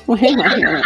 Wait a minute.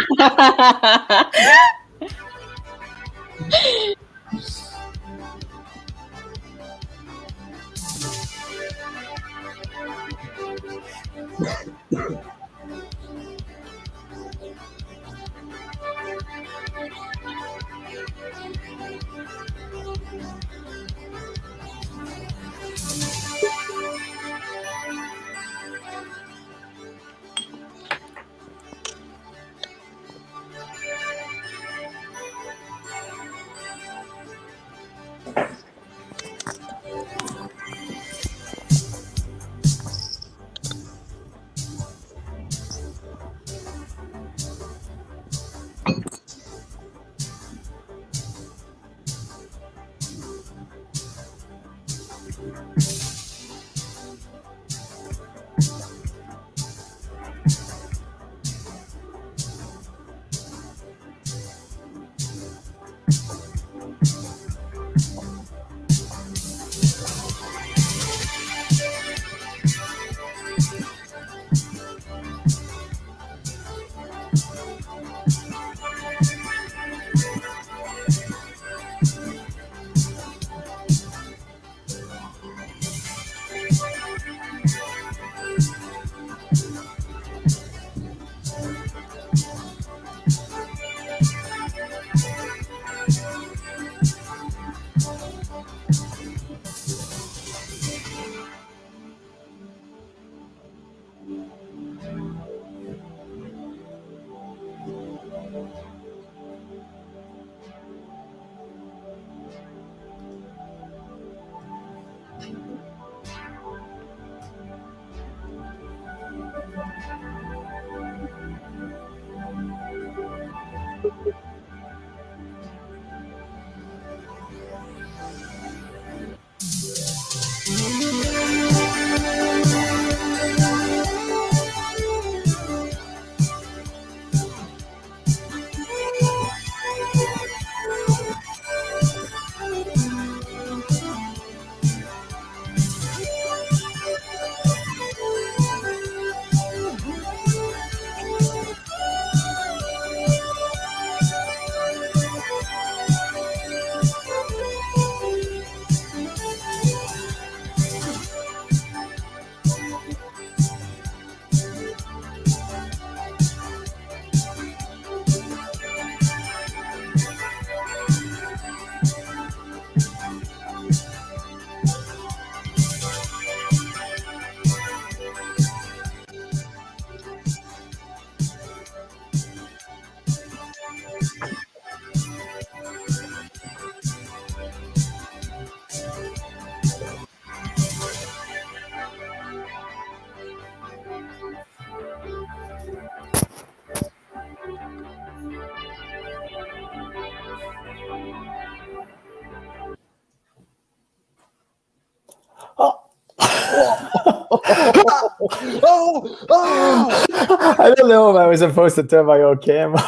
I don't know if I was supposed to turn my own camera.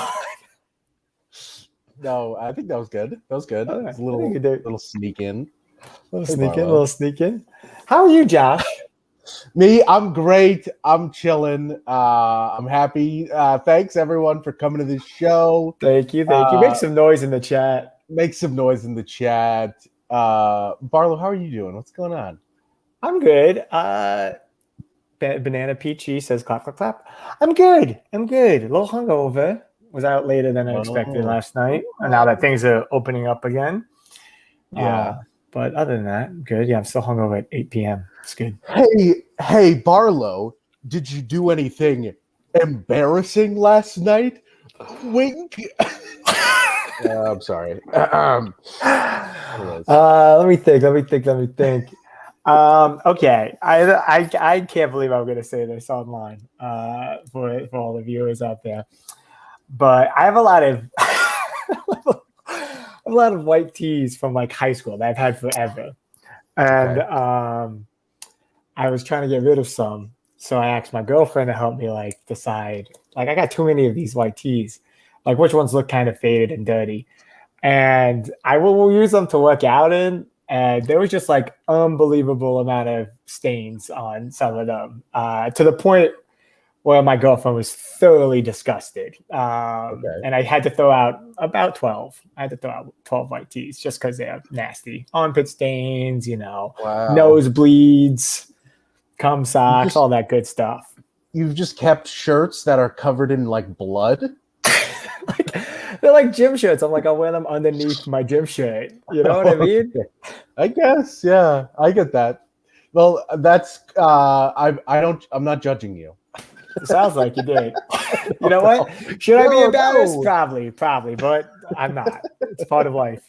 No, I think that was good. That was good. Okay. It's a little sneak in. Little sneak in. How are you, Josh? Me, I'm great. I'm chilling. I'm happy. Thanks everyone for coming to this show. Thank you. Make some noise in the chat. Make some noise in the chat. Barlow, how are you doing? What's going on? I'm good. Banana Peachy says clap, clap, clap. I'm good. A little hungover. Was out later than I expected last night. And now that things are opening up again. Yeah. But other than that, I'm good. Yeah, I'm still hungover at 8 p.m. It's good. Hey, Barlow, did you do anything embarrassing last night? Wink. I'm sorry. Let me think. Okay, I can't believe I'm going to say this online for all the viewers out there, but I have a lot of white tees from like high school that I've had forever, and I was trying to get rid of some, so I asked my girlfriend to help me like decide. Like I got too many of these white tees, like which ones look kind of faded and dirty, and I will use them to work out in. And there was just like unbelievable amount of stains on some of them, to the point where my girlfriend was thoroughly disgusted. And I had to throw out about 12. I had to throw out 12 white tees just because they're nasty. Armpit stains, nosebleeds, cum socks, all that good stuff. You've just kept shirts that are covered in like blood? They're like gym shirts. I'm like, I'll wear them underneath my gym shirt. You know what I mean? Okay. I guess, yeah, I get that. Well, that's I'm not judging you. It sounds like you did. You know what? Should I be embarrassed? Probably, but I'm not. It's part of life.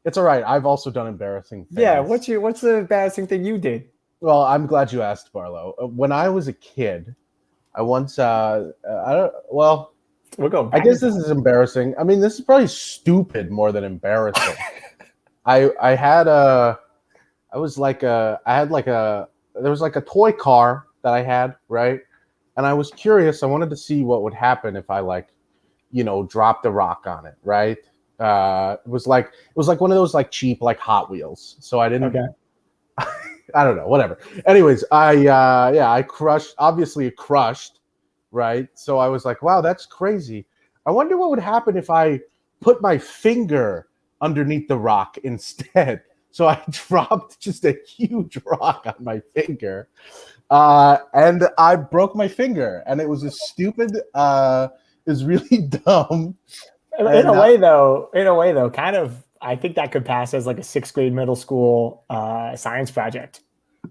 It's all right. I've also done embarrassing things. Yeah. What's the embarrassing thing you did? Well, I'm glad you asked, Barlow. When I was a kid, I once we'll go. I guess this is embarrassing. I mean, this is probably stupid more than embarrassing. There was like a toy car that I had, right? And I was curious. I wanted to see what would happen if I dropped a rock on it, right? It was like one of those like cheap like Hot Wheels. So I didn't. Okay. I don't know. Whatever. Anyways, I crushed. Obviously, it crushed, right? So I was like, wow, that's crazy. I wonder what would happen if I put my finger underneath the rock instead. So I dropped just a huge rock on my finger. And I broke my finger, and it was a stupid. It was really dumb. In a way, though, kind of. I think that could pass as like a 6th grade middle school science project.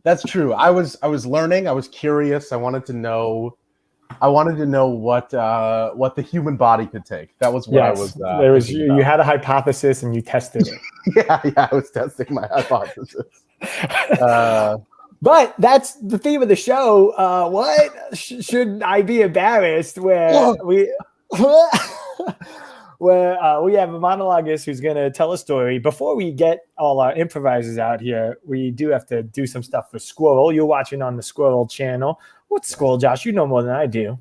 That's true. I was learning. I was curious. I wanted to know what the human body could take. That was what I was. You had a hypothesis and you tested it. yeah, I was testing my hypothesis. But that's the theme of the show. What should I be embarrassed? Where we have a monologuist who's going to tell a story. Before we get all our improvisers out here, we do have to do some stuff for Squirrel. You're watching on the Squirrel channel. What's Squirrel, Josh? You know more than I do.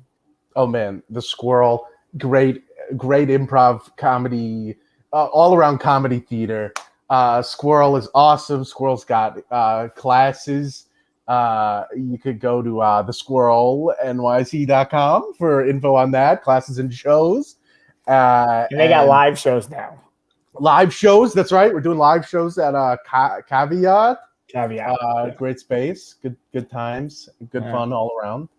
Oh man, the Squirrel, great improv comedy, all around comedy theater. Squirrel is awesome. Squirrel's got classes. You could go to thesquirrelnyc.com for info on that, classes and shows. And they got live shows now. Live shows, that's right. We're doing live shows at Caveat. Caveat. Great space, good times, good fun all around.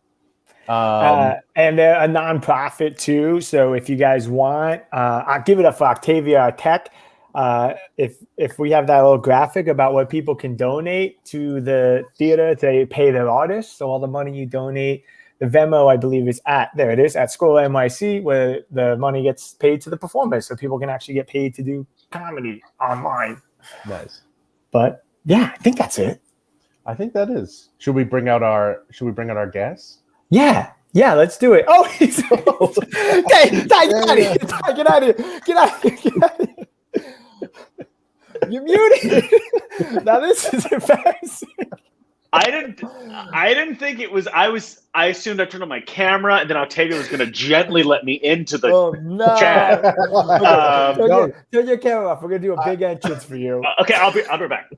And they're a nonprofit too. So if you guys want, I'll give it up for Octavia Tech. If we have that little graphic about what people can donate to the theater to pay their artists, so all the money you donate, the Venmo, I believe, is at Squirrel NYC, where the money gets paid to the performers, so people can actually get paid to do comedy online. Nice. But yeah, I think that's it. I think that is. Should we bring out our guests? Yeah, let's do it. Oh, he's okay. Get out of here. You're muted. Now this is embarrassing. I didn't think it was. I assumed I turned on my camera, and then Octavia was going to gently let me into the chat. Turn your camera off. We're going to do a big entrance for you. Okay, I'll be back.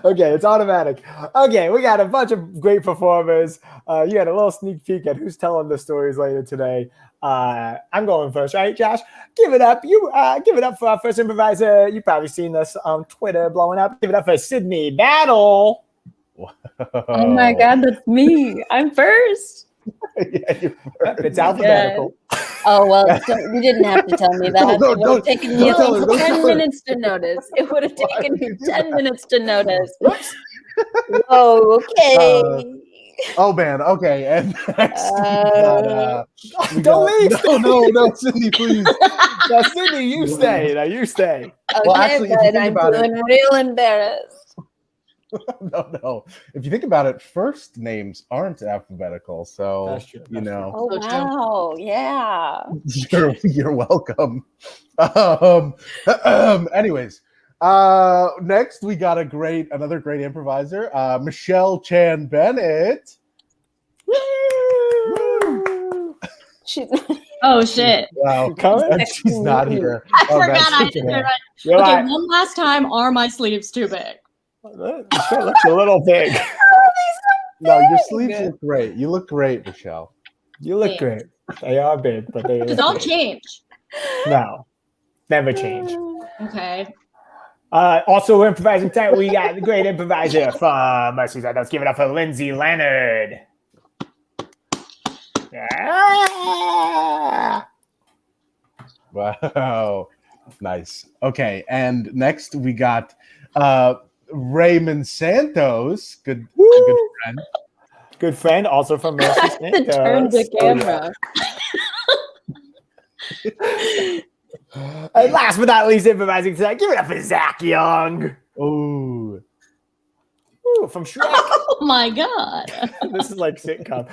Okay, it's automatic. Okay, we got a bunch of great performers. You got a little sneak peek at who's telling the stories later today. I'm going first, right, Josh? Give it up. Give it up for our first improviser. You've probably seen this on Twitter blowing up. Give it up for Sydney Battle. Oh my God, that's me. I'm first. Yeah, you're first. It's alphabetical. Yeah. Oh, well, you didn't have to tell me that. It would have taken me 10 minutes to notice. It would have taken me 10 minutes to notice. Whoa, okay. Oh, man. Okay. And next, don't leave. No, Sydney, please. Now, Sydney, you stay. Okay, well, actually, if you think I'm about feeling real embarrassed. No. If you think about it, first names aren't alphabetical, so That's true. Oh wow! Yeah. You're welcome. Anyways, next we got another great improviser, Michelle Chan Bennett. She's. Oh shit! Wow, she's not here. I forgot I did it right. Okay, one last time. Are my sleeves too big? It looks a little big. No, your sleeves look great. You look great, Michelle. You look great. They are big, but they look Don't great. change. No, never change. Okay. Also improvising tonight, we got the great improviser from Santos. Give it up for Lindsey, Leonard. Yeah. Wow. Nice. Okay, and next we got Raymond Santos. Good friend. Good friend, also from Santos. Turn the camera. And last but not least, improvising tonight, give it up for Zach Young. Ooh. Ooh, from Shrek. Oh my God. This is like sitcom.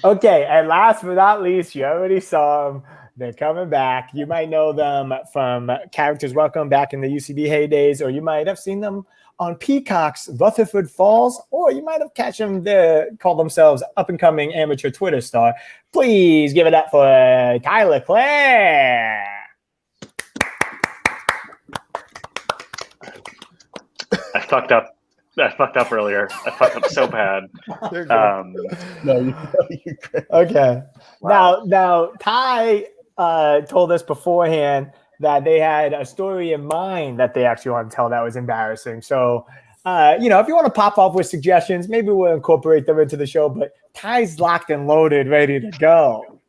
Okay, and last but not least, you already saw them. They're coming back. You might know them from Characters Welcome back in the UCB heydays, or you might have seen them on Peacock's Rutherford Falls, or you might have catch them there, call themselves up-and-coming amateur Twitter star. Please give it up for Tai Leclaire. I fucked up earlier. I fucked up so bad. No, you're great. Okay. Wow. Now, Ty told us beforehand that they had a story in mind that they actually want to tell that was embarrassing. So, if you want to pop off with suggestions, maybe we'll incorporate them into the show. But Ty's locked and loaded, ready to go.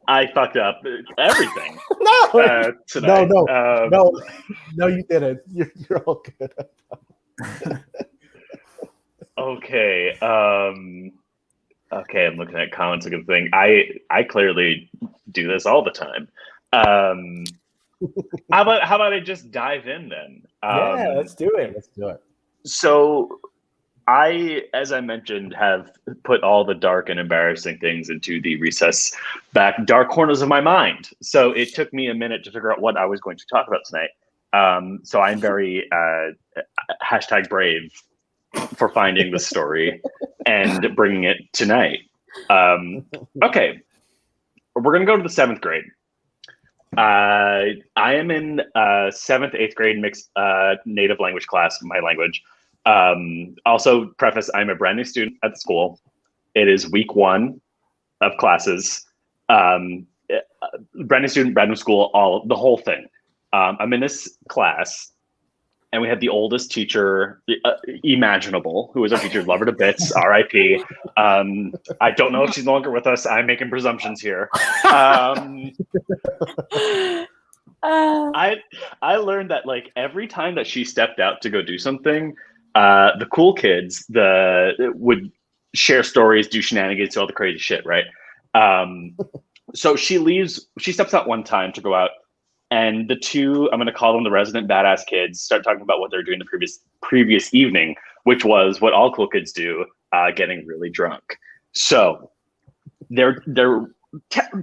I fucked up everything. No. Tonight. No, you didn't. You're all good. Okay. Okay, I'm looking at comments. A good thing. I clearly do this all the time. How about I just dive in then? Yeah, let's do it. So I, as I mentioned, have put all the dark and embarrassing things into the recess back dark corners of my mind. So it took me a minute to figure out what I was going to talk about tonight. So I'm very #brave for finding the story and bringing it tonight. Okay, we're going to go to the 7th grade. I am in 7th, 8th grade mixed native language class, my language. Also, preface, I'm a brand new student at the school. It is week 1 of classes. Brand new student, brand new school, the whole thing. I'm in this class, and we had the oldest teacher imaginable, who was our teacher, love her to bits, RIP. I don't know if she's no longer with us. I'm making presumptions here. I learned that like every time that she stepped out to go do something, the cool kids would share stories, do shenanigans, do all the crazy shit, right? So she steps out one time to go out, and the two, I'm going to call them the resident badass kids, start talking about what they're doing the previous evening, which was what all cool kids do, getting really drunk. So they're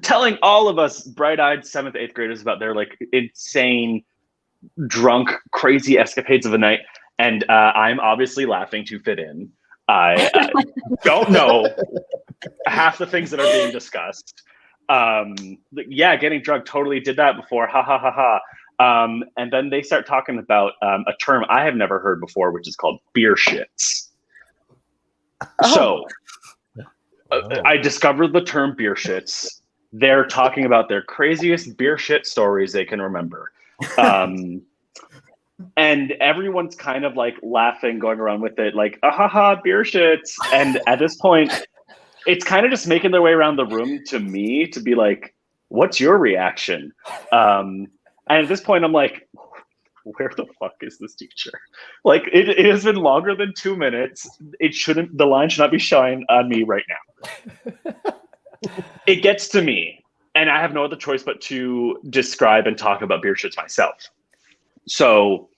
telling all of us bright-eyed 7th, 8th graders about their like insane, drunk, crazy escapades of the night. And I'm obviously laughing to fit in. I don't know half the things that are being discussed. Yeah, getting drunk, totally did that before. Ha ha ha ha. And then they start talking about a term I have never heard before, which is called beer shits. So I discovered the term beer shits. They're talking about their craziest beer shit stories they can remember. And everyone's kind of like laughing, going around with it, like, ah ha ha, beer shits. And at this point, it's kind of just making their way around the room to me to be like, what's your reaction? And at this point, I'm like, where the fuck is this teacher? Like, it has been longer than 2 minutes. The line should not be showing on me right now. It gets to me, and I have no other choice but to describe and talk about beer shits myself. So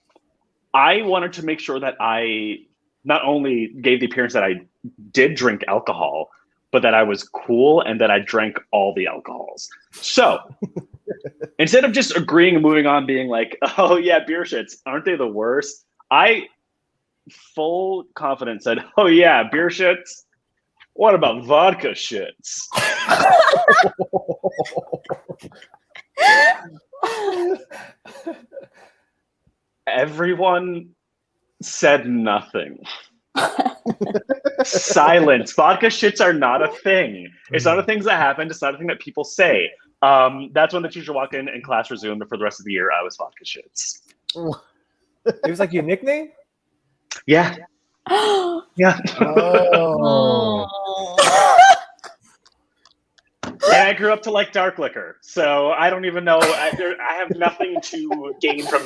I wanted to make sure that I not only gave the appearance that I did drink alcohol, but that I was cool and that I drank all the alcohols. So instead of just agreeing and moving on, being like, oh yeah, beer shits, aren't they the worst? I full confidence said, oh yeah, beer shits. What about vodka shits? Everyone said nothing. Silence. Vodka shits are not a thing. It's not a thing that happened. It's not a thing that people say. That's when the teacher walked in and class resumed. And for the rest of the year, I was vodka shits. It was like your nickname? Yeah. Yeah. Oh. And I grew up to like dark liquor, so I don't even know. I have nothing to gain from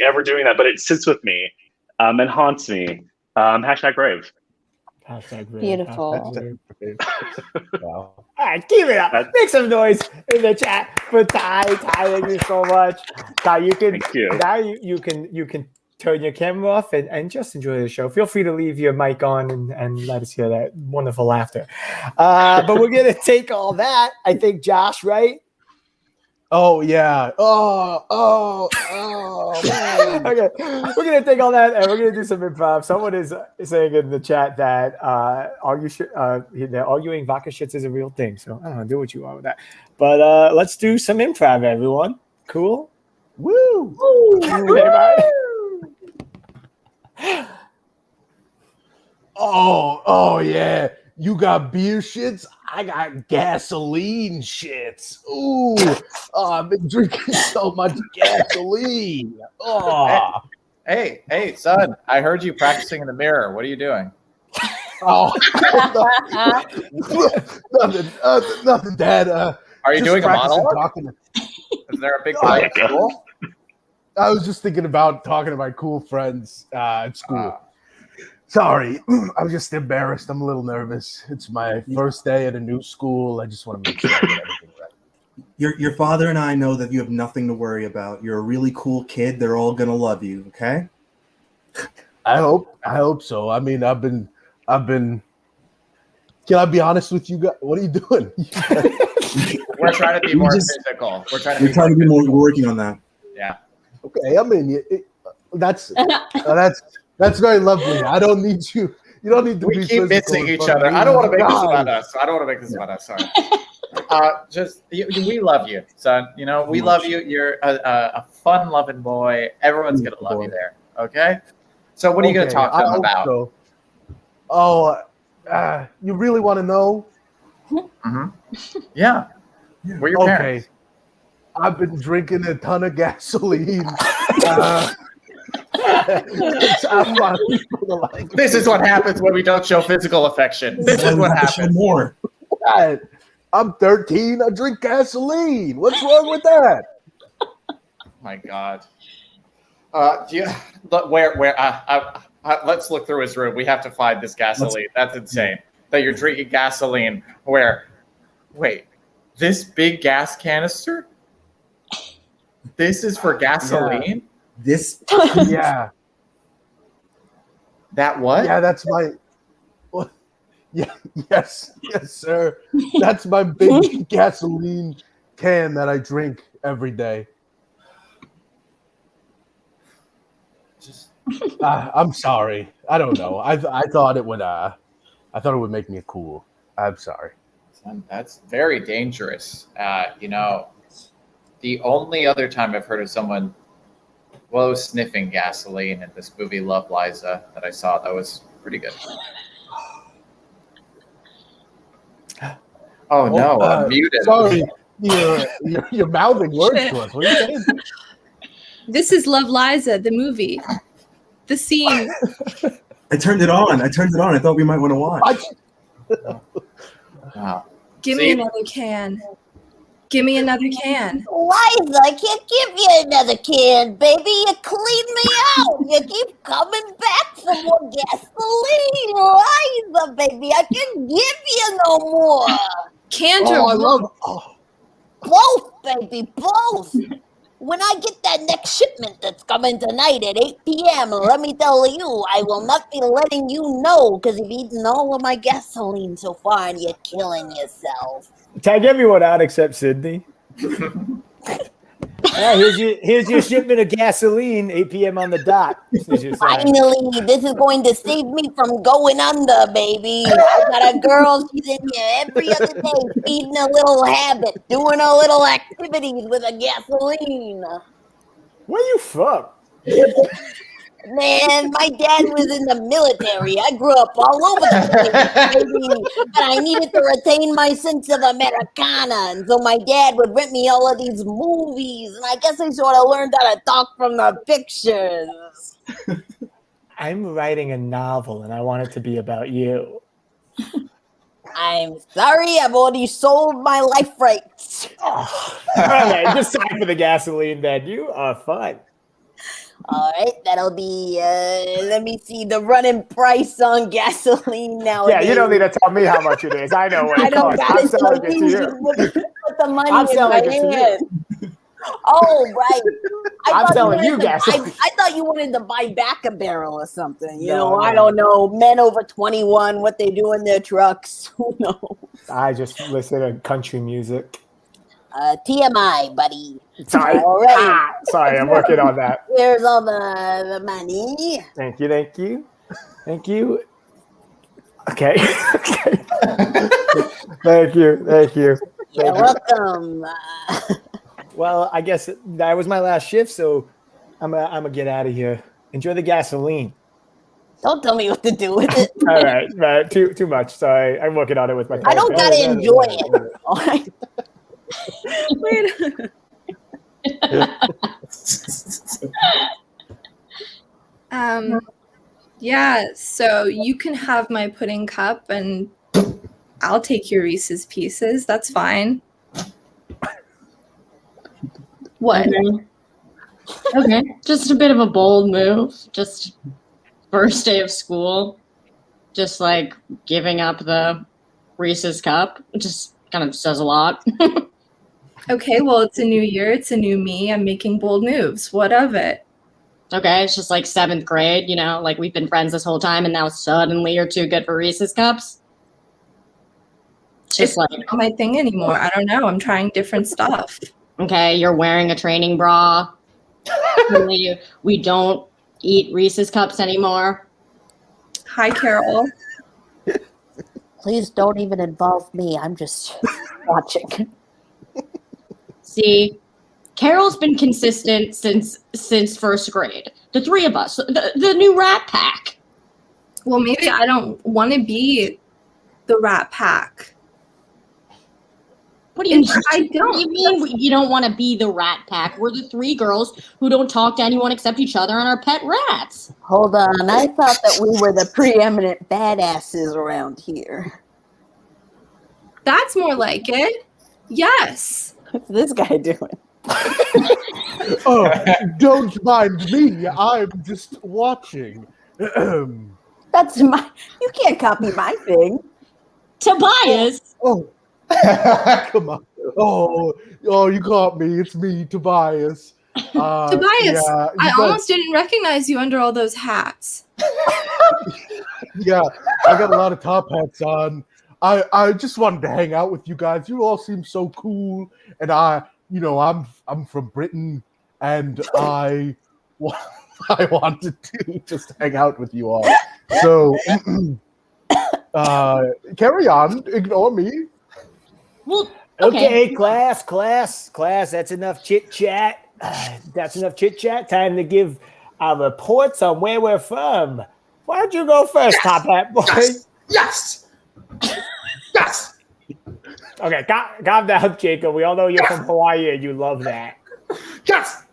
ever doing that, but it sits with me and haunts me. Hashtag brave. Hashtag brave. Beautiful. Hashtag brave. Wow. All right, keep it up. Make some noise in the chat for Ty. Ty, thank you so much. Ty, Thank you. now you can turn your camera off and just enjoy the show. Feel free to leave your mic on and let us hear that wonderful laughter. But we're gonna take all that. I think Josh, right? Oh yeah. Oh man. Okay, we're gonna take all that and we're gonna do some improv. Someone is saying in the chat that they're arguing vodka shits is a real thing. So I don't know, do what you want with that. But let's do some improv, everyone. Cool. Woo. Oh yeah. You got beer shits? I got gasoline shits. Ooh. Oh, I've been drinking so much gasoline. Oh. Hey, son, I heard you practicing in the mirror. What are you doing? Oh. Nothing, Dad. Are you just doing a practicing monologue? Is there a big fight at school? I was just thinking about talking to my cool friends at school. Sorry, I'm just embarrassed. I'm a little nervous. It's my first day at a new school. I just want to make sure I get everything right. Your father and I know that you have nothing to worry about. You're a really cool kid. They're all gonna love you. Okay. I hope so. I mean, I've been. Can I be honest with you guys? What are you doing? We're trying to be more physical. We're trying to be more. We're working on that. Yeah. Okay, I mean, that's very lovely. I don't need you. You don't need to be. We keep missing each other. I don't want to make this about us. I don't want to make this about us. Sorry. We love you, son. You know, we love you. You're a fun-loving boy. Everyone's gonna love you there. Okay. So, what are you gonna talk to them about? So. Oh, you really want to know? Mm-hmm. Yeah. We're your parents. I've been drinking a ton of gasoline. This is what happens when we don't show physical affection. This is what happens. More. I'm 13. I drink gasoline. What's wrong with that? My God. Let's look through his room. We have to find this gasoline. That's insane. That you're drinking gasoline. Wait, this big gas canister? This is for gasoline? This? Yeah. That what? Yeah, that's my. Well, yeah, yes, sir. That's my big gasoline can that I drink every day. I'm sorry. I don't know. I thought it would. I thought it would make me cool. I'm sorry. That's very dangerous. The only other time I've heard of someone sniffing gasoline in this movie Love Liza that I saw, that was pretty good. Oh no, I'm muted. Sorry, you're mouthing words to us. What are you saying? This is Love Liza, the movie. The scene. I turned it on. I thought we might want to watch. Wow. Give me another can. Give me another can. Liza, I can't give you another can, baby. You cleaned me out. You keep coming back for more gasoline. Liza, baby, I can't give you no more. Cans Oh, I are love. Both, baby, both. When I get that next shipment that's coming tonight at 8 p.m., let me tell you, I will not be letting you know because you've eaten all of my gasoline so far and you're killing yourself. Tag everyone out except Sydney. Here's your shipment of gasoline, 8 p.m. on the dot. Finally, this is going to save me from going under, baby. I got a girl, she's in here every other day, feeding a little habit, doing her little activities with a gasoline. Where you from? Man, my dad was in the military. I grew up all over the place, baby. And I needed to retain my sense of Americana. And so my dad would rent me all of these movies. And I guess I sort of learned how to talk from the pictures. I'm writing a novel and I want it to be about you. I'm sorry, I've already sold my life rights. Oh. All right, just time for the gasoline then. You are fun. All right, that'll be, let me see, the running price on gasoline now. Yeah, you don't need to tell me how much it is. I know what it costs. I'm selling it to you. Put the money I'm in selling my it to hand. Oh, right. I'm telling you guys. I thought you wanted to buy back a barrel or something. You know, I don't know. Men over 21, what they do in their trucks. Who knows? I just listen to country music. TMI, buddy. Sorry. All right. Sorry, I'm working on that. Here's all the money. Thank you, thank you. Thank you. Okay. Okay. Thank you, thank you. You're welcome. Well, I guess that was my last shift, so I'm gonna get out of here. Enjoy the gasoline. Don't tell me what to do with it. All right, too much. Sorry, I'm working on it with my. I don't gotta enjoy it. All right. Wait. Yeah, so you can have my pudding cup and I'll take your Reese's Pieces. That's fine. What? Okay, just a bit of a bold move. Just first day of school, just like giving up the Reese's cup. It just kind of says a lot. Okay, well, it's a new year. It's a new me. I'm making bold moves. What of it? Okay, it's just like 7th grade, you know, like we've been friends this whole time and now suddenly you're too good for Reese's cups. Just like It's not my thing anymore. I don't know. I'm trying different stuff. okay, you're wearing a training bra. We don't eat Reese's cups anymore. Hi, Carol. Please don't even involve me. I'm just watching. See, Carol's been consistent since 1st grade. The three of us, the new Rat Pack. Well, maybe I don't want to be the Rat Pack. What do you mean? I don't. What do you mean you don't want to be the Rat Pack? We're the 3 girls who don't talk to anyone except each other and our pet rats. Hold on. I thought that we were the preeminent badasses around here. That's more like it. Yes. What's this guy doing? Oh, don't mind me. I'm just watching. That's my. You can't copy my thing. Tobias. Oh, come on. Oh, you caught me. It's me, Tobias. Tobias, yeah, I almost didn't recognize you under all those hats. Yeah, I got a lot of top hats on. I just wanted to hang out with you guys. You all seem so cool, and I'm from Britain, and I wanted to just hang out with you all. So carry on. Ignore me. Well, Okay, class. That's enough chit chat. Time to give our reports on where we're from. Why don't you go first, Top Hat Boy? Yes. Okay, calm down, Jacob. We all know you're from Hawaii and you love that. Yes.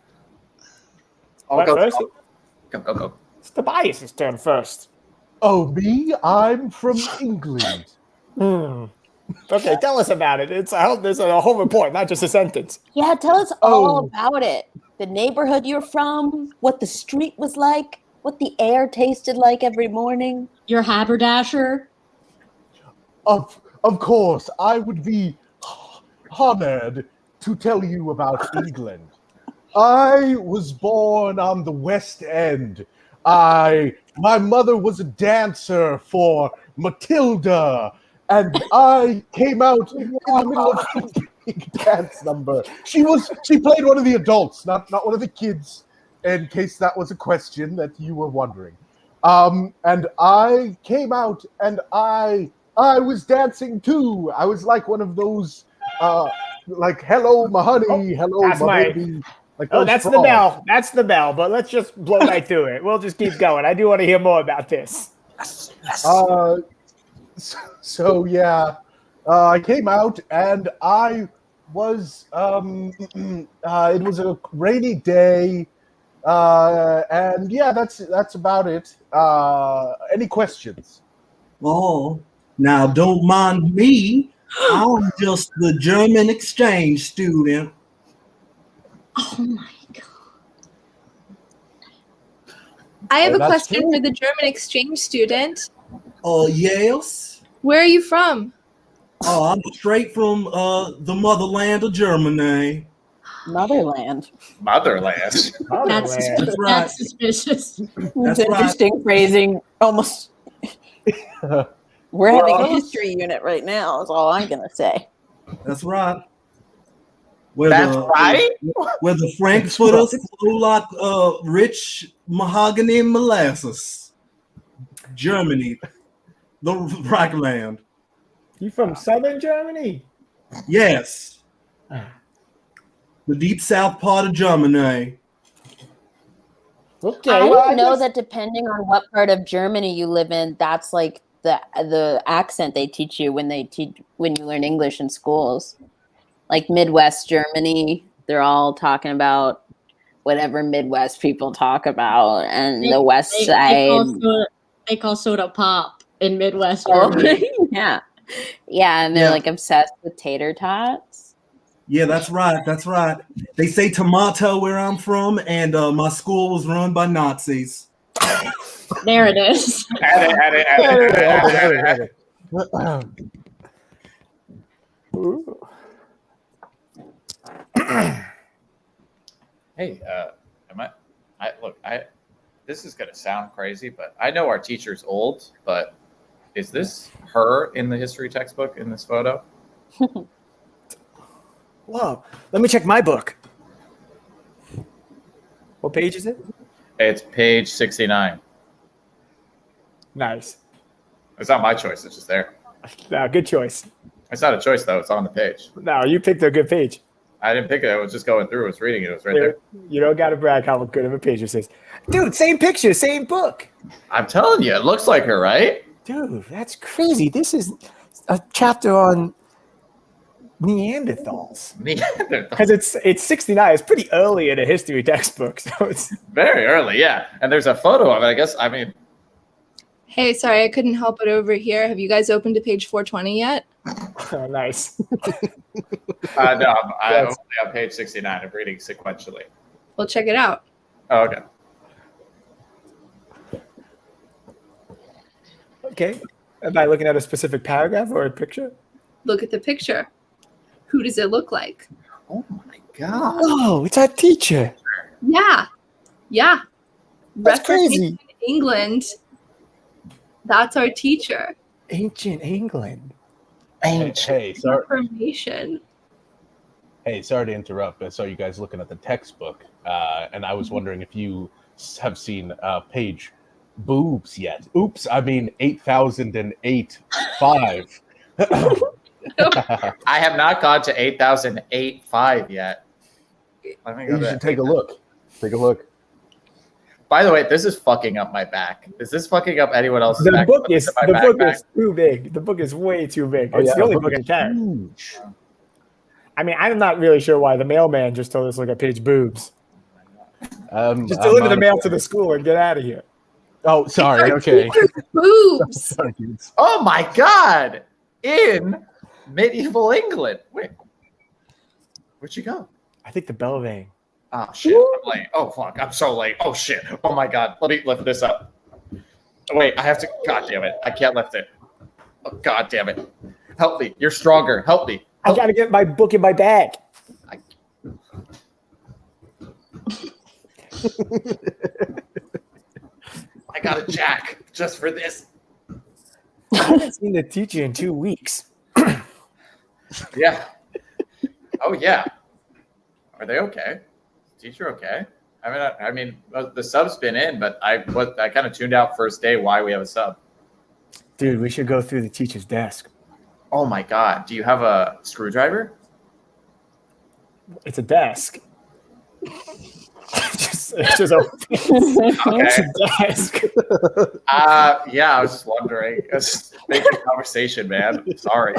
What, first? Go. It's Tobias' turn first. Oh, me? I'm from England. Okay, tell us about it. There's a whole report, not just a sentence. Yeah, tell us all about it. The neighborhood you're from, what the street was like, what the air tasted like every morning. Your haberdasher. Of course, I would be honored to tell you about England. I was born on the West End. My mother was a dancer for Matilda, and I came out in the middle of a big dance number. She played one of the adults, not one of the kids, in case that was a question that you were wondering. And I came out and I was dancing too. I was like one of those, like, hello, my honey, hello, my baby. Like Oh, those that's the frogs. bell. That's the bell. But let's just blow right through it. We'll just keep going. I do want to hear more about this. So yeah, I came out and I was it was a rainy day, and yeah, that's about it. Any questions? Oh, now don't mind me. I'm just the German exchange student. Oh my god. I have a That's question true. for the German exchange student. Yes. Where are you from? Oh, I'm straight from the motherland of Germany. Motherland. Motherland. That's, Motherland. That's right. that's suspicious. That's It's right. interesting phrasing. Almost. We're having a Well, history unit right now. Is all I'm gonna say. That's right. Where That's right. Where the Frankfurters flow like rich mahogany molasses. Germany, the Reichland. You from Southern Germany? Yes. The deep south part of Germany. Okay. I well, didn't know guess- that depending on what part of Germany you live in, that's like the accent they teach you when you learn English in schools. Like Midwest Germany, they're all talking about whatever Midwest people talk about, and the West side. They call soda pop in Midwest Oh, Germany. yeah, and they're Yeah. like obsessed with tater tots. Yeah, that's right. That's right. They say tomato where I'm from, and my school was run by Nazis. There it is. Add it. Ooh. Hey, this is gonna sound crazy, but I know our teacher's old, but is this her in the history textbook in this photo? Whoa. Let me check my book. What page is it? It's page 69. Nice. It's not my choice, it's just there. No, good choice. It's not a choice though, it's on the page. No, you picked a good page. I didn't pick it, I was just going through, I was reading it, it was right there. You don't got to brag how good of a page this is. Dude, same picture, same book. I'm telling you, it looks like her, right? Dude, that's crazy. This is a chapter on Neanderthals. Because it's 69. It's pretty early in a history textbook. So it's Very early, yeah. And there's a photo of it, I guess. I mean, Hey, sorry, I couldn't help it over here. Have you guys opened to page 420 yet? oh, nice. no, I'm only on page 69. I'm reading sequentially. Well, check it out. Oh, okay. Okay. Am I looking at a specific paragraph or a picture? Look at the picture. Who does it look like? Oh my god. Oh, it's our teacher. Yeah. That's crazy. Reformation England. That's our teacher. Ancient England. Hey, sorry. Reformation. Hey, sorry to interrupt. I saw you guys looking at the textbook, and I was wondering if you have seen page boobs yet. Oops, I mean 8,008.5. I have not gone to 8,008.5 yet. Let me go You to should take a look. Take a look. By the way, this is fucking up my back. Is this fucking up anyone else's The back? book is My the book backpack? is too big. The book is way too big. Oh, It's yeah, the only the book book I is carry. huge. I mean, I'm not really sure why the mailman just told us to look at page boobs. Just I'm deliver the not- mail to the school and get out of here. Oh, sorry. Okay. Boobs. Sorry, dudes. Oh my god! In medieval England. Wait. Where'd you go? I think the bell rang. Oh shit, I'm late. Oh fuck, I'm so late. Oh shit. Oh my god. Let me lift this up. Wait, I have to. God damn it. I can't lift it. Oh, god damn it. Help me. You're stronger. Help me. I gotta get my book in my bag. I got a jack just for this. I haven't seen the teacher in 2 weeks. Yeah. Oh yeah. Are they okay? Teacher okay? I mean, the sub's been in, but I kind of tuned out first day. Why we have a sub? Dude, we should go through the teacher's desk. Oh my god. Do you have a screwdriver? It's a desk. It's just a desk. Yeah, I was just wondering. It's making conversation, man. Sorry.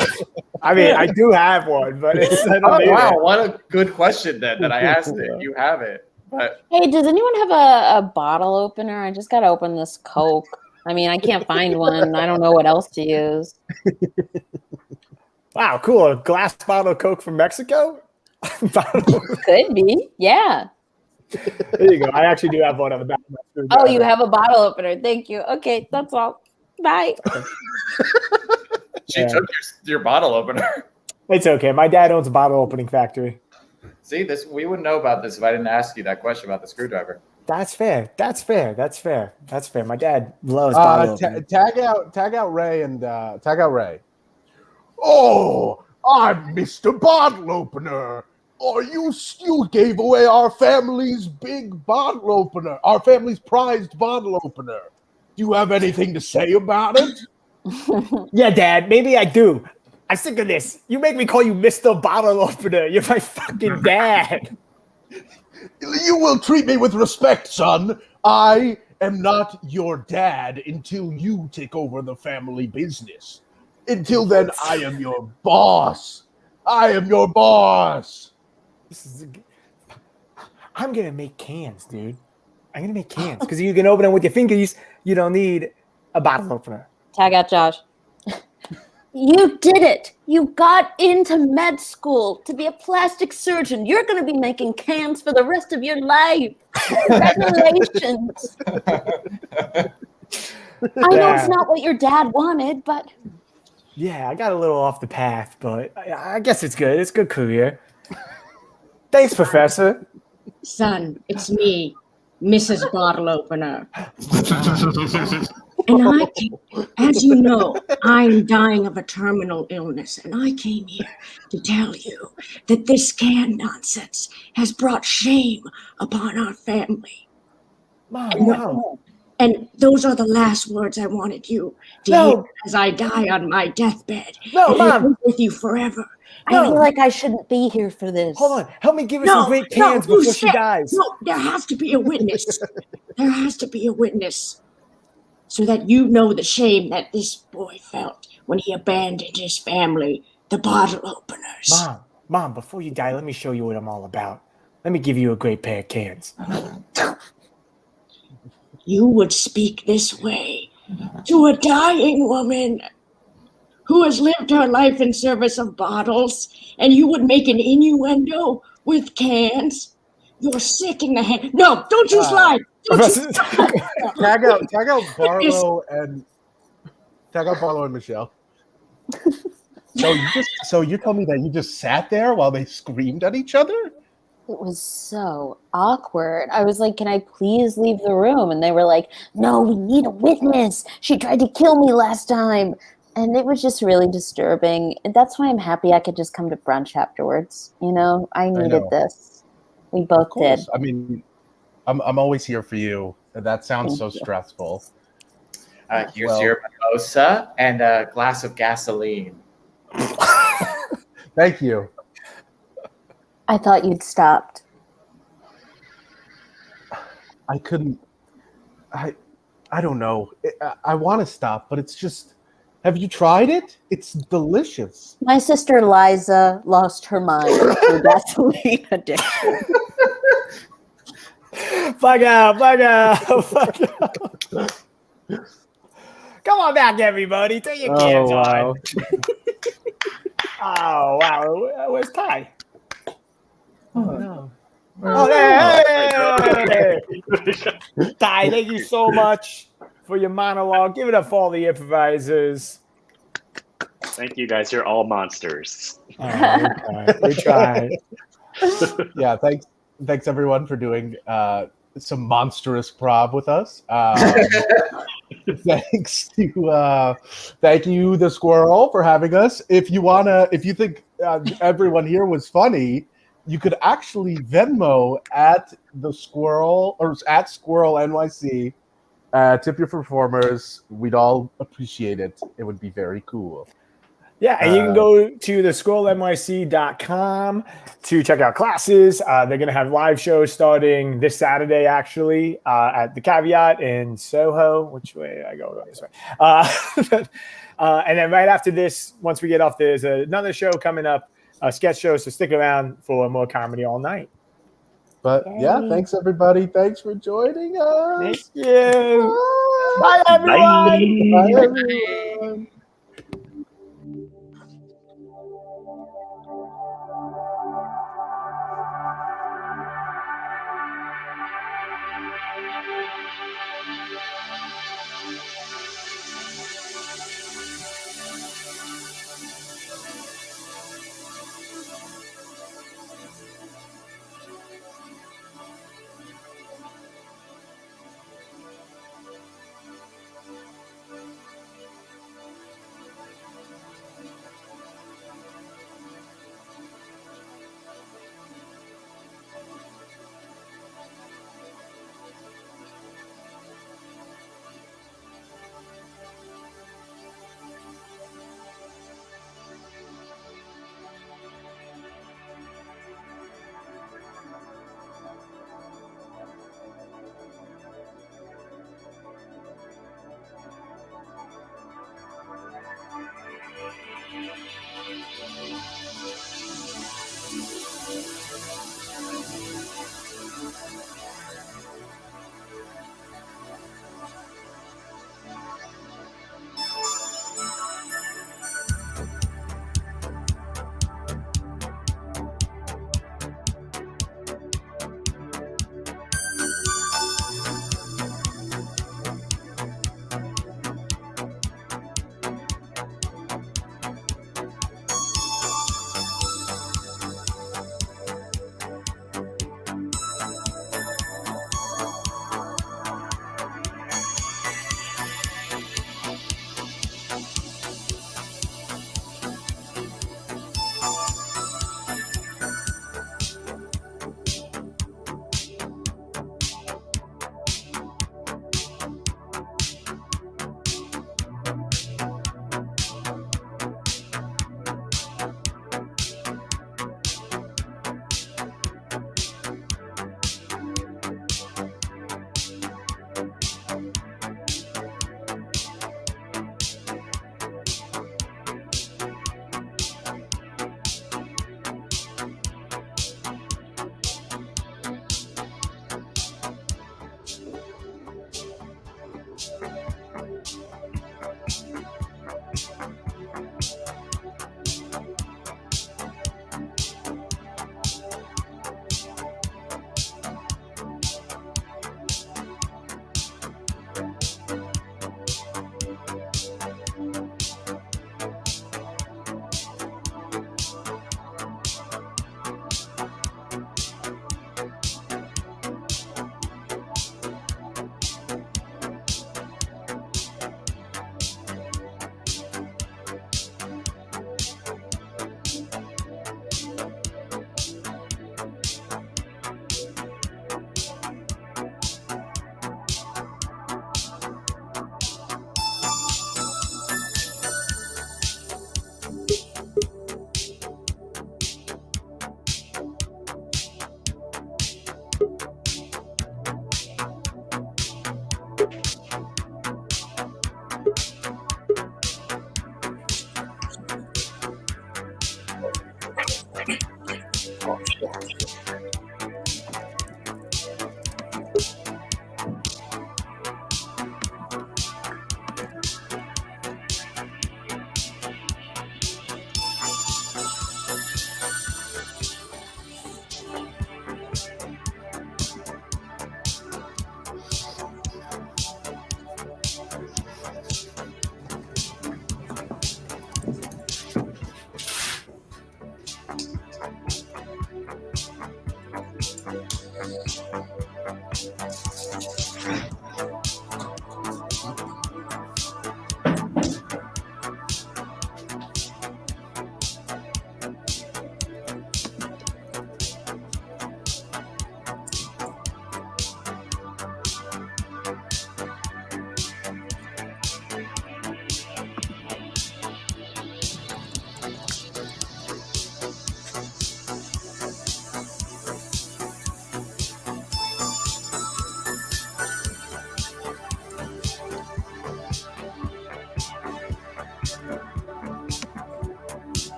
I mean, I do have one, but it's wow, what a good question then that I asked it. You have it. But Hey, does anyone have a bottle opener? I just gotta open this Coke. I mean, I can't find one. I don't know what else to use. Wow, cool. A glass bottle of Coke from Mexico? Could be. Yeah. There you go. I actually do have one on the back of my screwdriver. Oh, you have a bottle opener. Thank you. Okay, that's all. Bye. she took your bottle opener. It's okay. My dad owns a bottle opening factory. See, this we wouldn't know about this if I didn't ask you that question about the screwdriver. That's fair. That's fair. My dad loves bottle opening. Tag out Ray and tag out Ray. Oh, I'm Mr. Bottle Opener. Oh, you gave away our family's big bottle opener, our family's prized bottle opener. Do you have anything to say about it? Yeah, Dad, maybe I do. I'm sick of this. You make me call you Mr. Bottle Opener. You're my fucking dad. You will treat me with respect, son. I am not your dad until you take over the family business. Until then, I am your boss. I am your boss. I'm going to make cans, dude. I'm going to make cans because you can open them with your fingers. You don't need a bottle opener. Tag out Josh. You did it. You got into med school to be a plastic surgeon. You're going to be making cans for the rest of your life. Congratulations. I know it's not what your dad wanted, but... Yeah, I got a little off the path, but I guess it's good. It's a good career. Thanks, Professor. Son, it's me, Mrs. Bottle Opener. And as you know, I'm dying of a terminal illness, and I came here to tell you that this can nonsense has brought shame upon our family. Mom, no. And those are the last words I wanted you to hear as I die on my deathbed. No, Mom. With you forever. I feel like I shouldn't be here for this. Hold on. Help me give her some great cans before she dies. No, there has to be a witness. There has to be a witness. So that you know the shame that this boy felt when he abandoned his family, the bottle openers. Mom, before you die, let me show you what I'm all about. Let me give you a great pair of cans. You would speak this way to a dying woman who has lived her life in service of bottles, and you would make an innuendo with cans? You're sick in the head. No, don't you slide. Tag out Barlow and Michelle. So you told me that you just sat there while they screamed at each other? It was so awkward. I was like, can I please leave the room? And they were like, no, we need a witness. She tried to kill me last time. And it was just really disturbing. And that's why I'm happy I could just come to brunch afterwards. You know, I needed this. We both did. I mean, I'm always here for you. That sounds so stressful. Here's your mimosa and a glass of gasoline. Thank you. I thought you'd stopped. I couldn't. I don't know. I want to stop, but it's just. Have you tried it? It's delicious. My sister Liza lost her mind for gasoline addiction. Fuck out. Come on back, everybody. Take your cans on. Oh, wow. Where's Tai? Oh, no. Oh, hey. Tai, thank you so much for your monologue. Give it up for all the improvisers. Thank you, guys. You're all monsters. We tried. Yeah, thanks everyone for doing some monstrous prov with us. Thank you, the squirrel, for having us. If you think everyone here was funny, you could actually Venmo at the squirrel or at Squirrel NYC. Tip your performers. We'd all appreciate it. It would be very cool. Yeah, and you can go to the scrollnyc.com to check out classes. They're going to have live shows starting this Saturday, actually, at the Caveat in Soho. Which way I go? This way. And then right after this, once we get off, there's another show coming up, a sketch show. So stick around for more comedy all night. But yeah, thanks everybody. Thanks for joining us. Thank you. Bye, everyone. Bye, everyone.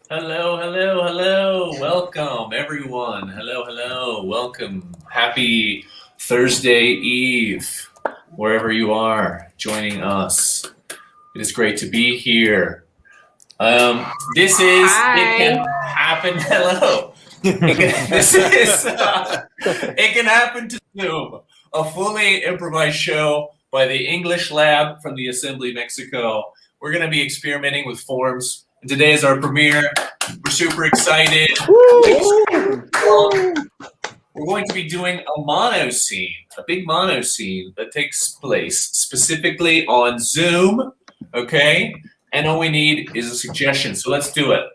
Hello, hello, hello. Welcome, everyone. Hello, hello. Welcome. Happy Thursday Eve, wherever you are joining us. It is great to be here. This is It Can Happen. Hello. It Can Happen to Zoom, a fully improvised show by the English Lab from the Assembly, Mexico. We're going to be experimenting with forms. And today is our premiere. We're super excited. We're going to be doing a mono scene, a big mono scene that takes place specifically on Zoom, okay? And all we need is a suggestion, so let's do it.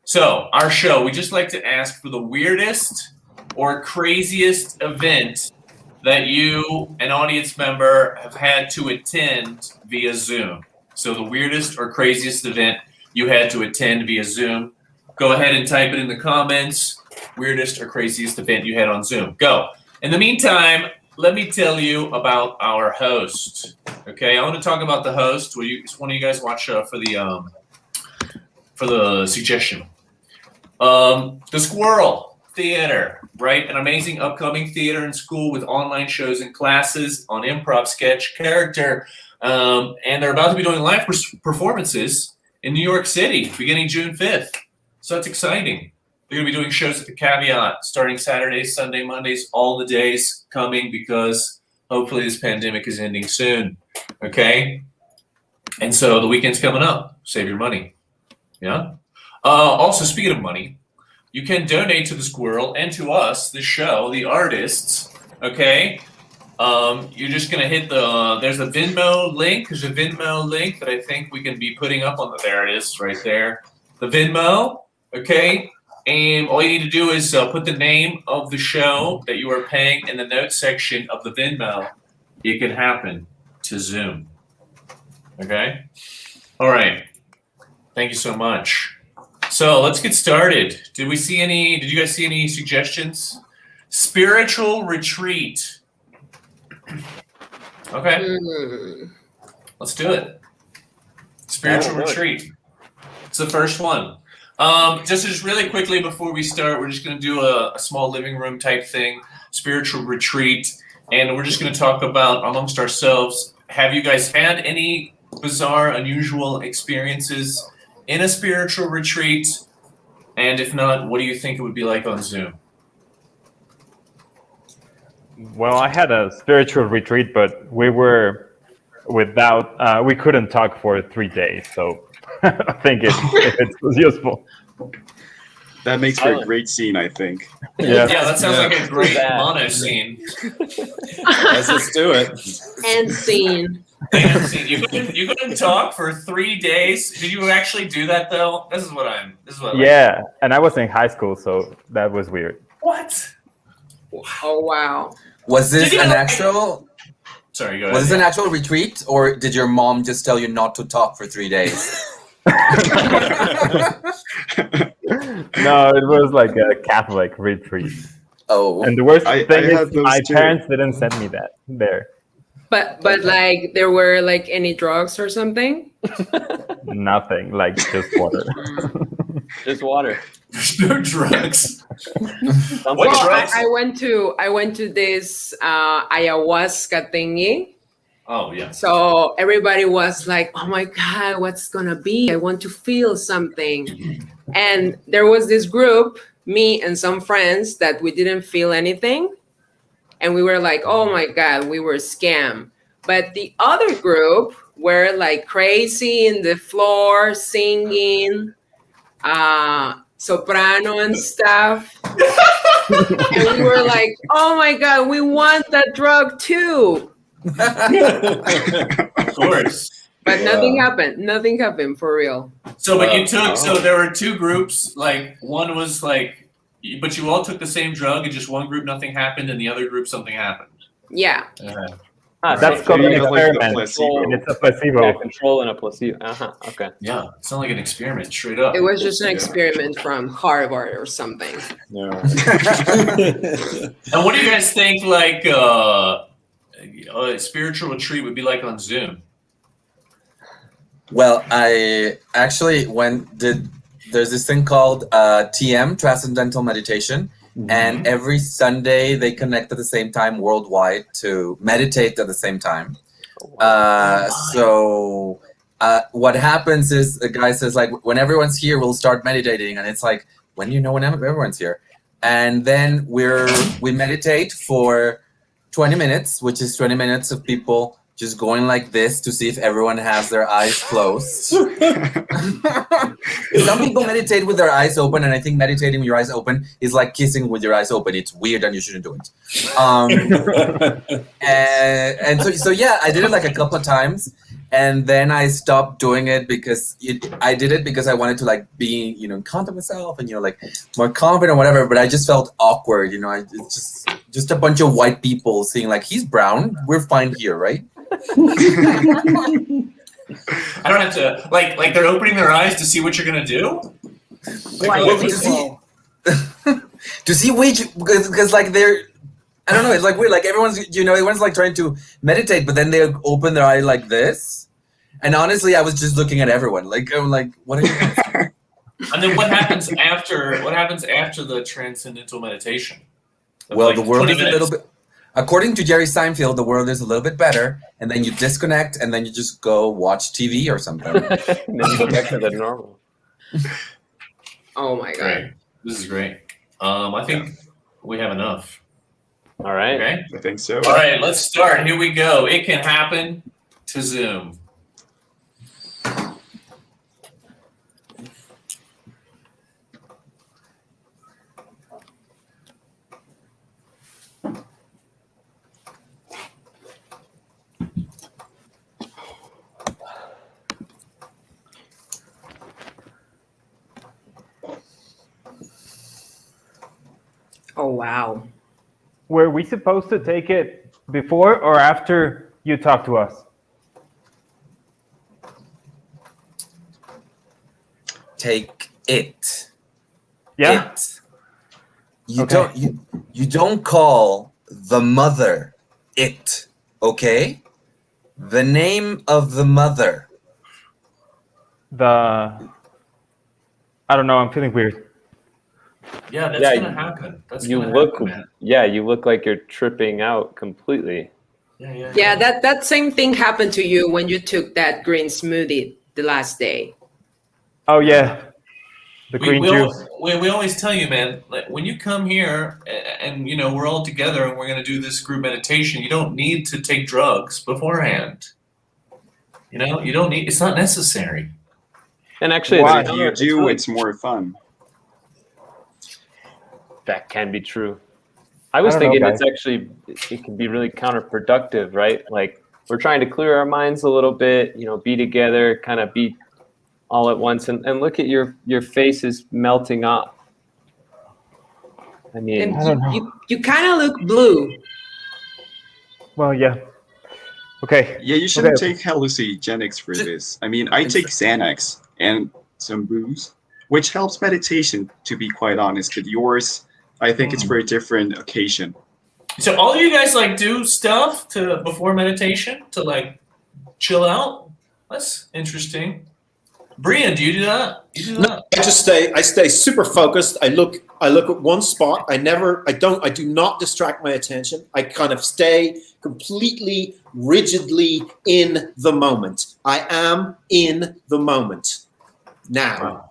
So, our show, we just like to ask for the weirdest or craziest event that you, an audience member, have had to attend via Zoom. So, the weirdest or craziest event you had to attend via Zoom. Go ahead and type it in the comments. Weirdest or craziest event you had on Zoom. Go. In the meantime, let me tell you about our host. Okay, I want to talk about the host. Will you? One of you guys watch for the suggestion. The Squirrel Theater, right? An amazing upcoming theater and school with online shows and classes on improv, sketch, character, and they're about to be doing live performances in New York City beginning June 5th. So that's exciting. They're going to be doing shows at the Caveat starting Saturdays, Sunday, Mondays, all the days coming because hopefully this pandemic is ending soon. Okay? And so the weekend's coming up. Save your money. Yeah? Also, speaking of money, you can donate to the Squirrel and to us, the show, the artists. Okay? You're just going to hit there's a Venmo link. There's a Venmo link that I think we can be putting up on there it is right there. The Venmo, okay? And all you need to do is put the name of the show that you are paying in the notes section of the Venmo. It Can Happen to Zoom. Okay? All right. Thank you so much. So let's get started. Did you guys see any suggestions? Spiritual retreat. Okay. Let's do it. Spiritual retreat. It's the first one. Just really quickly before we start, we're just going to do a small living room type thing, spiritual retreat, and we're just going to talk about amongst ourselves. Have you guys had any bizarre, unusual experiences in a spiritual retreat? And if not, what do you think it would be like on Zoom? Well, I had a spiritual retreat, but we were without, we couldn't talk for 3 days, so I think it was useful. That makes for a great scene, I think. Yeah, that sounds like a great mono scene. Let's do it. And scene. You couldn't talk for 3 days. Did you actually do that though? This is what Yeah, and I was in high school, so that was weird. What? Oh wow! Was this an actual? Sorry, go ahead. Was this an actual retreat, or did your mom just tell you not to talk for 3 days? No, it was like a Catholic retreat. Oh, and the worst thing is my parents didn't send me that there. But like there were like any drugs or something? Nothing, like just water. Just water. There's no drugs. Well, I went to this ayahuasca thingy. Oh yeah. So everybody was like, "Oh my God, what's gonna be? I want to feel something." And there was this group, me and some friends, that we didn't feel anything, and we were like, "Oh my God, we were scammed." But the other group were like crazy in the floor singing, soprano and stuff. And we were like, "Oh my God, we want that drug too." Of course. But nothing happened for real. So there were two groups, like one was like, but you all took the same drug and just one group nothing happened and the other group something happened. Yeah. That's called an experiment. And it's a placebo. Yeah, control and a placebo. Okay. Yeah, it's not like an experiment, straight up. It was just an experiment from Harvard or something. And what do you guys think, like, a spiritual retreat would be like on Zoom? Well, I actually did there's this thing called TM, Transcendental Meditation. And every Sunday they connect at the same time worldwide to meditate at the same time. So what happens is the guy says, like, when everyone's here, we'll start meditating. And it's like, when do you know when everyone's here? And then we meditate for 20 minutes, which is 20 minutes of people just going like this to see if everyone has their eyes closed. Some people meditate with their eyes open, and I think meditating with your eyes open is like kissing with your eyes open. It's weird and you shouldn't do it. And so yeah, I did it like a couple of times, and then I stopped doing it because I did it because I wanted to like be, in contact with myself and, like more confident or whatever, but I just felt awkward, it's just a bunch of white people seeing like, he's brown, we're fine here, right? I don't have to like they're opening their eyes to see what you're gonna do. To see which, because like they're, I don't know, it's like weird. Like everyone's like trying to meditate, but then they open their eye like this. And honestly, I was just looking at everyone. Like I'm like, what are you doing? And then what happens after the transcendental meditation? Well, like the world is 20 a little bit. According to Jerry Seinfeld, the world is a little bit better, and then you disconnect, and then you just go watch TV or something. And then you go back to the normal. Oh my god. Great. This is great. I think we have enough. All right. Okay. I think so. All right, let's start. Here we go. It can happen to Zoom. Oh wow. Were we supposed to take it before or after you talked to us? Take it. Yeah. It. You don't call the mother it, okay? The name of the mother. I don't know, I'm feeling weird. Yeah, that's gonna happen. You look like you're tripping out completely. Yeah, that same thing happened to you when you took that green smoothie the last day. Oh yeah, the green juice. We always tell you, man, like, when you come here and we're all together and we're gonna do this group meditation, you don't need to take drugs beforehand. You don't need. It's not necessary. And actually, if you do, it's more fun. That can be true. I was thinking it can be really counterproductive, right? Like we're trying to clear our minds a little bit, be together, kind of be all at once, and look at your face is melting up. I mean, you kind of look blue. Well, yeah. Okay. Yeah, you shouldn't take hallucinogenics for this. I mean, I take Xanax and some booze, which helps meditation, to be quite honest. But yours, I think it's for a different occasion. So all you guys do stuff before meditation to chill out? That's interesting. Brian, do you do that? No, I stay super focused. I look at one spot. I do not distract my attention. I kind of stay completely rigidly in the moment. I am in the moment now. Wow.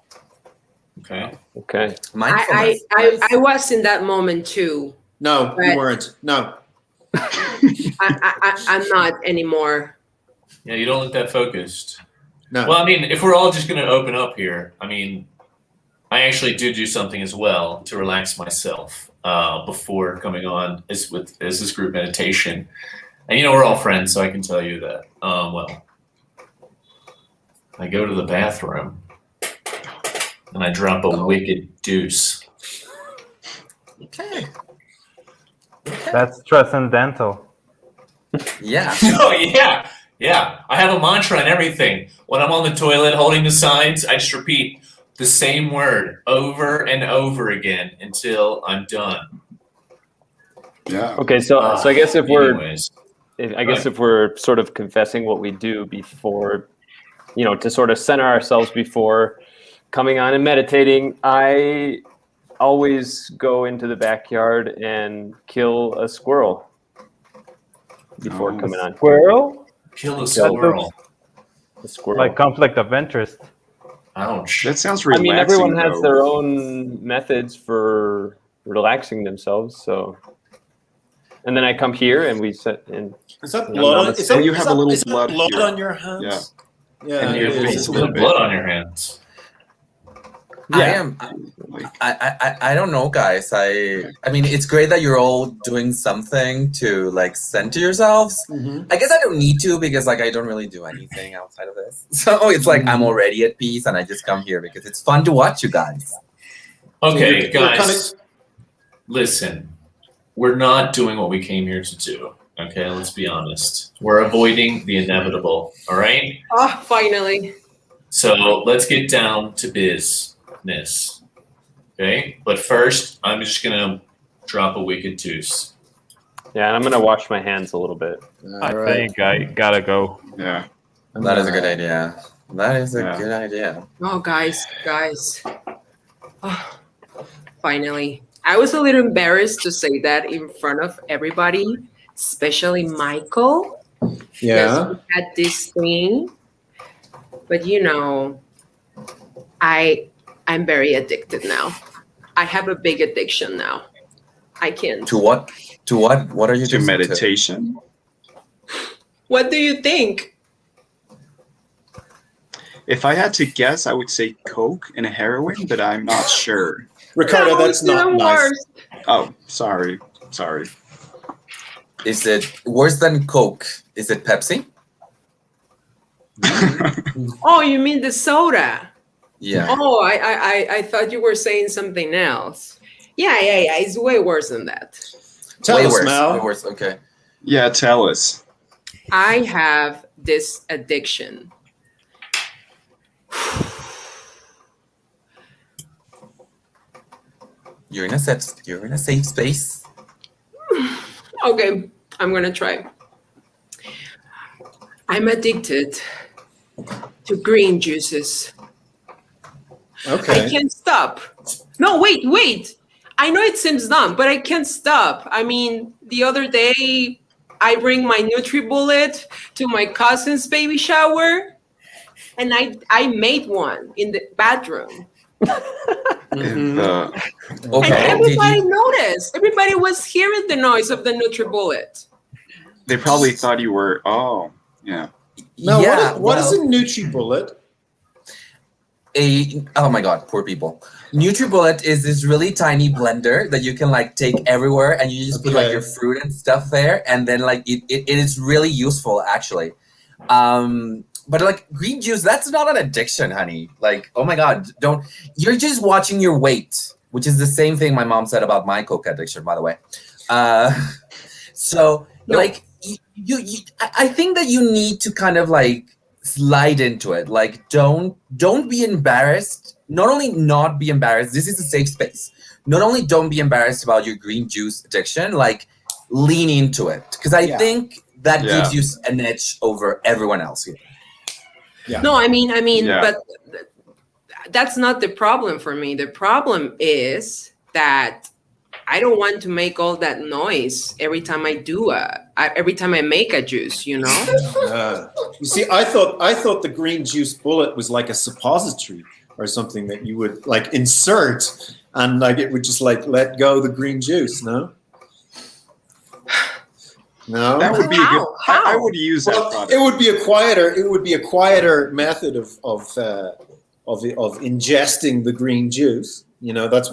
Okay. I was in that moment too. No, you weren't. No. I'm not anymore. Yeah, you don't look that focused. No. Well, I mean, if we're all just going to open up here, I mean, I actually do something as well to relax myself before coming on as this group meditation. And we're all friends, so I can tell you that. Well, I go to the bathroom and I drop a wicked deuce. Okay. That's transcendental. Yeah. Oh, yeah. Yeah. I have a mantra and everything. When I'm on the toilet holding the signs, I just repeat the same word over and over again until I'm done. Yeah. Okay, so I guess if we're sort of confessing what we do before, to sort of center ourselves before coming on and meditating, I always go into the backyard and kill a squirrel before coming on. Squirrel? Kill a squirrel. A squirrel. Like conflict of interest. Ouch. That sounds I relaxing. mean, everyone has though. their own methods for relaxing themselves. So, and then I come here and we sit in. Is that you know, blood on? namaste. Is that, You have a little is that blood blood here. on your hands? Yeah. And it your is. face It's a with little bit. blood on your hands. I don't know, guys. I mean, it's great that you're all doing something to like center yourselves. I guess I don't need to because like I don't really do anything outside of this. So it's like I'm already at peace and I just come here because it's fun to watch you guys. Okay, You're guys, listen. We're not doing what we came here to do. Okay, let's be honest. We're avoiding the inevitable. All right. Oh, finally. So let's get down to business. Okay, but first, I'm just gonna drop a wicked deuce. Yeah, and I'm gonna wash my hands a little bit. I think I gotta go. Yeah. That is a good idea. That is a good idea. Oh, guys. Oh, finally. I was a little embarrassed to say that in front of everybody, especially Michael. Yeah. Because we had this thing. But you know, I'm very addicted now. I have a big addiction now. I can't. To what? To what? What are you To doing? meditation. What do you think? If I had to guess, I would say coke and heroin, but I'm not sure. Ricardo, No, that's it's not even nice. worse. Oh, sorry. Is it worse than Coke? Is it Pepsi? Oh, you mean the soda? Yeah. Oh, I thought you were saying something else. Yeah. It's way worse than that. Tell us, Mel. Way worse. Okay. Yeah, tell us. I have this addiction. You're in a safe space. Okay, I'm gonna try. I'm addicted to green juices. Okay. I can't stop. No, wait. I know it seems dumb, but I can't stop. I mean, the other day, I bring my NutriBullet to my cousin's baby shower, and I made one in the bathroom. Okay. And everybody noticed. Everybody was hearing the noise of the NutriBullet. They probably thought you were. Oh, yeah. Now, Yeah, what is a NutriBullet? Oh my god, poor people. NutriBullet is this really tiny blender that you can like take everywhere, and you just put like your fruit and stuff there, and then like it is really useful actually. But like green juice, that's not an addiction, honey. Like, oh my god, you're just watching your weight, which is the same thing my mom said about my Coke addiction, by the way. Like I think that you need to kind of like slide into it. Like don't be embarrassed. Not only not be embarrassed, this is a safe space. Not only don't be embarrassed about your green juice addiction, like lean into it. Because I think that gives you an edge over everyone else here. Yeah. No, I mean, but that's not the problem for me. The problem is that I don't want to make all that noise every time every time I make a juice, you know? You see, I thought the green juice bullet was like a suppository or something that you would like insert and like it would just like let go the green juice, no? No, that would be a good. I would use that product. It would be a quieter method of ingesting the green juice. You know, that's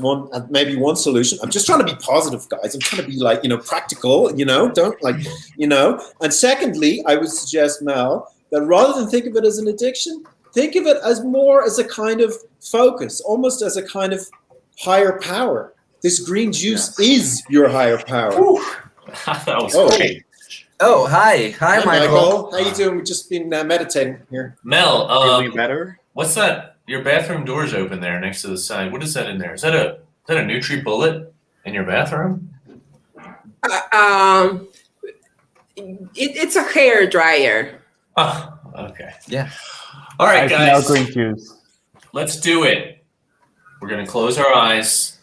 maybe one solution. I'm just trying to be positive, guys. I'm trying to be like, practical, don't like, And secondly, I would suggest, Mel, that rather than think of it as an addiction, think of it as more as a kind of focus, almost as a kind of higher power. This green juice is your higher power. That was great. Oh, hi, Michael. How you doing? We've just been meditating here. Mel, feeling better? What's that? Your bathroom door's open there next to the side. What is that in there? Is that a NutriBullet in your bathroom? It's a hair dryer. Oh, okay. Yeah. All right, I guys. smell green juice. let's do it. We're going to close our eyes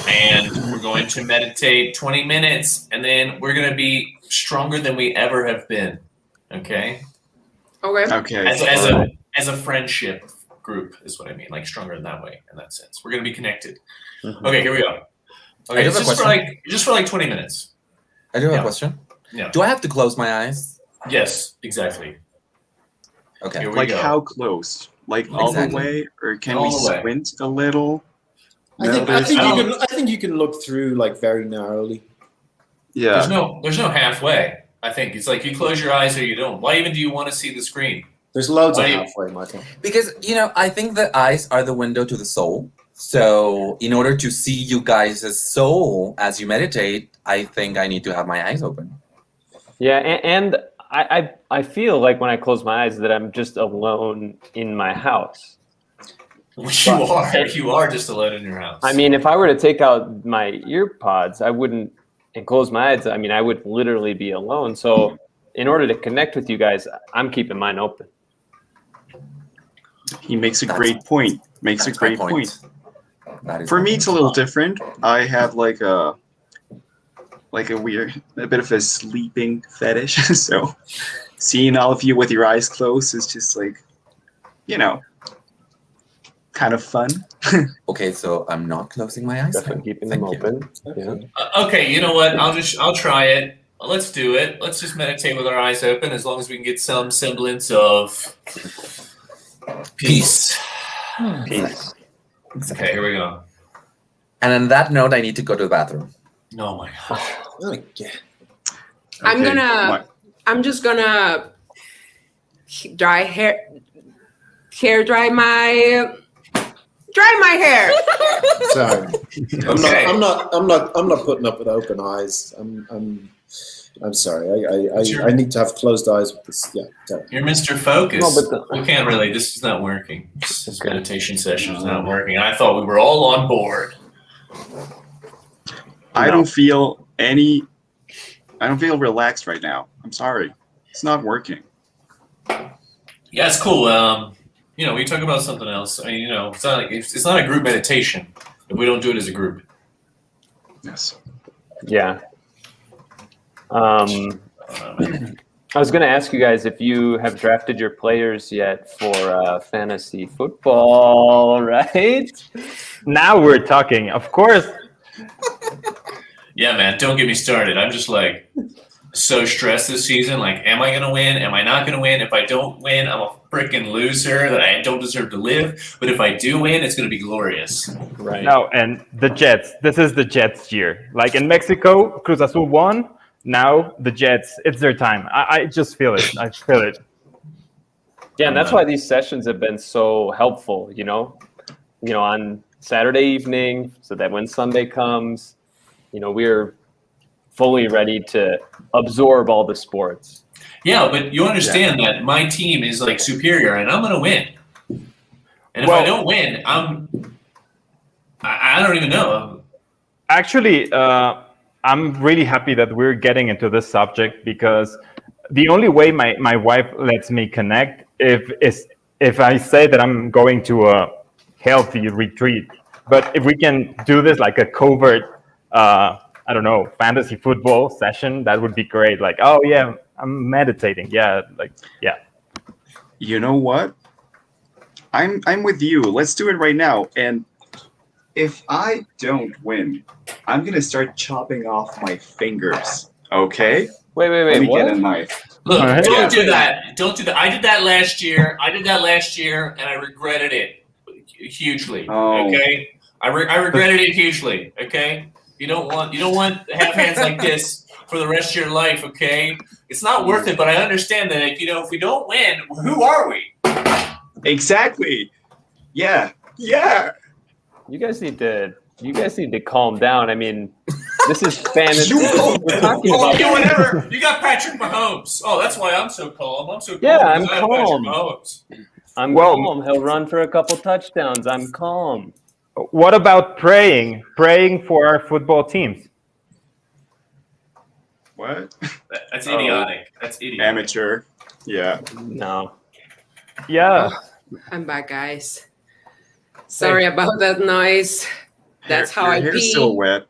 and we're going to meditate 20 minutes, and then we're going to be stronger than we ever have been. Okay? Okay. Okay. As a friendship group is what I mean, like stronger in that way, in that sense. We're going to be connected. Okay, here we go. Okay, have a just for like 20 minutes. I do have a question. Yeah. Do I have to close my eyes? Yes, exactly. Okay. Here we Like go. how close? Like all the way, or can All we the way. squint a little? I think you can look through like very narrowly. Yeah. There's no halfway. I think it's like you close your eyes or you don't. Why even do you want to see the screen? There's loads of Why- halfway, Michael. Because, I think the eyes are the window to the soul. So in order to see you guys' soul as you meditate, I think I need to have my eyes open. Yeah, and I feel like when I close my eyes that I'm just alone in my house. You are just alone in your house. I mean, if I were to take out my ear pods, I wouldn't, and close my eyes, I mean, I would literally be alone. So in order to connect with you guys, I'm keeping mine open. He makes a great point. That's a great point. For me, it's a little different. I have like a bit of a sleeping fetish. So seeing all of you with your eyes closed is just like, kind of fun. Okay, so I'm not closing my eyes. Definitely keeping them open. Yeah. Okay, you know what? I'll try it. Let's do it. Let's just meditate with our eyes open, as long as we can get some semblance of peace. Peace. Okay, here we go. And on that note, I need to go to the bathroom. Oh my god. I'm just gonna dry my hair. Sorry, I'm not putting up with open eyes. I'm sorry. I need to have closed eyes with this. Yeah. Sorry. You're Mr. Focus. No, but we can't really. This is not working. This meditation session is not working. I thought we were all on board. I don't feel relaxed right now. I'm sorry. It's not working. Yeah, it's cool. We talk about something else. I mean, it's not a group meditation if we don't do it as a group. Yes. Yeah. I was going to ask you guys if you have drafted your players yet for fantasy football, right? Now we're talking, of course. Yeah, man, don't get me started. I'm just like so stressed this season. Like, am I going to win? Am I not going to win? If I don't win, I'm a freaking loser that I don't deserve to live. But if I do win, it's going to be glorious. Right. No, and the Jets. This is the Jets' year. Like in Mexico, Cruz Azul won. Now the Jets, it's their time. I just feel it. I feel it. Yeah, and that's why these sessions have been so helpful, on Saturday evening, so that when Sunday comes, we're fully ready to absorb all the sports. Yeah, but you understand that my team is like superior, and I'm going to win. And if I don't win, I don't even know. Actually, I'm really happy that we're getting into this subject, because the only way my wife lets me connect if I say that I'm going to a healthy retreat. But if we can do this like a covert, fantasy football session, that would be great. Like, oh yeah, I'm meditating. Yeah, yeah. You know what? I'm with you. Let's do it right now. And if I don't win, I'm gonna start chopping off my fingers. Okay? Wait. Let me What? get a knife. Look, don't do that. Don't do that. I did that last year, and I regretted it hugely. Oh. Okay? I regretted it hugely. Okay? You don't want to have hands like this for the rest of your life. Okay? It's not worth it. But I understand that if we don't win, who are we? Exactly. Yeah. You guys need to calm down. I mean, this is fantasy. We're talking about whatever. You got Patrick Mahomes. Oh, that's why I'm so calm. I'm so calm. Yeah, I'm because I have Patrick calm. Mahomes. I'm calm. He'll run for a couple touchdowns. I'm calm. What about praying for our football teams? What? That's idiotic. That's idiotic. Amateur. Yeah. No. Yeah. I'm back, guys. Sorry about that noise. That's how I Your hair's pee. still wet.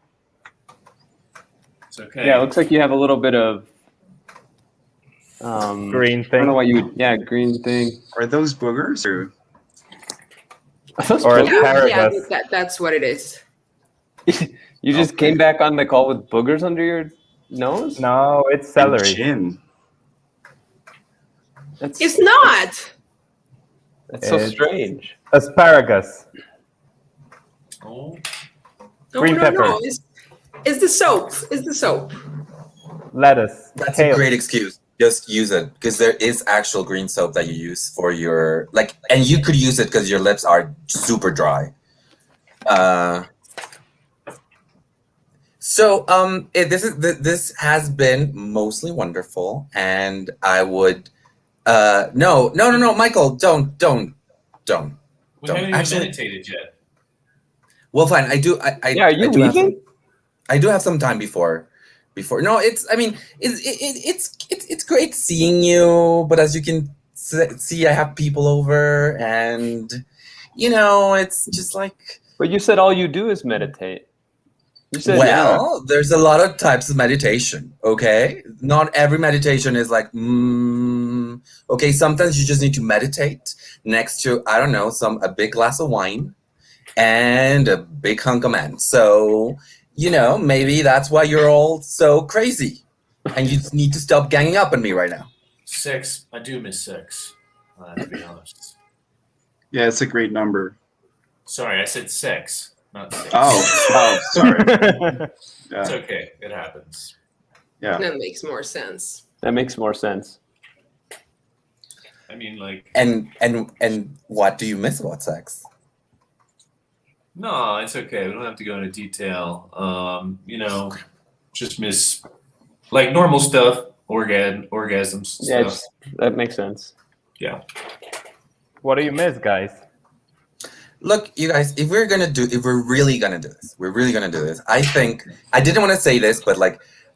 It's okay. Yeah, it looks like you have a little bit of green I thing. don't know what you would. Yeah, green thing. Are those boogers or? Or Yeah, asparagus. that's what it is. You just came back on the call with boogers under your nose? No, it's And celery. chin. It's not. That's so It's strange. Asparagus. Oh. Green no, pepper. No. It's the soap. It's the soap. Lettuce. That's kale. a great excuse. Just use it because there is actual green soap that you use for your and you could use it because your lips are super dry. This has been mostly wonderful, and I would no, Michael, don't. We haven't even meditated yet. Well, fine. I do. Yeah, are you leaving? I do have some time before. No, it's. I mean, it's great seeing you, but as you can see, I have people over, and it's just like. But you said all you do is meditate. You said there's a lot of types of meditation. Okay, not every meditation is like. Okay, sometimes you just need to meditate next to a big glass of wine, and a big hunk of man. So. Maybe that's why you're all so crazy. And you need to stop ganging up on me right now. 6. I do miss 6. To be honest. Yeah, it's a great number. Sorry, I said 6, not 6. Oh, sorry. It's okay. It happens. Yeah. That makes more sense. That makes more sense. I mean, like. And what do you miss about sex? No, it's okay. We don't have to go into detail. Just miss like normal stuff, orgasms. Yeah, stuff. that makes sense. Yeah. What do you miss, guys? Look, you guys, if we're really gonna do this, I think I didn't want to say this, but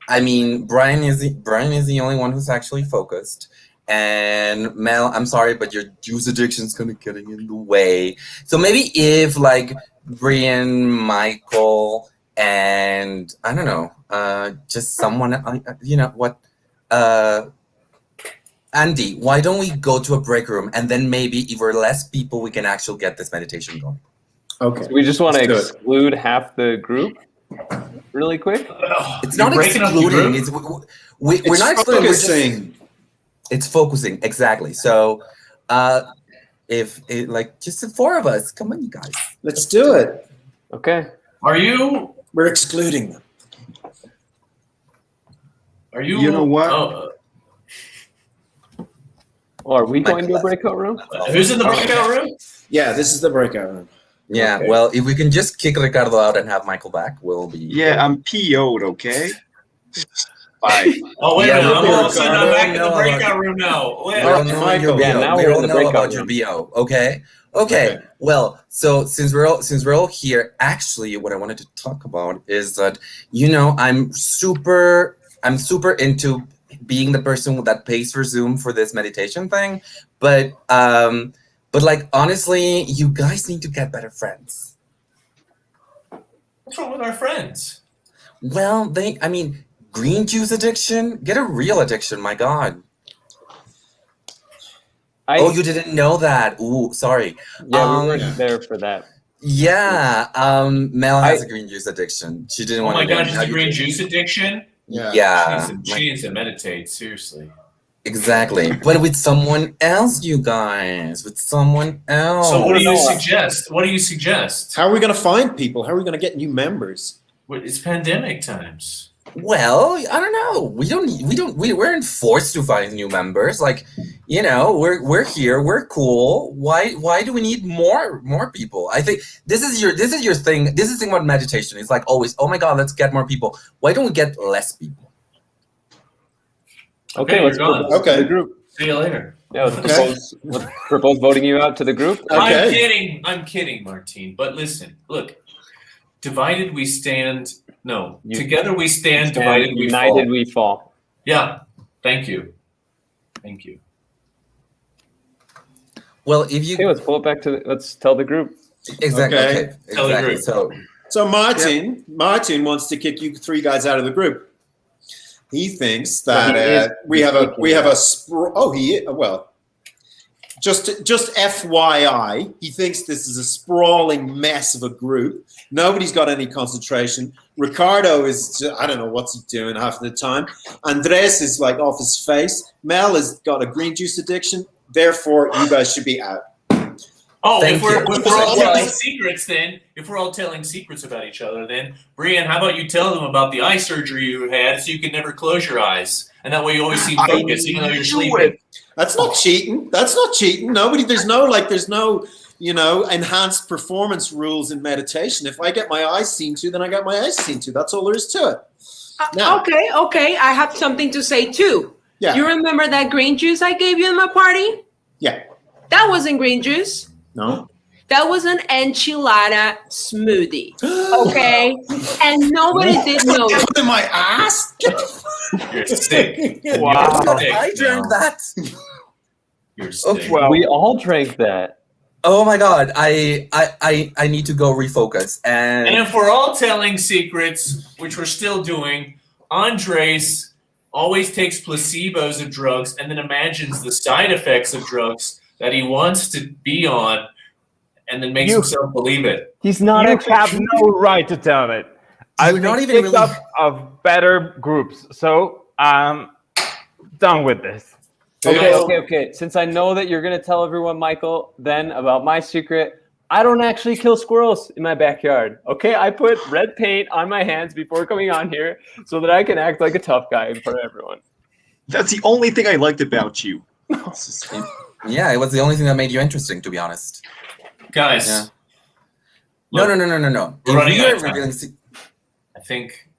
Brian is the only one who's actually focused. And Mel, I'm sorry, but your juice addiction's kind of getting in the way. So maybe if Brian, Michael, and I don't know, just someone, Andy, why don't we go to a break room and then maybe if we're less people, we can actually get this meditation going. Okay. So we just want to exclude half the group really quick? It's not excluding. We're not excluding. It's focusing, exactly. So, just the 4 of us, come on, you guys. Let's do it. Okay. We're excluding them. Are you? You know what? Are we going to a breakout room? Who's in the breakout room? Yeah, this is the breakout room. Yeah, Okay. well, if we can just kick Ricardo out and have Michael back, we'll be. Yeah, I'm PO'd, okay? Bye. Oh, wait a minute. All of a sudden, I'm back in the know breakout room now. Wait, We all know your Yeah, BO. now We we're all in the know breakout about your room. BO. Okay. Well, so since we're all here, actually, what I wanted to talk about is that I'm super into being the person that pays for Zoom for this meditation thing, but honestly, you guys need to get better friends. What's wrong with our friends? Well, green juice addiction? Get a real addiction, my God. You didn't know that. Ooh, sorry. Yeah, we weren't there for that. Yeah, Mel has a green juice addiction. She didn't want to. Oh my God, she's a green juice addiction? Yeah. She needs to meditate, seriously. Exactly. But with someone else, you guys. With someone else. So what do you suggest? What do you suggest? How are we going to find people? How are we going to get new members? It's pandemic times. Well, I don't know. We weren't forced to find new members. We're here. We're cool. Why do we need more people? I think this is your thing. This is the thing about meditation. It's like always, oh my God, let's get more people. Why don't we get less people? Okay, let's propose to the group. See you later. Yeah, let's propose voting you out to the group. Okay. I'm kidding, Martine. But listen, look. Divided we stand. No, together we stand. Divided we fall. United we fall. Yeah. Thank you. Well, if you let's pull it back to. Let's tell the group. Exactly. Okay. Okay. Exactly. So Martin wants to kick you three guys out of the group. He thinks that we have a just FYI, he thinks this is a sprawling mess of a group. Nobody's got any concentration. Ricardo is, I don't know what's he doing half of the time. Andres is like off his face. Mel has got a green juice addiction. Therefore, you guys should be out. Oh, if we're all telling secrets, if we're all telling secrets about each other, then Brian, how about you tell them about the eye surgery you had, so you can never close your eyes, and that way you always seem focused, even though you're sleeping. That's not cheating. That's not cheating. There's no enhanced performance rules in meditation. If I get my eyes seen to, then I got my eyes seen to. That's all there is to it. Okay. I have something to say too. Yeah. You remember that green juice I gave you in my party? Yeah. That wasn't green juice. No. That was an enchilada smoothie. Okay? And nobody did know. Put in my ass? You're sick. Wow. I drank that. You're sick. Well, we all drank that. Oh my god, I need to go refocus. And if we're all telling secrets, which we're still doing, Andres always takes placebos of drugs and then imagines the side effects of drugs that he wants to be on, and then makes himself believe it. He's not. You have no right to tell it. I've not been even picked up of better groups, so I'm done with this. Okay. Since I know that you're gonna tell everyone, Michael, then about my secret, I don't actually kill squirrels in my backyard. Okay, I put red paint on my hands before coming on here so that I can act like a tough guy in front of everyone. That's the only thing I liked about you. Yeah, it was the only thing that made you interesting, to be honest. Guys. Yeah. No. We're running out of If you're time. I think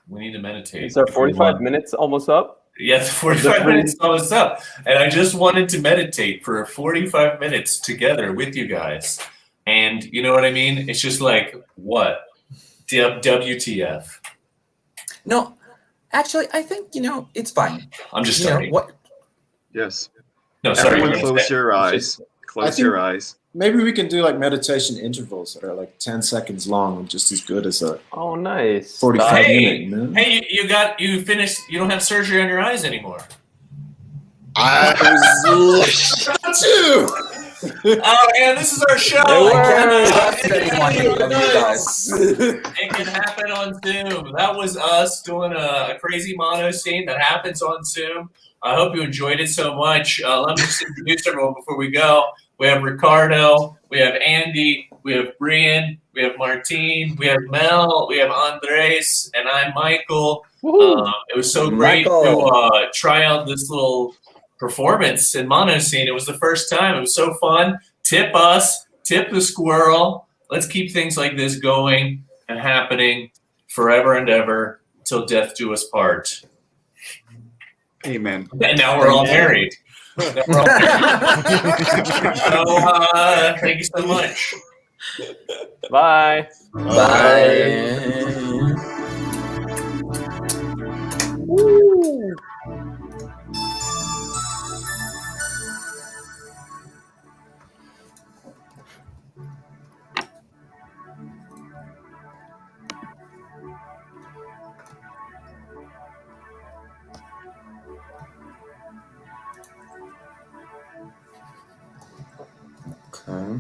we need to meditate. Is our 45 minutes almost up? Yes, 45 minutes almost up. And I just wanted to meditate for 45 minutes together with you guys. And you know what I mean? It's just like, what? WTF. No, actually, I think, it's fine. I'm just starting. What? Yes. No, sorry. Everyone close your eyes. Close your eyes. Maybe we can do like meditation intervals that are like 10 seconds long and just as good as a nice 45 hey, minute. Hey, you finished. You don't have surgery on your eyes anymore. I was too. Oh man, this is our show. It can happen on Zoom. That was us doing a crazy mono scene that happens on Zoom. I hope you enjoyed it so much. Let me just introduce everyone before we go. We have Ricardo, we have Andy, we have Brian, we have Martine, we have Mel, we have Andres, and I'm Michael. It was so great to try out this little performance in mono scene. It was the first time. It was so fun. Tip us, tip the squirrel. Let's keep things like this going and happening forever and ever till death do us part. Amen. And now we're all married. So, thank you so much. Bye. Woo. Okay.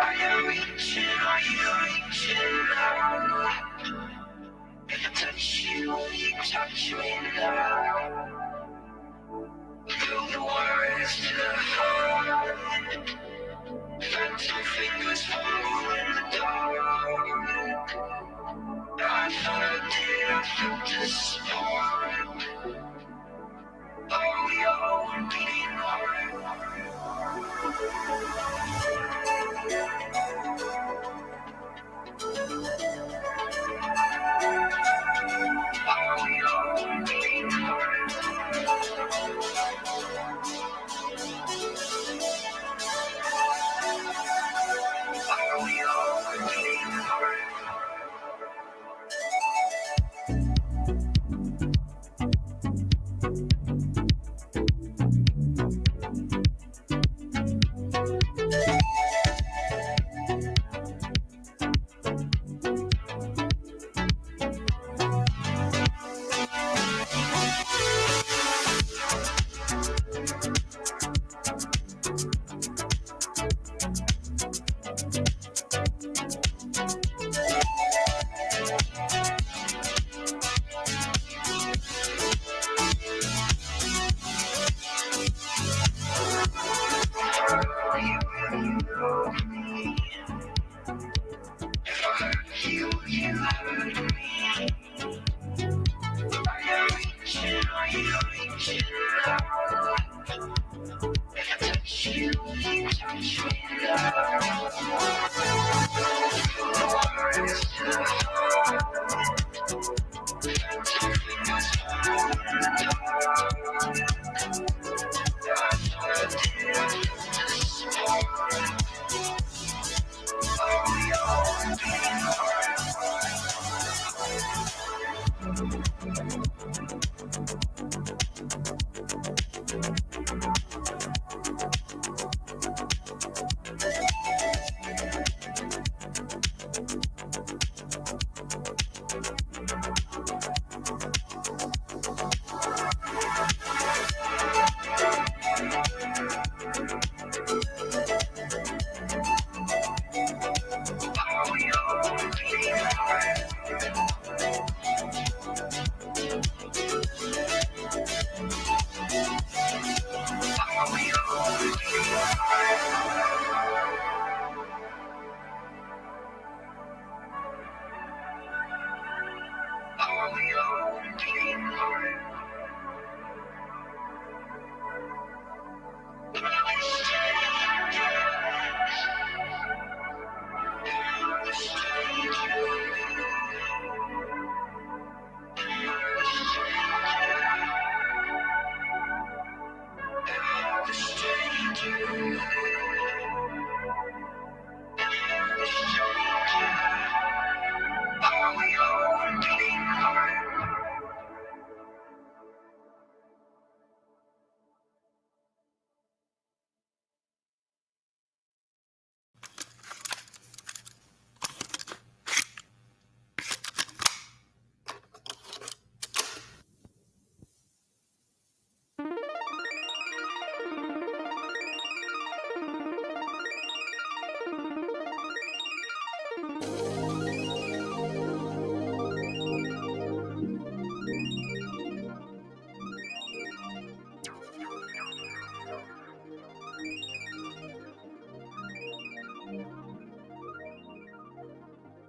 Are you reaching? Are you reaching now? If I touch you, will you touch me now? Through the words to the heart. Phantom fingers fall in the dark. I felt it, I felt the spark. Are we all beating heart? Are we all beating heart? Are we all beating heart?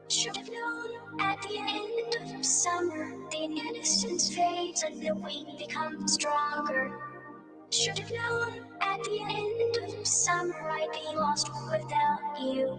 Should have known at the end of summer, the innocence fades and the we become stronger. Should have known at the end of summer, I'd be lost without you.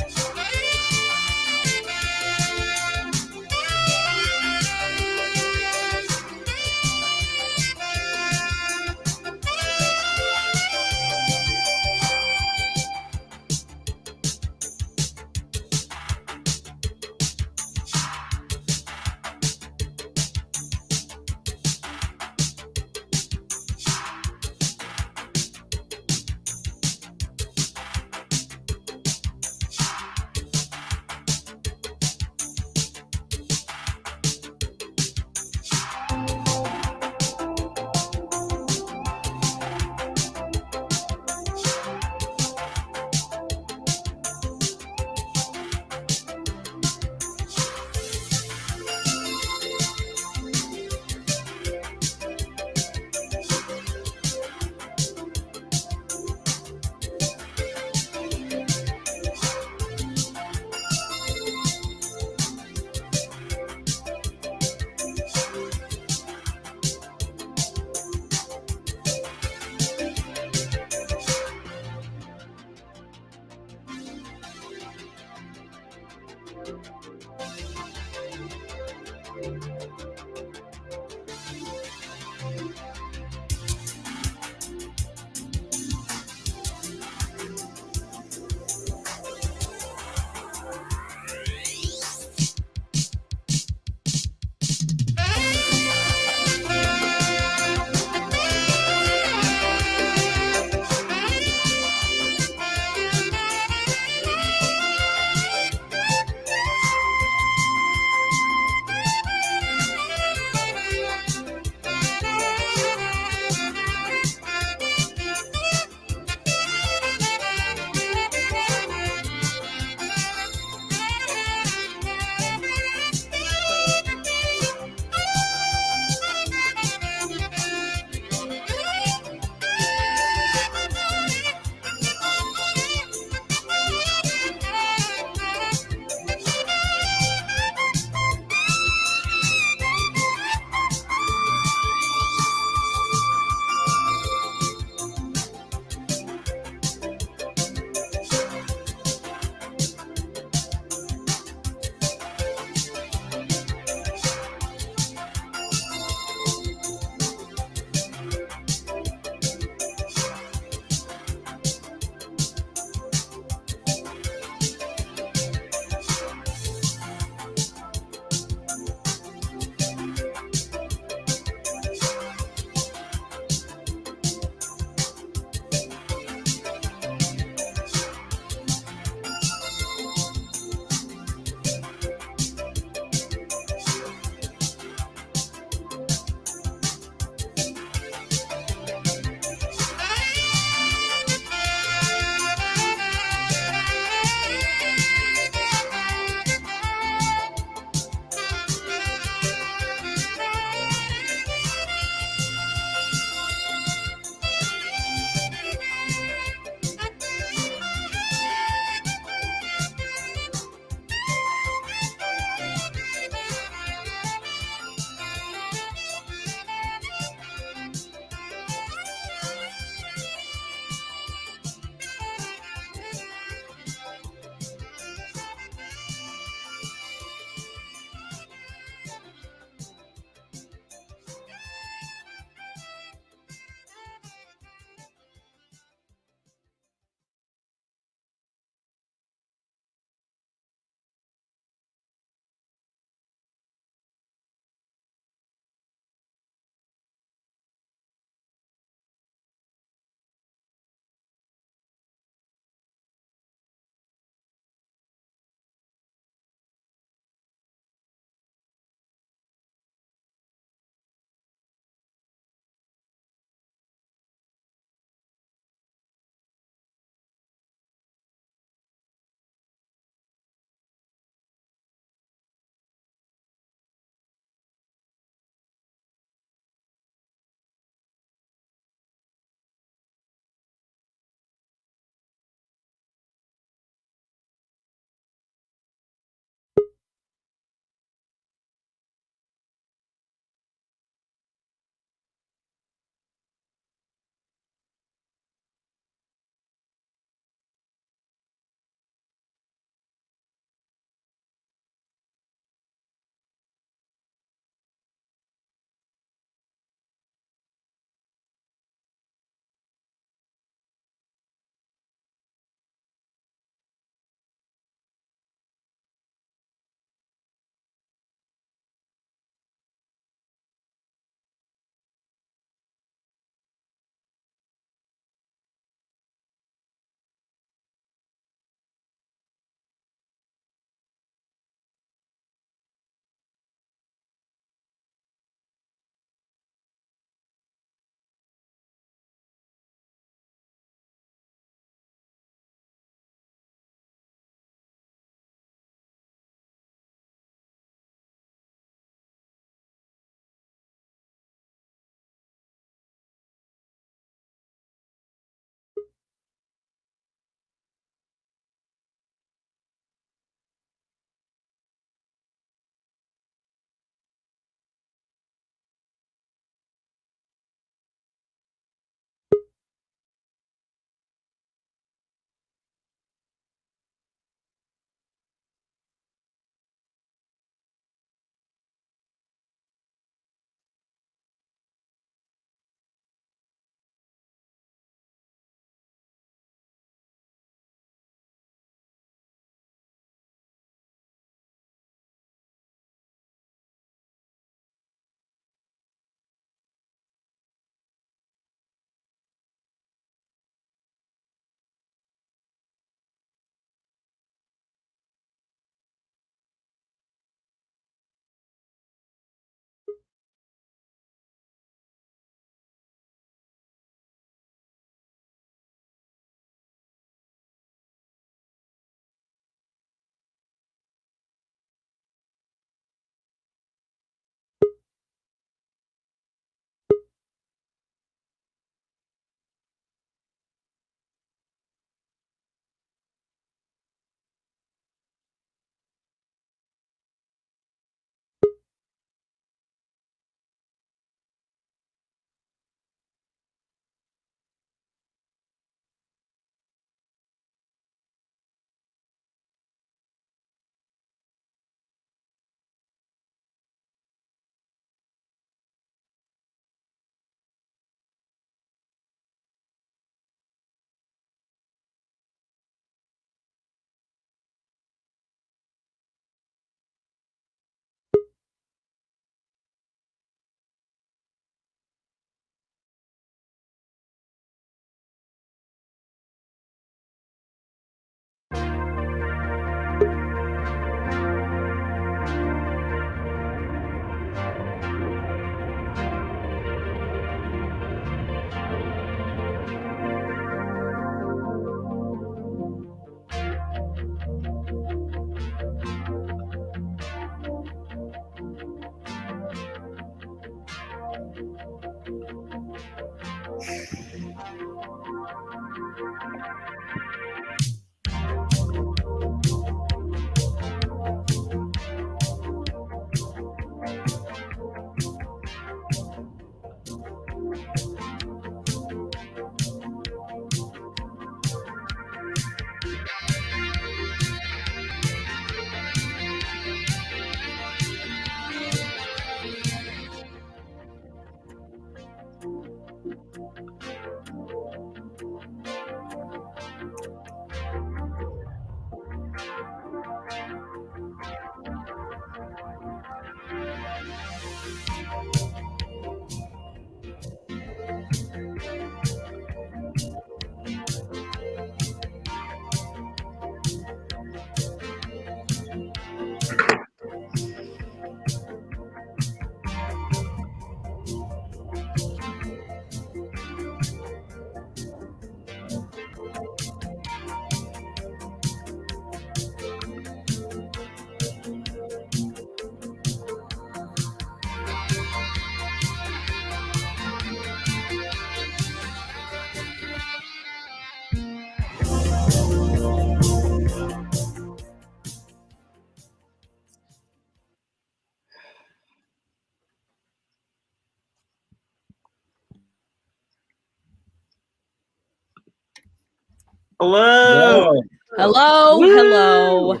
Hello. Hello.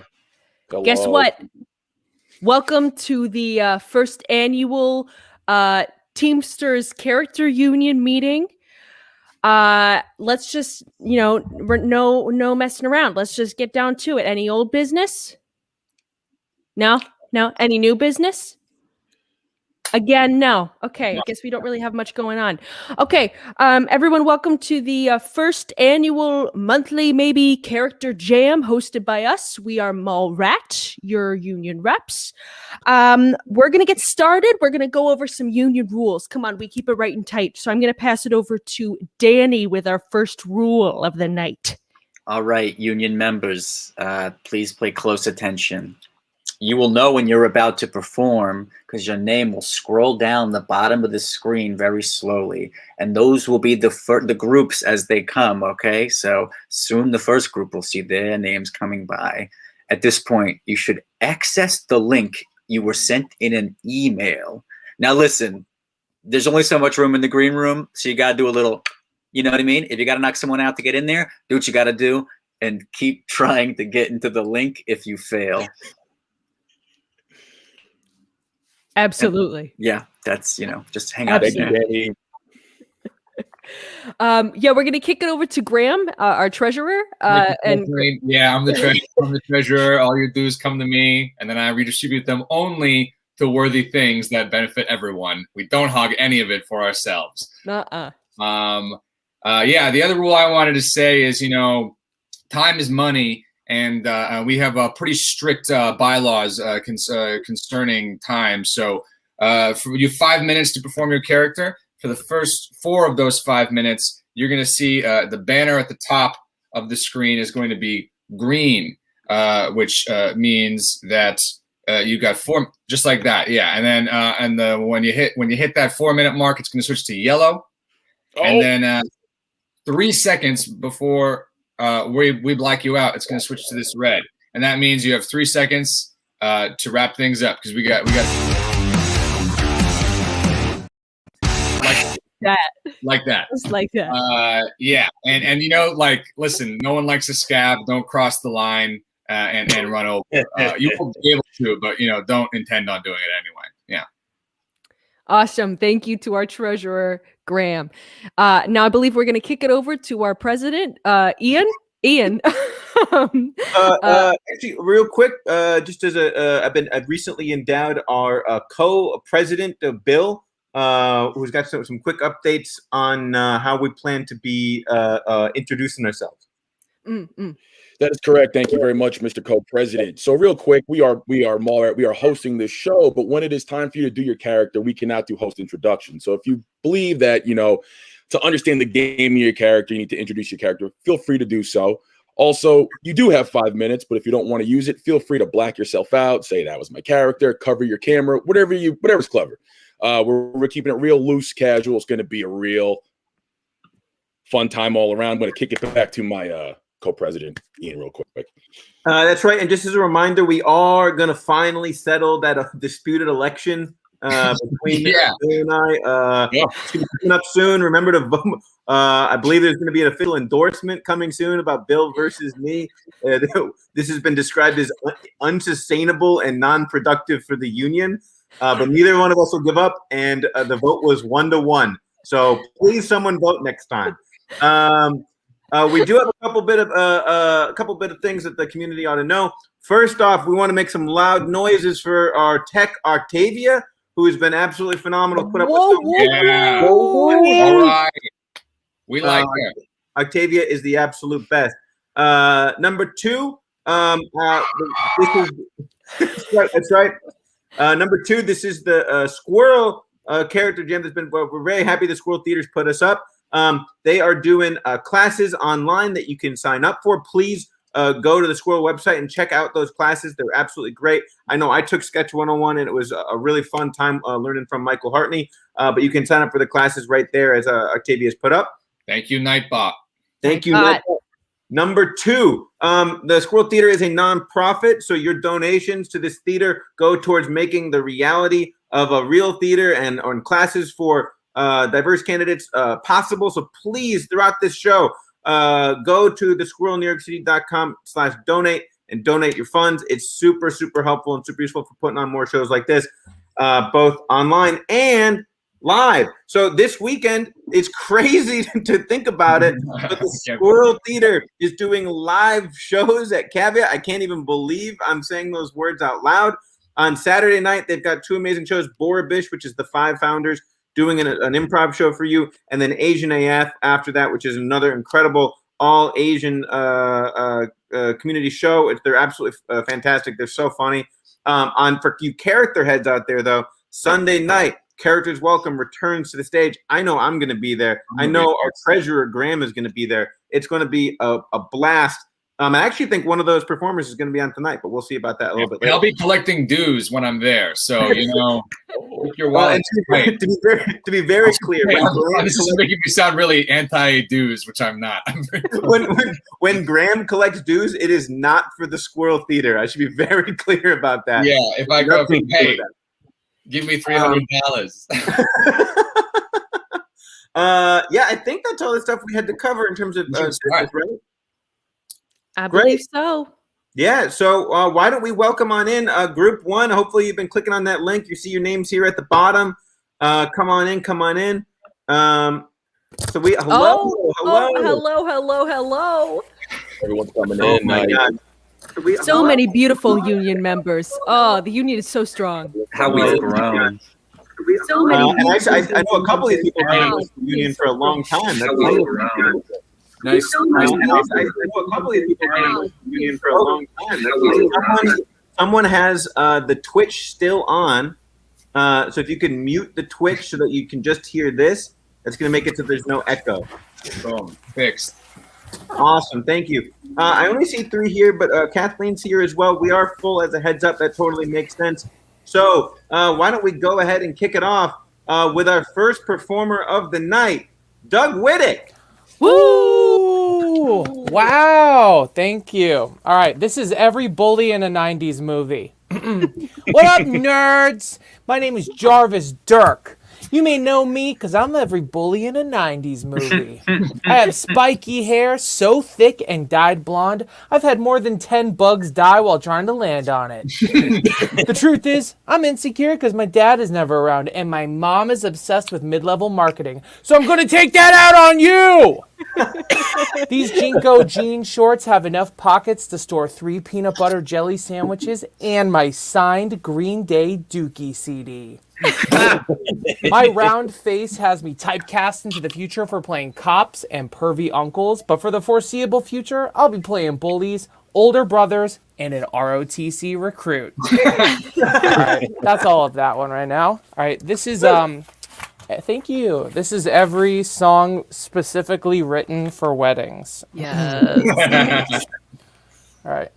Guess Hello. what? Welcome to the first annual Teamsters Character Union meeting. Let's just, we're no messing around. Let's just get down to it. Any old business? No? Any new business? Again, no. Okay, I guess we don't really have much going on. Okay, everyone, welcome to the first annual monthly, maybe, character jam hosted by us. We are Mall Rat, your union reps. We're going to get started. We're going to go over some union rules. Come on, we keep it right and tight. So I'm going to pass it over to Danny with our first rule of the night. All right, union members, please pay close attention. You will know when you're about to perform because your name will scroll down the bottom of the screen very slowly. And those will be the groups as they come, okay? So soon the first group will see their names coming by. At this point, you should access the link you were sent in an email. Now listen, there's only so much room in the green room, so you got to do a little, you know what I mean? If you got to knock someone out to get in there, do what you got to do and keep trying to get into the link if you fail. Absolutely. Yeah, that's, just hang out. Absolutely. We're going to kick it over to Graham, our treasurer. Yeah, I'm the treasurer. I'm the treasurer. All you do is come to me, and then I redistribute them only to worthy things that benefit everyone. We don't hog any of it for ourselves. The other rule I wanted to say is, time is money. And we have pretty strict bylaws concerning time. So you have 5 minutes to perform your character. For the first 4 of those 5 minutes, you're going to see the banner at the top of the screen is going to be green, which means that you got 4, just like that. Yeah, and then when you hit that 4-minute mark, it's going to switch to yellow, and then 3 seconds before we black you out, it's going to switch to this red, and that means you have 3 seconds to wrap things up because we got like that. Just like that. Yeah, and listen, no one likes a scab. Don't cross the line and run over. You will be able to, but don't intend on doing it anyway. Yeah. Awesome. Thank you to our treasurer, Graham. Now I believe we're going to kick it over to our president, Ian. Actually, real quick, just as I've recently endowed our co-president, Bill, who's got some quick updates on how we plan to be introducing ourselves. That is correct. Thank you very much, Mr. Co-President. So real quick, we are Mallrat. We are hosting this show, but when it is time for you to do your character, we cannot do host introduction. So if you believe that, to understand the game of your character, you need to introduce your character, feel free to do so. Also, you do have 5 minutes, but if you don't want to use it, feel free to black yourself out, say that was my character, cover your camera, whatever's clever. We're keeping it real loose, casual. It's going to be a real fun time all around. I'm going to kick it back to my co-president, Ian, real quick. That's right. And just as a reminder, we are going to finally settle that disputed election between Bill and I. It's going to be coming up soon. Remember to vote. I believe there's going to be an official endorsement coming soon about Bill versus me. This has been described as unsustainable and non-productive for the union. But neither one of us will give up, and the vote was 1-1. So please, someone vote next time. We do have a couple bit of things that the community ought to know. First off, we want to make some loud noises for our tech Octavia, who has been absolutely phenomenal. Put up with All right, we like her. Octavia is the absolute best. Number 2, this is that's right. Number 2, this is the Squirrel character jam that's been. We're very happy the Squirrel Theater's put us up. They are doing classes online that you can sign up for. Please go to the Squirrel website and check out those classes. They're absolutely great. I know I took Sketch 101 and it was a really fun time learning from Michael Hartney. But you can sign up for the classes right there as Octavia's put up. Thank you, Nightbot. Thank you, Nightbot. Number 2, the Squirrel Theater is a nonprofit, so your donations to this theater go towards making the reality of a real theater and on classes for diverse candidates possible. So please, throughout this show, go to thesquirrelnewyorkcity.com/donate and donate your funds. It's super, super helpful and super useful for putting on more shows like this, both online and live. So this weekend, it's crazy to think about it, but the Squirrel Theater is doing live shows at Caveat. I can't even believe I'm saying those words out loud. On Saturday night, they've got 2 amazing shows, Boribish, which is the 5 founders, doing an improv show for you, and then Asian AF after that, which is another incredible all-Asian community show. They're absolutely fantastic. They're so funny. For you character heads out there, though, Sunday night, Characters Welcome returns to the stage. I know I'm going to be there. I know our treasurer, Graham, is going to be there. It's going to be a blast. I actually think one of those performers is going to be on tonight, but we'll see about that a little bit later. I'll be collecting dues when I'm there, so keep your wallet. To be very clear, this is making me sound really anti-dues, which I'm not. when Graham collects dues, it is not for the Squirrel Theater. I should be very clear about that. Yeah, if I go, hey, give me $300. Yeah, I think that's all the stuff we had to cover in terms of right? I believe so. Yeah, so why don't we welcome on in group 1? Hopefully you've been clicking on that link. You see your names here at the bottom. Come on in. So we hello. Everyone's coming Oh in. my God. So many beautiful union members. Oh, the union is so strong. How we've grown. So many. And I know a couple of these people have been with the union for a long time. That's nice. I know a couple of these people have been with the union for a long time. Someone has the Twitch still on. So if you can mute the Twitch so that you can just hear this, that's going to make it so there's no echo. Boom. Fixed. Awesome. Thank you. I only see 3 here, but Kathleen's here as well. We are full as a heads up. That totally makes sense. So why don't we go ahead and kick it off with our first performer of the night, Doug Whittick. Woo! Wow. Thank you. All right. This is every bully in a 90s movie. What up, nerds? My name is Jarvis Dirk. You may know me because I'm every bully in a 90s movie. I have spiky hair, so thick and dyed blonde, I've had more than 10 bugs die while trying to land on it. The truth is, I'm insecure because my dad is never around and my mom is obsessed with mid-level marketing. So I'm going to take that out on you! These Jinko jean shorts have enough pockets to store 3 peanut butter jelly sandwiches and my signed Green Day Dookie CD. My round face has me typecast into the future for playing cops and pervy uncles, but for the foreseeable future, I'll be playing bullies, older brothers, and an ROTC recruit. All right, that's all of that one right now. All right, this is thank you. This is every song specifically written for weddings. Yes. All right.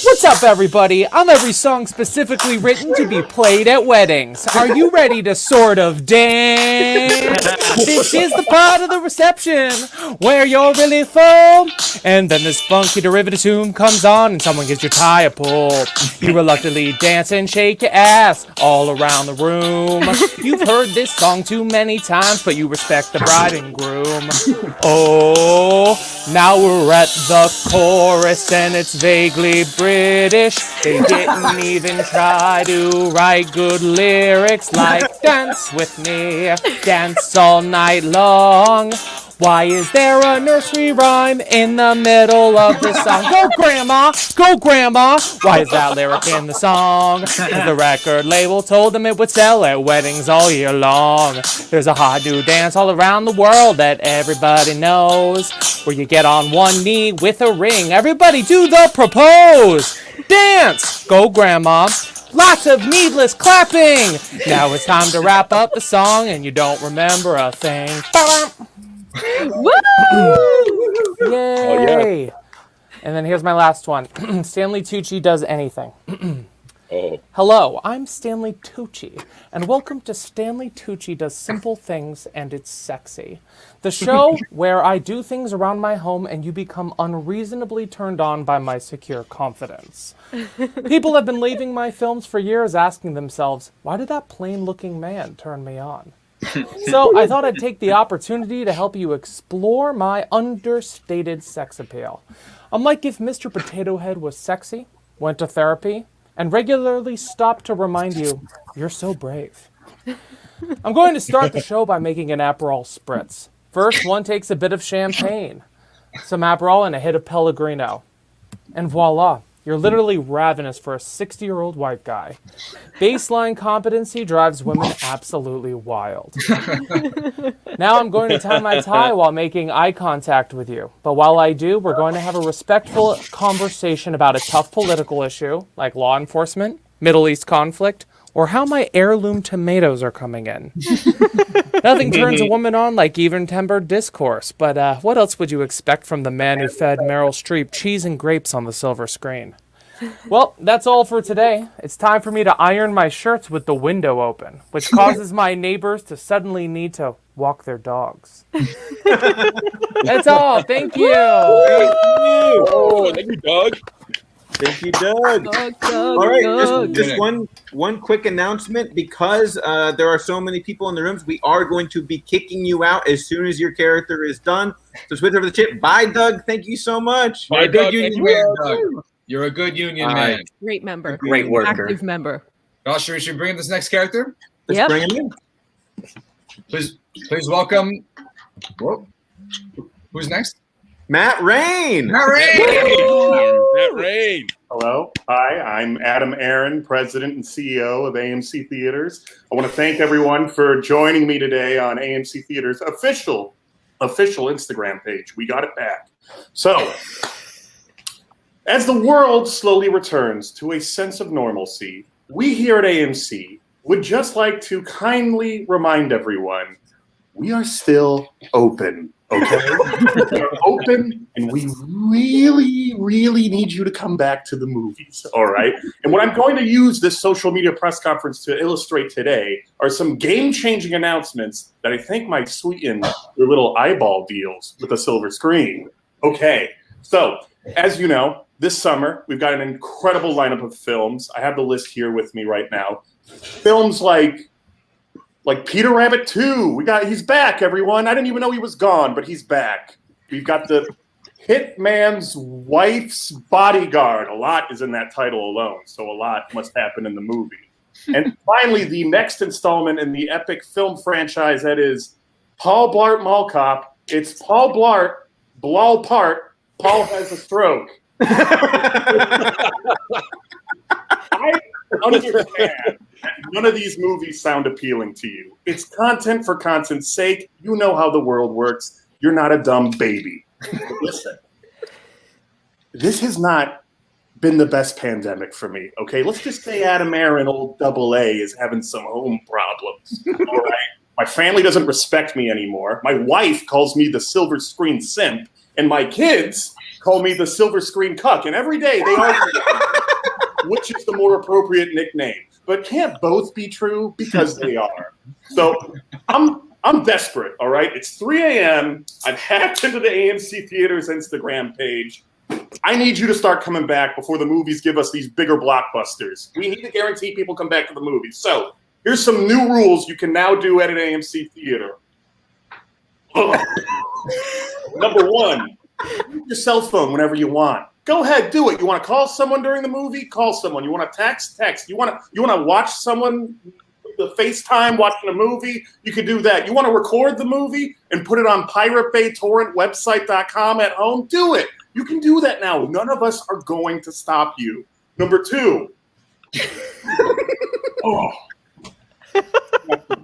What's up, everybody? I'm every song specifically written to be played at weddings. Are you ready to sort of dance? This is the part of the reception where you're really full. And then this funky derivative tune comes on and someone gives your tie a pull. You reluctantly dance and shake your ass all around the room. You've heard this song too many times, but you respect the bride and groom. Oh, now we're at the chorus and it's vaguely British. They didn't even try to write good lyrics like dance with me, dance all night long. Why is there a nursery rhyme in the middle of the song? Go grandma, go grandma. Why is that lyric in the song? 'Cause the record label told them it would sell at weddings all year long. There's a hot new dance all around the world that everybody knows, where you get on one knee with a ring. Everybody do the propose. Dance, go grandma. Lots of needless clapping. Now it's time to wrap up the song and you don't remember a thing. Woo! Yay! Yeah. And then here's my last one. Stanley Tucci does anything. Oh. Hello, I'm Stanley Tucci, and welcome to Stanley Tucci Does Simple Things and It's Sexy. The show where I do things around my home and you become unreasonably turned on by my secure confidence. People have been leaving my films for years asking themselves, why did that plain-looking man turn me on? So I thought I'd take the opportunity to help you explore my understated sex appeal. Unlike if Mr. Potato Head was sexy, went to therapy, and regularly stopped to remind you, you're so brave. I'm going to start the show by making an Aperol spritz. First, one takes a bit of champagne, some Aperol, and a hit of Pellegrino. And voila, you're literally ravenous for a 60-year-old white guy. Baseline competency drives women absolutely wild. Now I'm going to tie my tie while making eye contact with you. But while I do, we're going to have a respectful conversation about a tough political issue, like law enforcement, Middle East conflict, or how my heirloom tomatoes are coming in. Nothing turns a woman on like even-tempered discourse, but what else would you expect from the man who fed Meryl Streep cheese and grapes on the silver screen? Well, that's all for today. It's time for me to iron my shirts with the window open, which causes my neighbors to suddenly need to walk their dogs. That's all. Thank you. Oh, thank you, Doug. Thank you, Doug. All right, just one quick announcement. Because there are so many people in the rooms, we are going to be kicking you out as soon as your character is done. So switch over the chip. Bye, Doug. Thank you so much. Bye, Doug. You're a good union man. Great member. Great worker. Active member. Oh, should we bring in this next character? Yep. Bring him in. Please welcome. Whoa. Who's next? Matt Rain. Matt Rain. Matt Rain. Hello. Hi, I'm Adam Aaron, President and CEO of AMC Theaters. I want to thank everyone for joining me today on AMC Theaters' official Instagram page. We got it back. So, as the world slowly returns to a sense of normalcy, we here at AMC would just like to kindly remind everyone, we are still open. Okay, we're open, and we really, really need you to come back to the movies. All right. And what I'm going to use this social media press conference to illustrate today are some game-changing announcements that I think might sweeten your little eyeball deals with a silver screen. Okay. So, as you know, this summer we've got an incredible lineup of films. I have the list here with me right now. Films like Peter Rabbit 2. He's back, everyone. I didn't even know he was gone, but he's back. We've got the Hitman's Wife's Bodyguard. A lot is in that title alone, so a lot must happen in the movie. And finally, the next installment in the epic film franchise that is Paul Blart Mall Cop. It's Paul Blart, Blall Part, Paul Has a Stroke. I understand none of these movies sound appealing to you. It's content for content's sake. You know how the world works. You're not a dumb baby. Listen, this has not been the best pandemic for me, okay? Let's just say Adam Aaron, old AA, is having some home problems, all right? My family doesn't respect me anymore. My wife calls me the silver screen simp, and my kids call me the silver screen cuck, and every day they argue which is the more appropriate nickname. But can't both be true? Because they are. So I'm desperate, all right? It's 3 a.m. I've hacked into the AMC Theaters Instagram page. I need you to start coming back before the movies give us these bigger blockbusters. We need to guarantee people come back to the movies. So here's some new rules you can now do at an AMC theater. Number one, use your cell phone whenever you want. Go ahead, do it. You want to call someone during the movie? Call someone. You want to text? Text. You want to watch someone the FaceTime watching a movie? You can do that. You want to record the movie and put it on Pirate Bay Torrent website.com at home? Do it. You can do that now. None of us are going to stop you. Number two.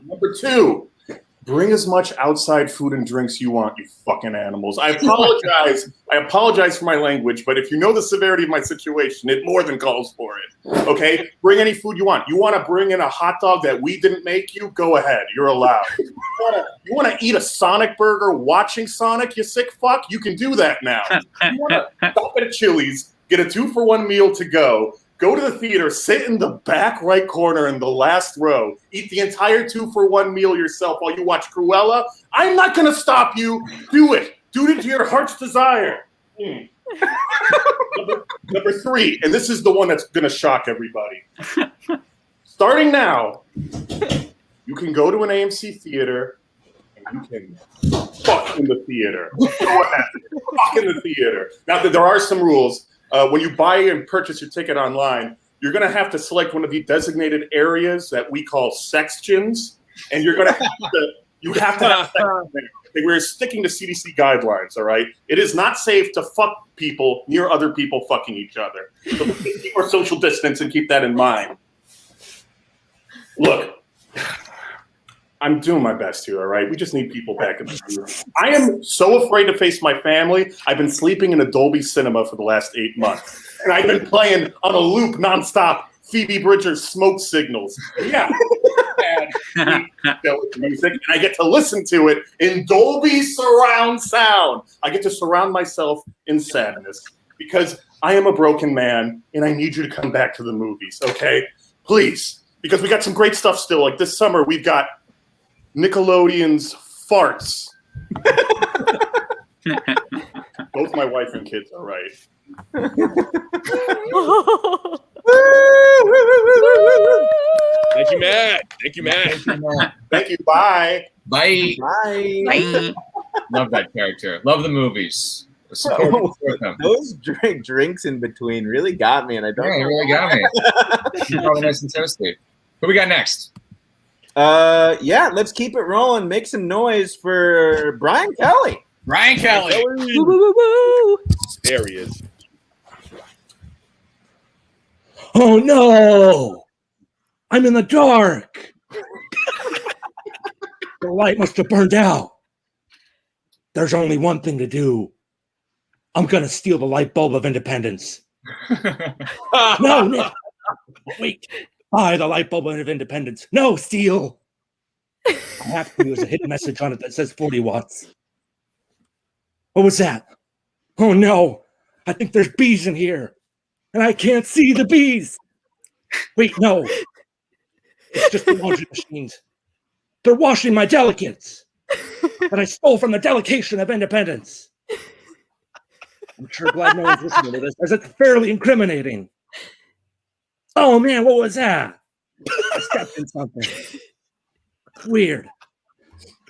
Number two. Bring as much outside food and drinks you want, you fucking animals. I apologize for my language, but if you know the severity of my situation, it more than calls for it. Okay? Bring any food you want. You want to bring in a hot dog that we didn't make you? Go ahead. You're allowed. You want to eat a Sonic burger watching Sonic, you sick fuck? You can do that now. You want to stop at a Chili's, get a 2-for-1 meal to go. Go to the theater, sit in the back right corner in the last row, eat the entire 2-for-1 meal yourself while you watch Cruella. I'm not going to stop you. Do it. Do it to your heart's desire. Number three, and this is the one that's going to shock everybody. Starting now, You can go to an AMC theater and you can fuck in the theater. Fuck in the theater. Now, there are some rules. When you buy and purchase your ticket online, you're going to have to select one of the designated areas that we call sections, and you're going to have to have sections there. Okay, we're sticking to CDC guidelines, all right? It is not safe to fuck people near other people fucking each other. So keep our social distance and keep that in mind. Look, I'm doing my best here, all right? We just need people back in the room. I am so afraid to face my family. I've been sleeping in a Dolby Cinema for the last 8 months. And I've been playing on a loop nonstop Phoebe Bridgers' Smoke Signals. Yeah. Music, and I get to listen to it in Dolby surround sound. I get to surround myself in sadness because I am a broken man and I need you to come back to the movies, okay? Please. Because we got some great stuff still. Like this summer, we've got Nickelodeon's Farts. Both my wife and kids are right. Thank you, Matt. Thank you, Matt. Thank you. Bye. Bye. Bye. Love that character. Love the movies. Those drinks in between really got me, and I don't. Yeah, really got me. Probably nice and toasty. What we got next? Yeah, let's keep it rolling. Make some noise for Brian Kelly. Brian Kelly. Woo, woo, woo, woo. There he is. Oh no! I'm in the dark. The light must have burned out. There's only one thing to do. I'm gonna steal the light bulb of independence. No, wait. Buy the light bulb of independence. No, steal. I have to use a hidden message on it that says 40 watts. What was that? Oh no, I think there's bees in here. And I can't see the bees. Wait, no. It's just the laundry machines. They're washing my delicates that I stole from the delegation of independence. I'm sure glad no one's listening to this, as it's fairly incriminating. Oh man, what was that? I stepped in something. Weird.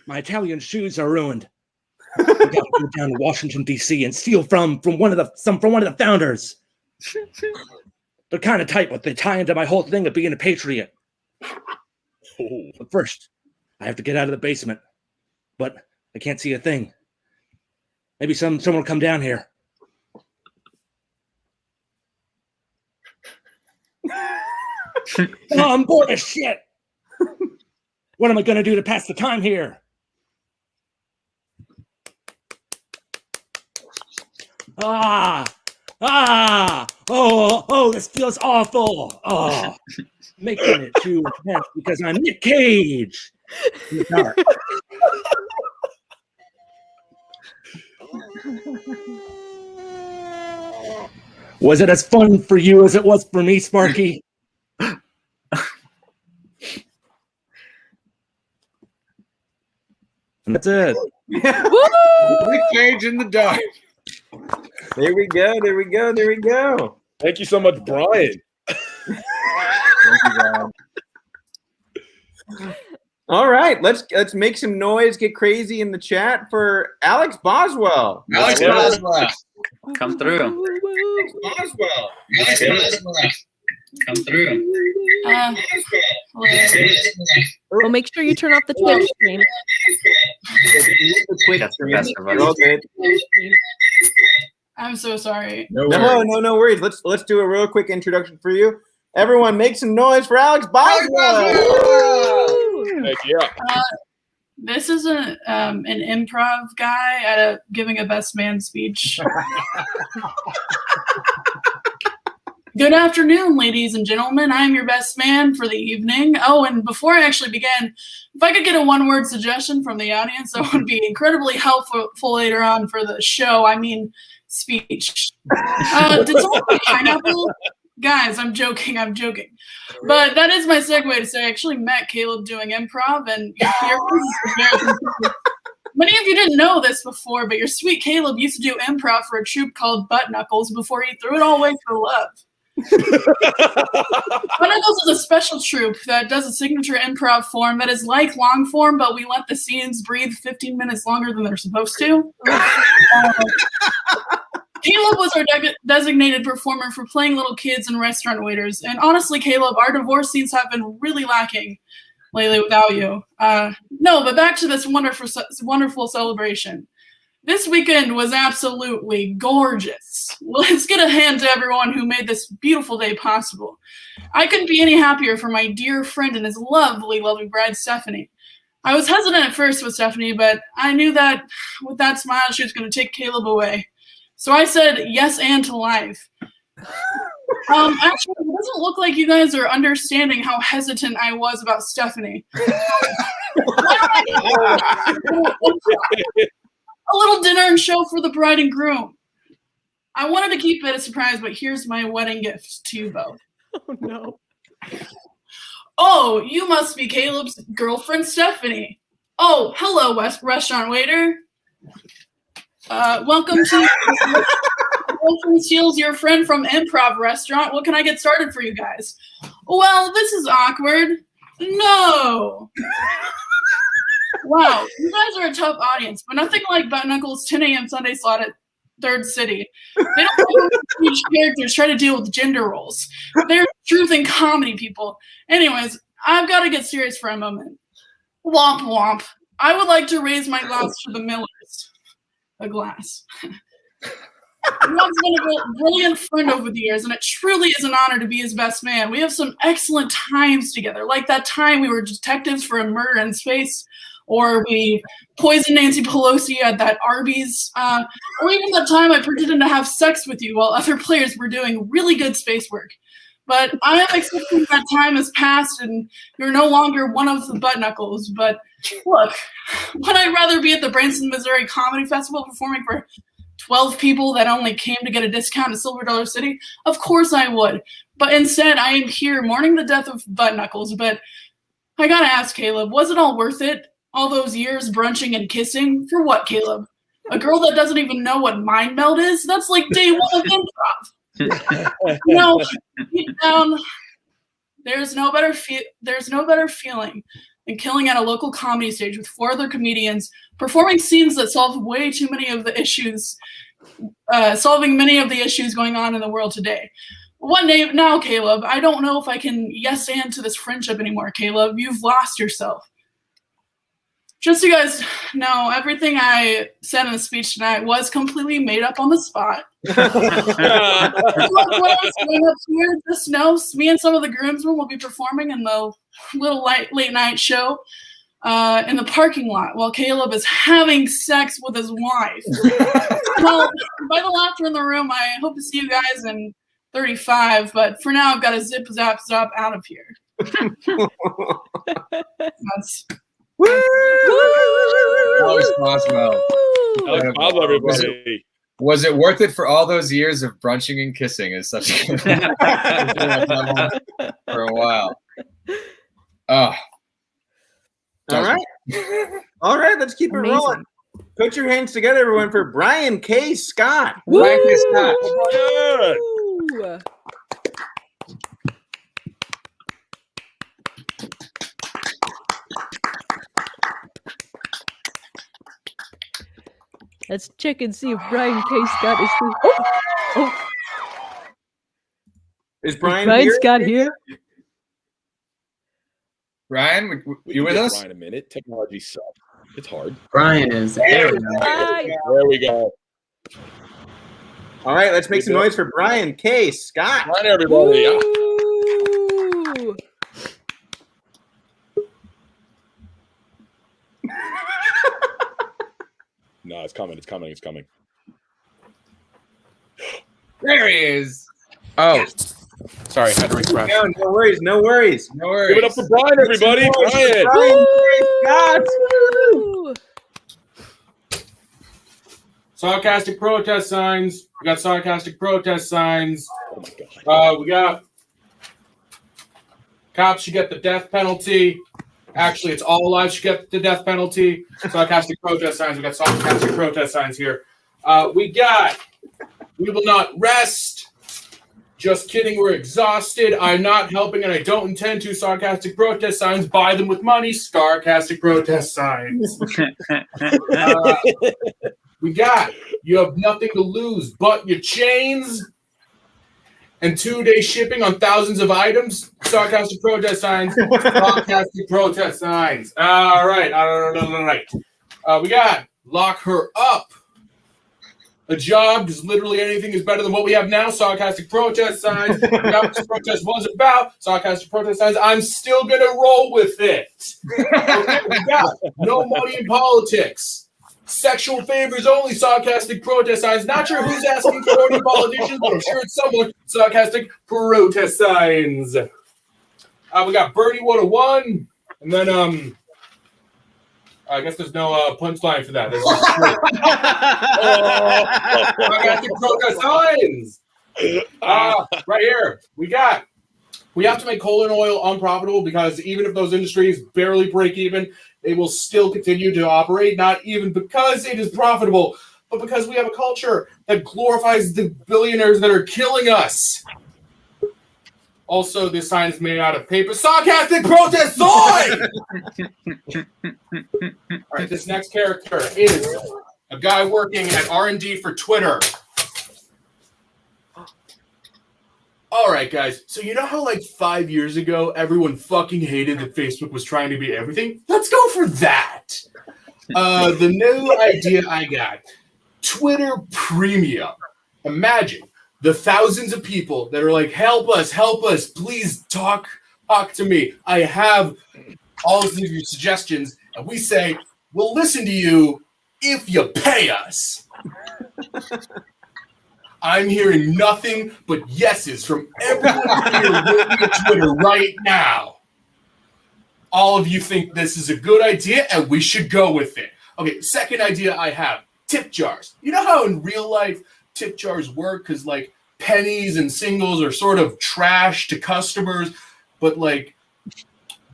My Italian shoes are ruined. I got to go down to Washington, D.C. and steal from one of the founders. They're kind of tight, but they tie into my whole thing of being a patriot. But first, I have to get out of the basement. But I can't see a thing. Maybe someone will come down here. Oh, I'm bored as shit. What am I going to do to pass the time here? Oh, this feels awful. Oh, making it too intense because I'm Nick Cage. In the dark. Was it as fun for you as it was for me, Sparky? And that's it. Nick Cage in the dark. There we go. There we go. There we go. Thank you so much, Brian. Thank you, Brian. All right, let's make some noise, get crazy in the chat for Alex Boswell. Alex Boswell. Come through. Alex Boswell. Alex Boswell. Come through. Well, make sure you turn off the Twitch stream. That's the best of us. I'm so sorry. No worries. Let's do a real quick introduction for you. Everyone, make some noise for Alex Boswell. This is an improv guy giving a best man speech. Good afternoon, ladies and gentlemen. I am your best man for the evening. Oh, and before I actually begin, if I could get a one-word suggestion from the audience, that would be incredibly helpful later on for the show. I mean, speech. Did someone say pineapple? Guys, I'm joking. But that is my segue to say I actually met Caleb doing improv, and many of you didn't know this before, but your sweet Caleb used to do improv for a troupe called Butt Knuckles before he threw it all away for love. Buttnuggles is a special troupe that does a signature improv form that is like long form, but we let the scenes breathe 15 minutes longer than they're supposed to. Caleb was our designated performer for playing little kids and restaurant waiters. And honestly, Caleb, our divorce scenes have been really lacking lately without you. No, but back to this wonderful celebration. This weekend was absolutely gorgeous. Let's get a hand to everyone who made this beautiful day possible. I couldn't be any happier for my dear friend and his lovely, lovely bride, Stephanie. I was hesitant at first with Stephanie, but I knew that with that smile, she was going to take Caleb away. So I said yes and to life. Actually, it doesn't look like you guys are understanding how hesitant I was about Stephanie. A little dinner and show for the bride and groom. I wanted to keep it a surprise, but here's my wedding gift to you both. Oh, no. Oh, you must be Caleb's girlfriend, Stephanie. Oh, hello, restaurant waiter. Welcome to Steele's your friend from Improv Restaurant. What can I get started for you guys? Well, this is awkward. No. Wow, you guys are a tough audience, but nothing like Buttnuggles' 10 a.m. Sunday slot at Third City. They don't teach characters try to deal with gender roles. They're truth and comedy people. Anyways, I've got to get serious for a moment. Womp womp. I would like to raise my glass to the Millers. A glass. Rob's been a brilliant friend over the years, and it truly is an honor to be his best man. We have some excellent times together, like that time we were detectives for a murder in space, or we poisoned Nancy Pelosi at that Arby's, or even the time I pretended to have sex with you while other players were doing really good space work. But I am accepting that time has passed and you're no longer one of the Buttnuggles. But look, would I rather be at the Branson, Missouri Comedy Festival performing for 12 people that only came to get a discount at Silver Dollar City? Of course I would. But instead, I am here mourning the death of Buttnuggles. But I gotta ask, Caleb, was it all worth it? All those years brunching and kissing? For what, Caleb? A girl that doesn't even know what mind meld is? That's like day one of improv. No, deep down, there's no better feeling than killing at a local comedy stage with 4 other comedians, performing scenes that solve way too many of the issues, solving many of the issues going on in the world today. One day now, Caleb, I don't know if I can yes and to this friendship anymore, Caleb. You've lost yourself. Just so you guys know, everything I said in the speech tonight was completely made up on the spot. When I was going up here, just know me and some of the groomsmen will be performing in the little late night show in the parking lot while Caleb is having sex with his wife. Well, by the laughter in the room, I hope to see you guys in 35, but for now I've got to zip zap zap out of here. That's... Woo! That was Cosmo. Cosmo, everybody. Was it worth it for all those years of brunching and kissing? Is such a for a while. Oh. All right. All right, let's keep it rolling. Put your hands together, everyone, for Brian K. Scott. Woo! Brian K. Scott. Woo! Let's check and see if Brian K. Scott is still. Oh. Is Brian Scott here? Brian, you with us? Brian, a minute. Technology sucks. It's hard. Brian is there. There we go. All right, let's make some noise for Brian K. Scott. Brian, everybody. Woo! No, it's coming. It's coming. It's coming. There he is. Oh, sorry. I had to refresh. No worries. No worries. No worries. Give it up for Brian, everybody. Brian. Brian. Sarcastic protest signs. We got sarcastic protest signs. Oh my God. We got cops should get the death penalty. Actually, it's all lives should get the death penalty. Sarcastic protest signs. We got sarcastic protest signs here. We got we will not rest. Just kidding, we're exhausted. I'm not helping and I don't intend to. Sarcastic protest signs. Buy them with money. Sarcastic protest signs. We got, you have nothing to lose but your chains and 2-day shipping on thousands of items. Sarcastic protest signs. Sarcastic protest signs. All right. We got, lock her up. A job, because literally anything is better than what we have now. Sarcastic protest signs. What this protest was about. Sarcastic protest signs. I'm still going to roll with it. Okay, we got no money in politics. Sexual favors only. Sarcastic protest signs. Not sure who's asking for any politicians, but I'm sure it's someone. Sarcastic protest signs. We got Bernie 101. And then, I guess there's no punchline for that. Sarcastic protest signs. Right here. We have to make coal and oil unprofitable because even if those industries barely break even, they will still continue to operate, not even because it is profitable, but because we have a culture that glorifies the billionaires that are killing us. Also, this sign is made out of paper. Sarcastic protest sign! All right, this next character is a guy working at R&D for Twitter. All right, guys. So you know how like 5 years ago, everyone fucking hated that Facebook was trying to be everything? Let's go for that. The new idea I got, Twitter Premium. Imagine the thousands of people that are like, help us, please talk to me. I have all of your suggestions. And we say, we'll listen to you if you pay us. I'm hearing nothing but yeses from everyone here looking at Twitter right now. All of you think this is a good idea and we should go with it. Okay, second idea I have, tip jars. You know how in real life tip jars work? Because like pennies and singles are sort of trash to customers, but like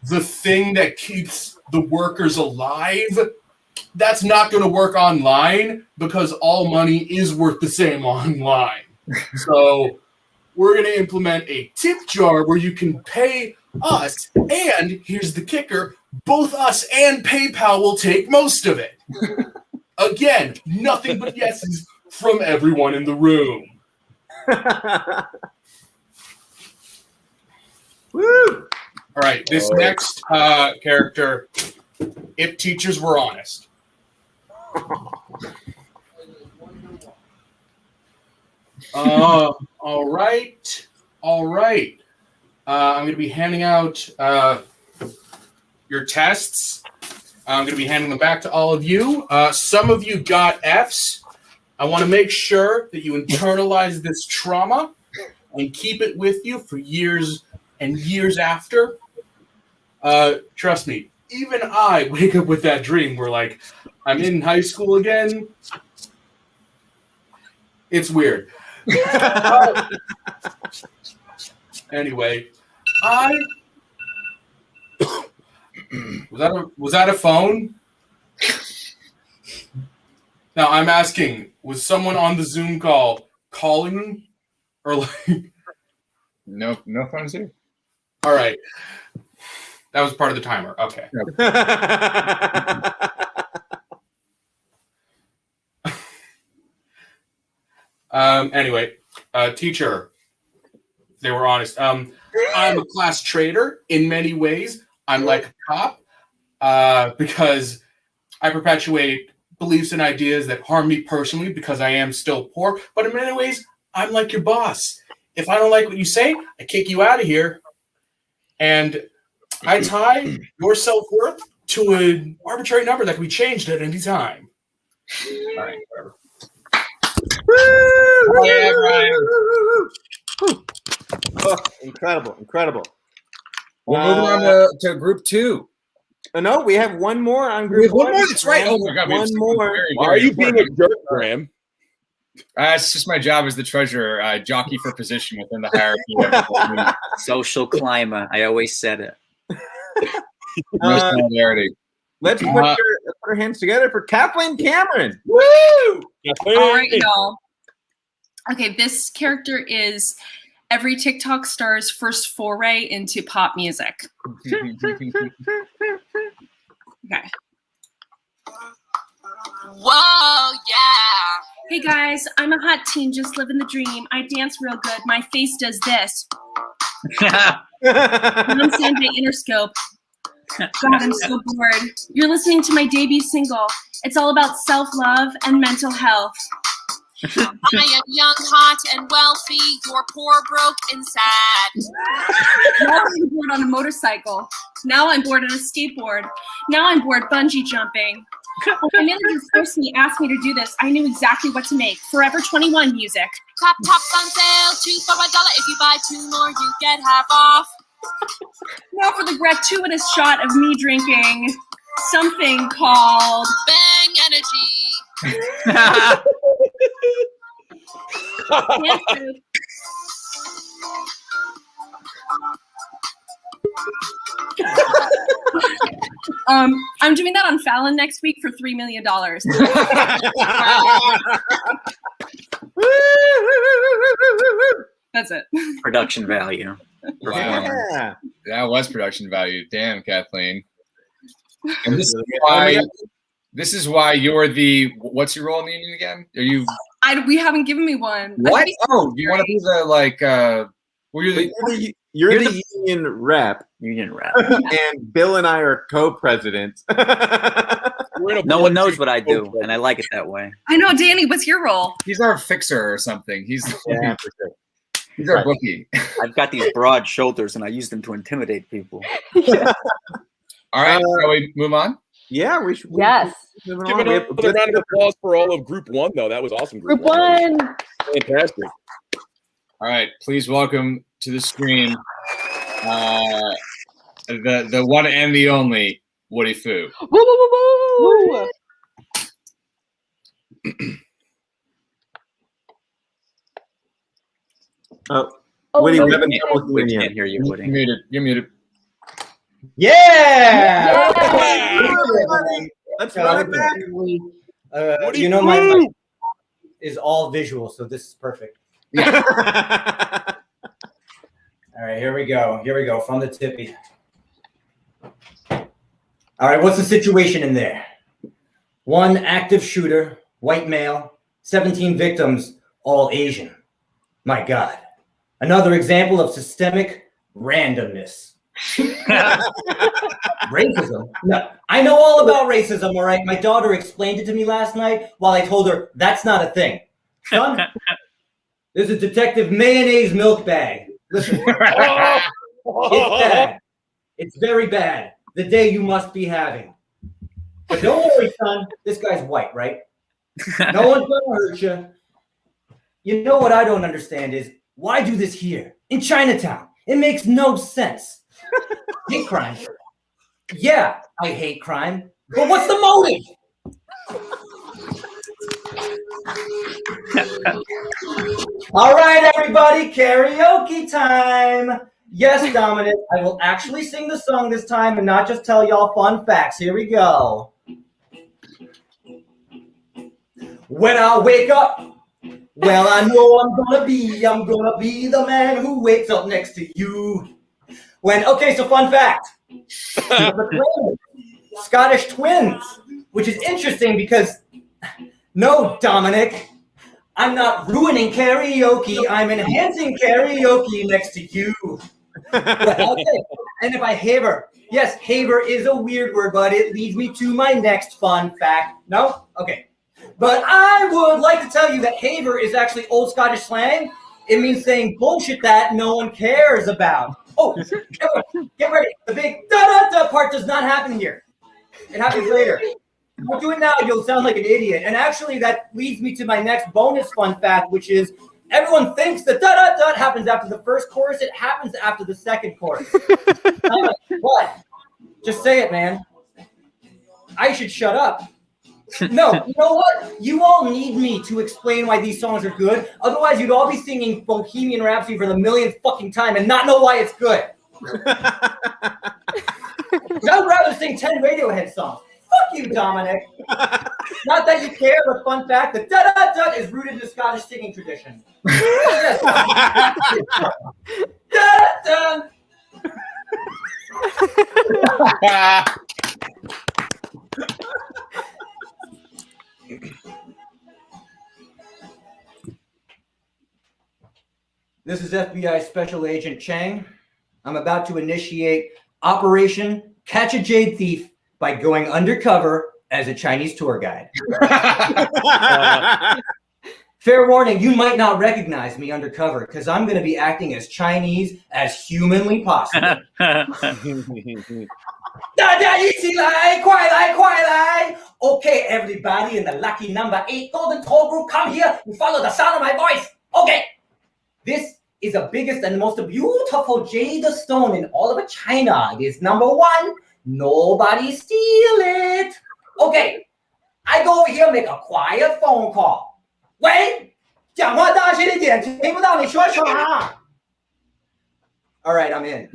the thing that keeps the workers alive, that's not going to work online because all money is worth the same online. So we're going to implement a tip jar where you can pay us, and here's the kicker, both us and PayPal will take most of it. Again, nothing but yeses from everyone in the room. Woo! All right, this next character, if teachers were honest. All right. I'm going to be handing out your tests. I'm going to be handing them back to all of you. Some of you got Fs. I want to make sure that you internalize this trauma and keep it with you for years and years after. Trust me, even I wake up with that dream where, like, I'm in high school again. It's weird. Anyway, was that a phone? Now I'm asking, was someone on the Zoom call calling, or like? No phones here. All right, that was part of the timer. Okay. Anyway, teacher, they were honest. I'm a class traitor in many ways. I'm like a cop because I perpetuate beliefs and ideas that harm me personally because I am still poor. But in many ways, I'm like your boss. If I don't like what you say, I kick you out of here. And I tie your self-worth to an arbitrary number that can be changed at any time. All right, whatever. Yeah, Brian. Oh, incredible. We're moving on to group 2. No, we have one more on group We have one 1. more. That's right. Oh my God, one more. Why are you being a jerk, Graham? It's just my job as the treasurer, jockey for position within the hierarchy. Social climber. I always said it. No solidarity. Let's put our hands together for Kathleen Cameron. Woo! All right, y'all. Okay, this character is every TikTok star's first foray into pop music. Okay. Whoa, yeah. Hey guys, I'm a hot teen just living the dream. I dance real good. My face does this. I'm on Sunday Interscope. God, I'm so bored. You're listening to my debut single. It's all about self-love and mental health. I am young, hot, and wealthy. You're poor, broke, and sad. Now I'm bored on a motorcycle. Now I'm bored on a skateboard. Now I'm bored bungee jumping. When my manager forced me, asked me to do this, I knew exactly what to make. Forever 21 music. Top tops on sale, $2 for $1. If you buy 2 more, you get half off. Now for the gratuitous shot of me drinking something called Bang Energy. I'm doing that on Fallon next week for $3 million. That's it. Production value. Wow. That was production value. Damn, Kathleen. And this is why you're the, what's your role in the union again? Are you? We haven't given me one. What? Oh, you want to be the well, you're the union rep. Union rep. And Bill and I are co-presidents. No one knows what I do, and I like it that way. I know, Danny. What's your role? He's our fixer or something. He's yeah, for sure. He's our bookie. I've got these broad shoulders, and I use them to intimidate people. All right, shall we move on? Yeah, we should. Yes. Give another round of applause for all of Group 1, though. That was awesome. Group 1. Fantastic. All right, please welcome to the stream the one and the only Woody Fu. Woo, woo, woo, woo. Woody, we haven't can't hear you, Woody. You're muted. You're muted. Yeah! Let's run it back. You know, my is all visual, so this is perfect. Yeah. All right, here we go. Here we go. From the tippy. All right, what's the situation in there? 1 active shooter, white male, 17 victims, all Asian. My God. Another example of systemic randomness. Racism? No, I know all about racism, all right? My daughter explained it to me last night while I told her that's not a thing. Son, there's a Detective Mayonnaise milk bag. Listen, it's bad. It's very bad. The day you must be having. But don't worry, son. This guy's white, right? No one's gonna hurt you. You know what I don't understand is, why do this here in Chinatown? It makes no sense. Hate crime. Yeah, I hate crime. But what's the motive? All right, everybody, karaoke time. Yes, Dominic, I will actually sing the song this time and not just tell y'all fun facts. Here we go. When I wake up, well, I know I'm gonna be the man who wakes up next to you. Okay, so fun fact. Scottish twins, which is interesting because, no, Dominic, I'm not ruining karaoke. I'm enhancing karaoke next to you. Well, okay. And if I haver, yes, haver is a weird word, but it leads me to my next fun fact. No? Okay. But I would like to tell you that haver is actually Old Scottish slang. It means saying bullshit that no one cares about. Oh, everyone, get ready. The big da-da-da part does not happen here. It happens later. We'll do it now. You'll sound like an idiot. And actually, that leads me to my next bonus fun fact, which is everyone thinks the da-da-da happens after the first chorus. It happens after the second chorus. What? Just say it, man. I should shut up. No, you know what? You all need me to explain why these songs are good. Otherwise, you'd all be singing Bohemian Rhapsody for the millionth fucking time and not know why it's good. I would rather sing 10 Radiohead songs. you, Dominic. Not that you care, but fun fact, the da-da-da is rooted in the Scottish singing tradition. Yes. Da-da-da. This is FBI Special Agent Chang. I'm about to initiate Operation Catch a Jade Thief by going undercover as a Chinese tour guide. Fair warning, you might not recognize me undercover because I'm going to be acting as Chinese as humanly possible. Okay, everybody in the lucky number 8 Golden Toll Group, come here and follow the sound of my voice. Okay, this is the biggest and most beautiful jade stone in all of China. It is number 1. Nobody steal it. Okay, I go over here, make a quiet phone call. 喂，讲话大声一点，听不到你说什么。All right, I'm in.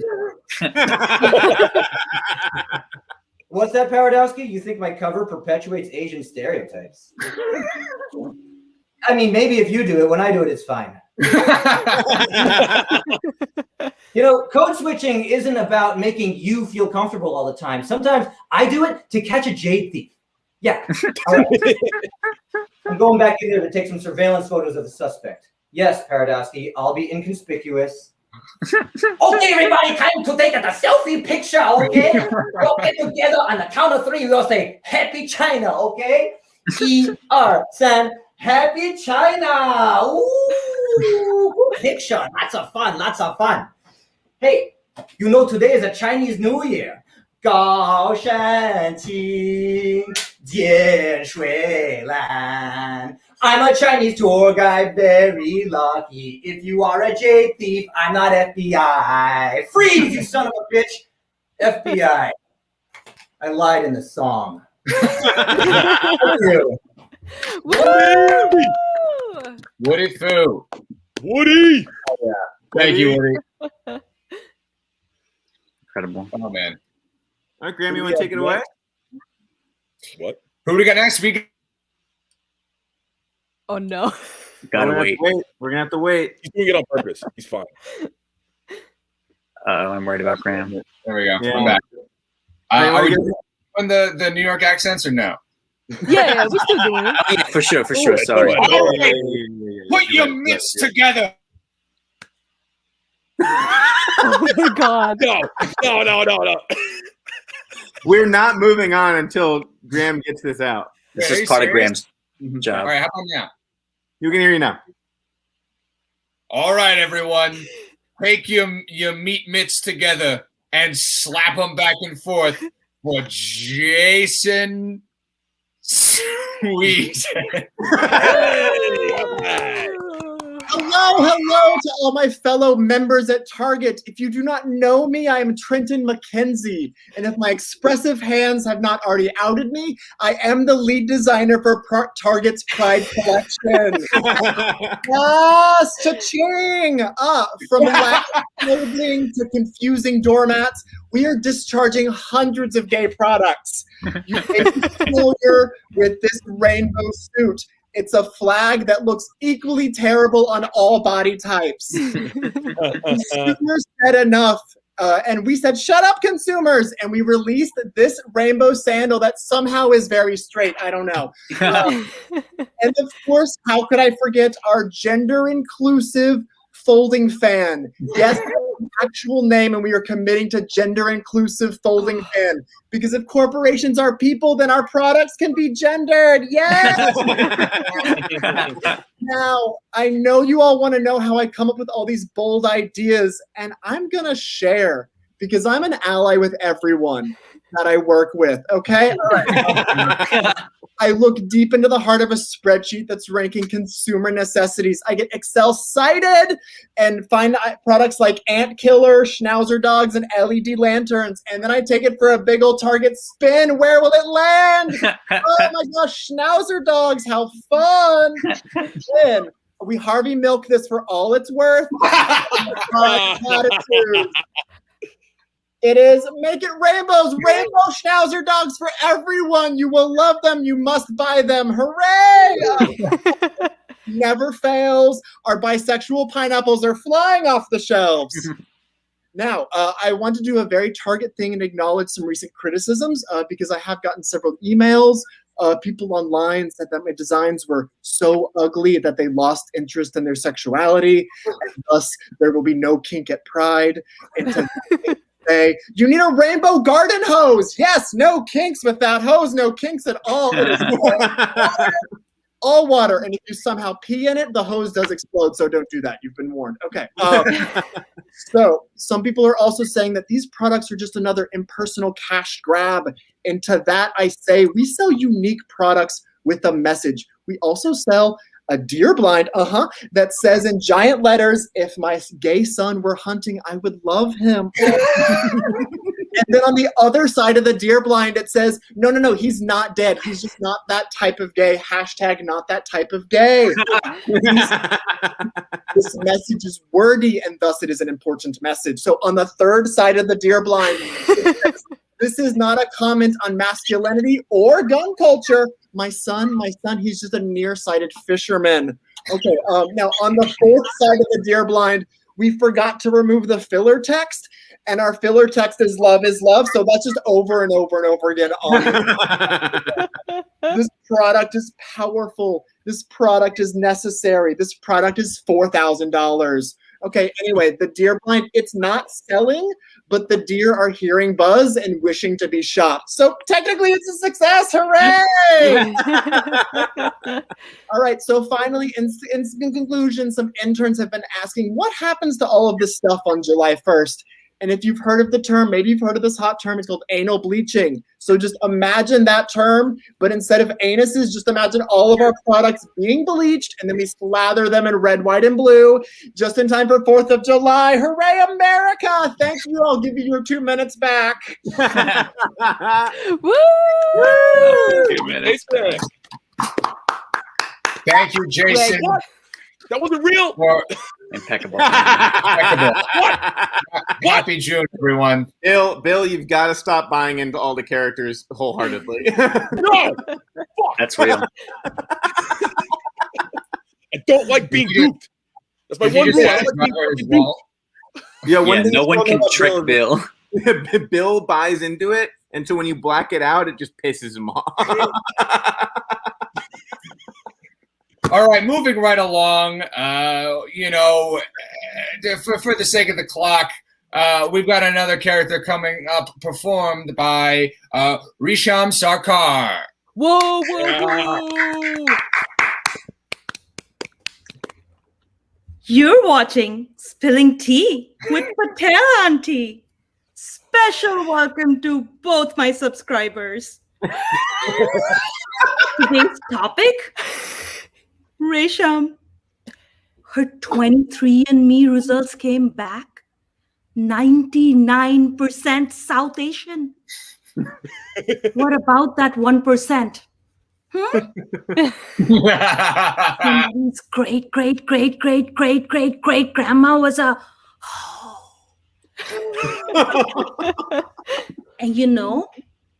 What's that, Paradowski? You think my cover perpetuates Asian stereotypes? I mean, maybe if you do it, when I do it, it's fine. You know, code switching isn't about making you feel comfortable all the time. Sometimes I do it to catch a jade thief. Yeah. All right. I'm going back in there to take some surveillance photos of the suspect. Yes, Paradowski, I'll be inconspicuous. Okay, everybody, time to take a selfie picture, okay? We'll get together on the count of 3. We'll say, Happy China, okay? 1, 2, 3, Happy China! Ooh, picture, lots of fun, lots of fun. Hey, you know today is a Chinese New Year. 高山青，涧水蓝。I'm a Chinese tour guide, very lucky. If you are a jade thief, I'm not FBI. Freeze, you son of a bitch! FBI. I lied in the song. Thank you. Woody Foo. Woody. Oh, yeah. Thank you, Woody. Incredible. Oh man. All right, Graham, you want to take it away? What? Who do we got next week? Oh no. Gotta wait. We're gonna have to wait. He's doing it on purpose. He's fine. I'm worried about Graham. There we go. Yeah. I'm back. Hey, Are we doing the New York accents or no? Yeah, we're still doing it. Oh, yeah, for sure. Sorry. Put your mitts together. Oh my god. No. We're not moving on until Graham gets this out. This Are is you part of serious? Graham's job. All right, how about now? You can hear you now. All right, everyone. Take your meat mitts together and slap them back and forth for Jason Sweet. Hello to all my fellow members at Target. If you do not know me, I am Trenton McKenzie. And if my expressive hands have not already outed me, I am the lead designer for Target's Pride Collection. Yes, cha-ching! From wax clothing to confusing doormats, we are discharging hundreds of gay products. You may be familiar with this rainbow suit. It's a flag that looks equally terrible on all body types. Consumers said enough, and we said, shut up, consumers! And we released this rainbow sandal that somehow is very straight. I don't know. And of course, how could I forget our gender-inclusive folding fan? Yes, actual name, and we are committing to gender-inclusive folding fan. Because if corporations are people, then our products can be gendered. Yes! Now, I know you all want to know how I come up with all these bold ideas, and I'm going to share because I'm an ally with everyone that I work with, okay? All right. I look deep into the heart of a spreadsheet that's ranking consumer necessities. I get Excel-cited and find products like ant killer, schnauzer dogs, and LED lanterns, and then I take it for a big old Target spin. Where will it land? Oh my gosh, schnauzer dogs, how fun! Then we Harvey Milk this for all it's worth. It is make it rainbows, rainbow schnauzer dogs for everyone. You will love them. You must buy them. Hooray! Never fails. Our bisexual pineapples are flying off the shelves. Now, I want to do a very Target thing and acknowledge some recent criticisms because I have gotten several emails. People online said that my designs were so ugly that they lost interest in their sexuality, and thus there will be no kink at Pride. And to say, you need a rainbow garden hose. Yes, no kinks with that hose, no kinks at all. It is all water, and if you somehow pee in it, the hose does explode, so don't do that. You've been warned. Okay. So some people are also saying that these products are just another impersonal cash grab. And to that I say, we sell unique products with a message. We also sell a deer blind, that says in giant letters, if my gay son were hunting, I would love him. And then on the other side of the deer blind, it says, no, he's not dead. He's just not that type of gay. # not that type of gay. This message is wordy, and thus it is an important message. So on the third side of the deer blind, this is not a comment on masculinity or gun culture. My son, he's just a nearsighted fisherman. Okay, now on the fourth side of the deer blind, we forgot to remove the filler text, and our filler text is love is love, so that's just over and over and over again. This product is powerful. This product is necessary. This product is $4,000. Okay, anyway, the deer blind, it's not selling, but the deer are hearing buzz and wishing to be shot. So technically it's a success. Hooray! All right, so finally, in conclusion, some interns have been asking, what happens to all of this stuff on July 1st? And if you've heard of the term, maybe you've heard of this hot term, it's called anal bleaching. So just imagine that term, but instead of anuses, just imagine all of our products being bleached, and then we slather them in red, white, and blue just in time for 4th of July. Hooray, America! Thank you. I'll give you your 2 minutes back. Woo! 2 minutes. Thank you, Jason. That wasn't real. Impeccable. Happy June, everyone. Bill, you've got to stop buying into all the characters wholeheartedly. No, That's real. I don't like being duped. That's my one rule. I like being duped. Yeah, No one can trick Bill. Bill buys into it, and so when you black it out, it just pisses him off. All right, moving right along. For the sake of the clock, we've got another character coming up, performed by Risham Sarkar. Whoa, whoa, whoa! You're watching Spilling Tea with Patel Auntie. Special welcome to both my subscribers. Today's topic, Resham. Her 23andMe results came back 99% South Asian. What about that 1%? Somebody's great grandma was a and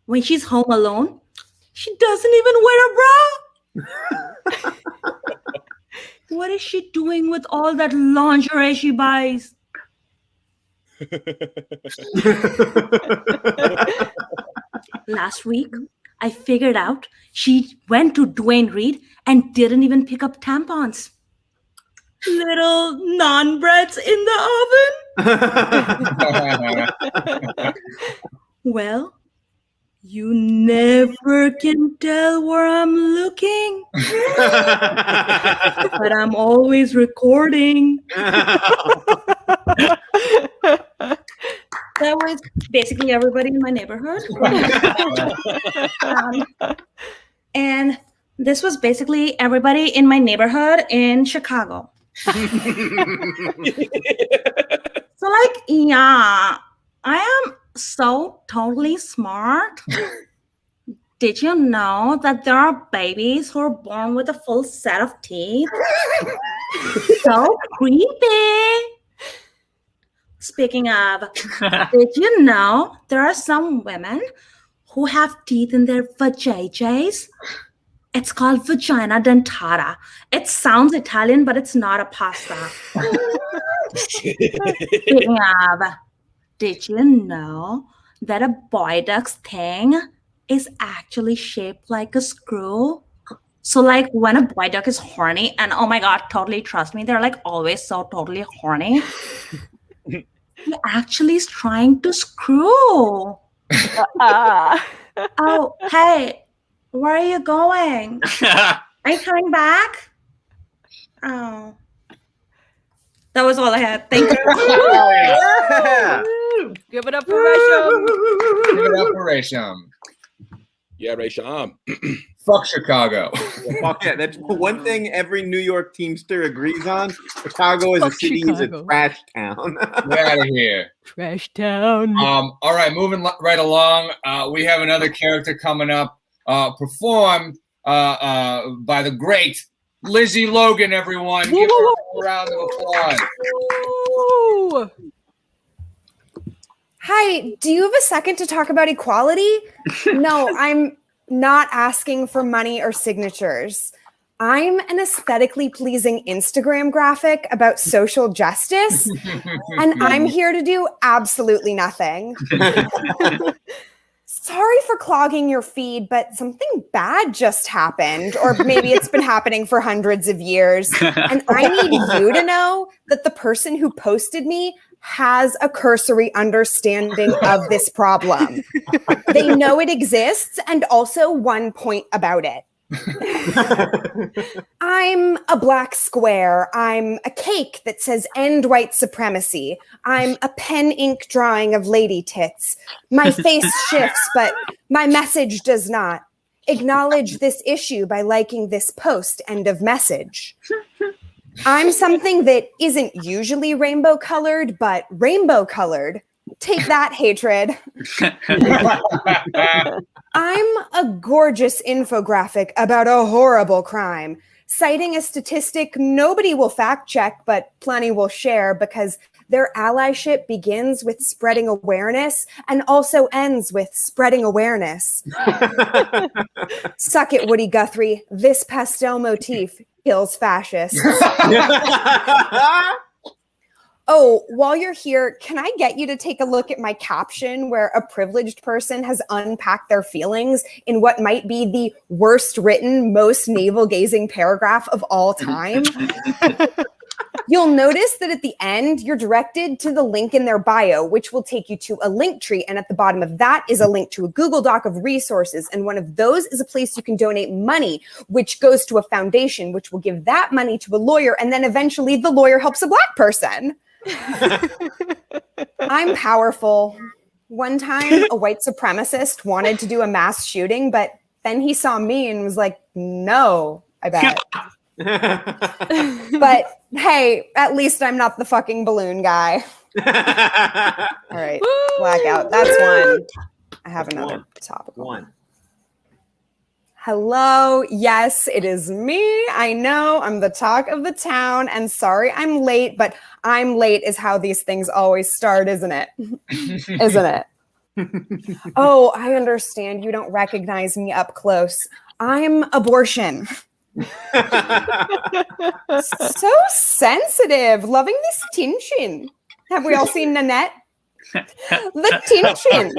when she's home alone, she doesn't even wear a bra. What is she doing with all that lingerie she buys? Last week, I figured out she went to Dwayne Reed and didn't even pick up tampons. Little naan breads in the oven. Well, you never can tell where I'm looking. But I'm always recording. That was basically everybody in my neighborhood. And this was basically everybody in my neighborhood in Chicago. So I am so totally smart. Did you know that there are babies who are born with a full set of teeth? So creepy. Speaking of, did you know there are some women who have teeth in their vajayjays? It's called vagina dentata. It sounds Italian, but it's not a pasta. Speaking of, did you know that a boy duck's thing is actually shaped like a screw? So like when a boy duck is horny, and oh my God, totally trust me, they're like always so totally horny. He actually is trying to screw. Oh, hey, where are you going? Are you coming back? Oh. That was all I had. Thank you. Give it up for Resham. Give it up for Resham. Yeah, Resham. Fuck Chicago. Fuck yeah, that's one thing every New York Teamster agrees on. Chicago is a city, is a trash town. Get out of here. Trash town. All right, moving right along. We have another character coming up, performed by the great Lizzie Logan, everyone. Give her a round of applause. Woo. Hi, do you have a second to talk about equality? No, I'm not asking for money or signatures. I'm an aesthetically pleasing Instagram graphic about social justice, and I'm here to do absolutely nothing. Sorry for clogging your feed, but something bad just happened, or maybe it's been happening for hundreds of years. And I need you to know that the person who posted me has a cursory understanding of this problem. They know it exists, and also one point about it. I'm a black square. I'm a cake that says end white supremacy. I'm a pen ink drawing of lady tits. My face shifts, but my message does not. Acknowledge this issue by liking this post. End of message. I'm something that isn't usually rainbow colored, but rainbow colored. Take that, hatred. I'm a gorgeous infographic about a horrible crime, citing a statistic nobody will fact check, but plenty will share because their allyship begins with spreading awareness and also ends with spreading awareness. Suck it, Woody Guthrie. This pastel motif kills fascists. Oh, while you're here, can I get you to take a look at my caption where a privileged person has unpacked their feelings in what might be the worst written, most navel-gazing paragraph of all time? You'll notice that at the end, you're directed to the link in their bio, which will take you to a link tree. And at the bottom of that is a link to a Google Doc of resources. And one of those is a place you can donate money, which goes to a foundation, which will give that money to a lawyer. And then eventually the lawyer helps a black person. I'm powerful. One time, a white supremacist wanted to do a mass shooting, but then he saw me and was like, no, I bet. But hey, at least I'm not the fucking balloon guy. All right, blackout. That's one. I have another topical one. Hello. Yes, it is me. I know I'm the talk of the town. And sorry I'm late, but I'm late is how these things always start, isn't it? Isn't it? Oh, I understand. You don't recognize me up close. I'm abortion. So sensitive. Loving this tension. Have we all seen Nanette? The tension.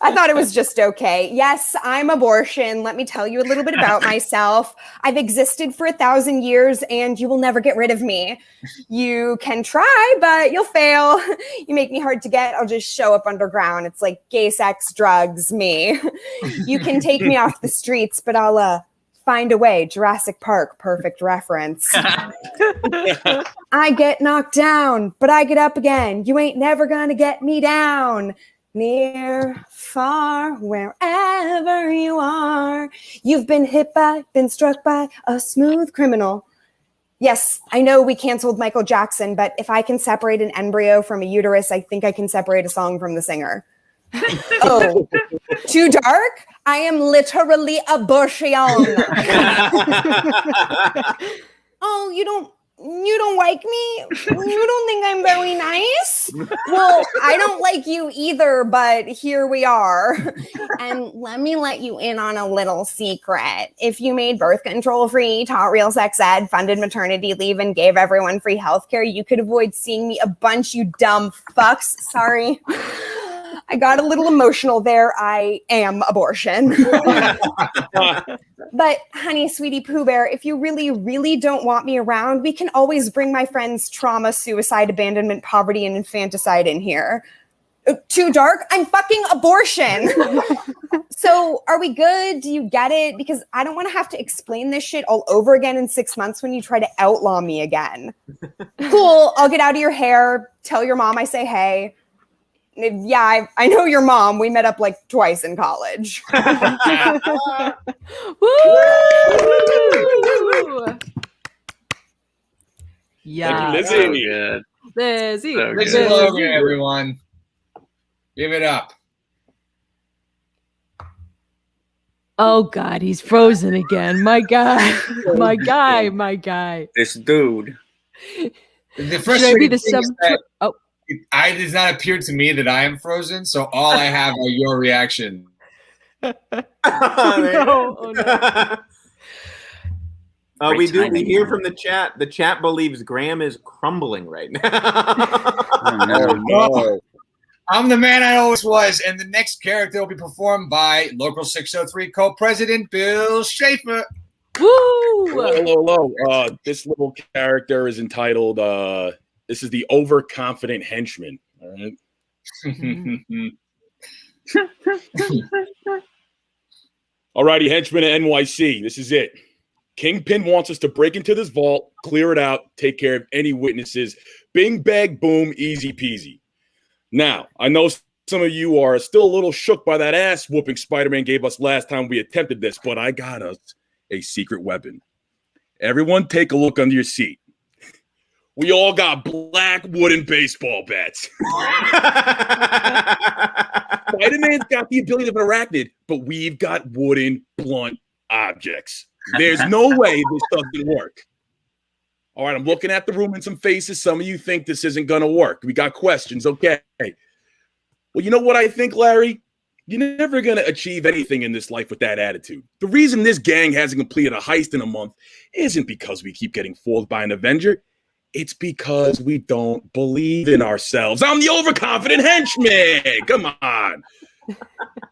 I thought it was just okay. Yes, I'm abortion. Let me tell you a little bit about myself. I've existed for 1,000 years and you will never get rid of me. You can try, but you'll fail. You make me hard to get. I'll just show up underground. It's like gay sex, drugs, me. You can take me off the streets, but I'll find a way. Jurassic Park, perfect reference. I get knocked down, but I get up again. You ain't never gonna get me down. Near, far, wherever you are, you've been hit by, been struck by a smooth criminal. Yes, I know we canceled Michael Jackson, but if I can separate an embryo from a uterus, I think I can separate a song from the singer. Oh, too dark? I am literally abortion. Oh, you don't You don't like me? You don't think I'm very nice? Well, I don't like you either, but here we are. And let me let you in on a little secret. If you made birth control free, taught real sex ed, funded maternity leave, and gave everyone free healthcare, you could avoid seeing me a bunch, you dumb fucks. Sorry. I got a little emotional there. I am abortion. But honey, sweetie Pooh Bear, if you really, really don't want me around, we can always bring my friends trauma, suicide, abandonment, poverty, and infanticide in here. Too dark? I'm fucking abortion. So are we good? Do you get it? Because I don't want to have to explain this shit all over again in 6 months when you try to outlaw me again. Cool. I'll get out of your hair. Tell your mom I say hey. Yeah, I know your mom. We met up like twice in college. Woo! Yeah. Thank you, So good. Lizzie. So Lizzie good. Logan, everyone. Give it up. Oh God, he's frozen again. My guy. My guy. My guy. This dude. The Should I be frustrating the thing is that oh. it does not appear to me that I am frozen, so all I have are your reaction. We hear from the chat. The chat believes Graham is crumbling right now. No. I'm the man I always was, and the next character will be performed by Local 603 co-president Bill Schaefer. Woo! Hello. This little character is entitled, this is the overconfident henchman. All right. Alrighty, henchman at NYC. This is it. Kingpin wants us to break into this vault, clear it out, take care of any witnesses. Bing, bag, boom, easy peasy. Now, I know some of you are still a little shook by that ass whooping Spider-Man gave us last time we attempted this, but I got us a secret weapon. Everyone take a look under your seat. We all got black wooden baseball bats. Spider-Man's got the ability of an arachnid, but we've got wooden, blunt objects. There's no way this doesn't work. All right, I'm looking at the room and some faces. Some of you think this isn't going to work. We got questions. Okay. Well, you know what I think, Larry? You're never going to achieve anything in this life with that attitude. The reason this gang hasn't completed a heist in a month isn't because we keep getting fooled by an Avenger. It's because we don't believe in ourselves. I'm the overconfident henchman. Come on.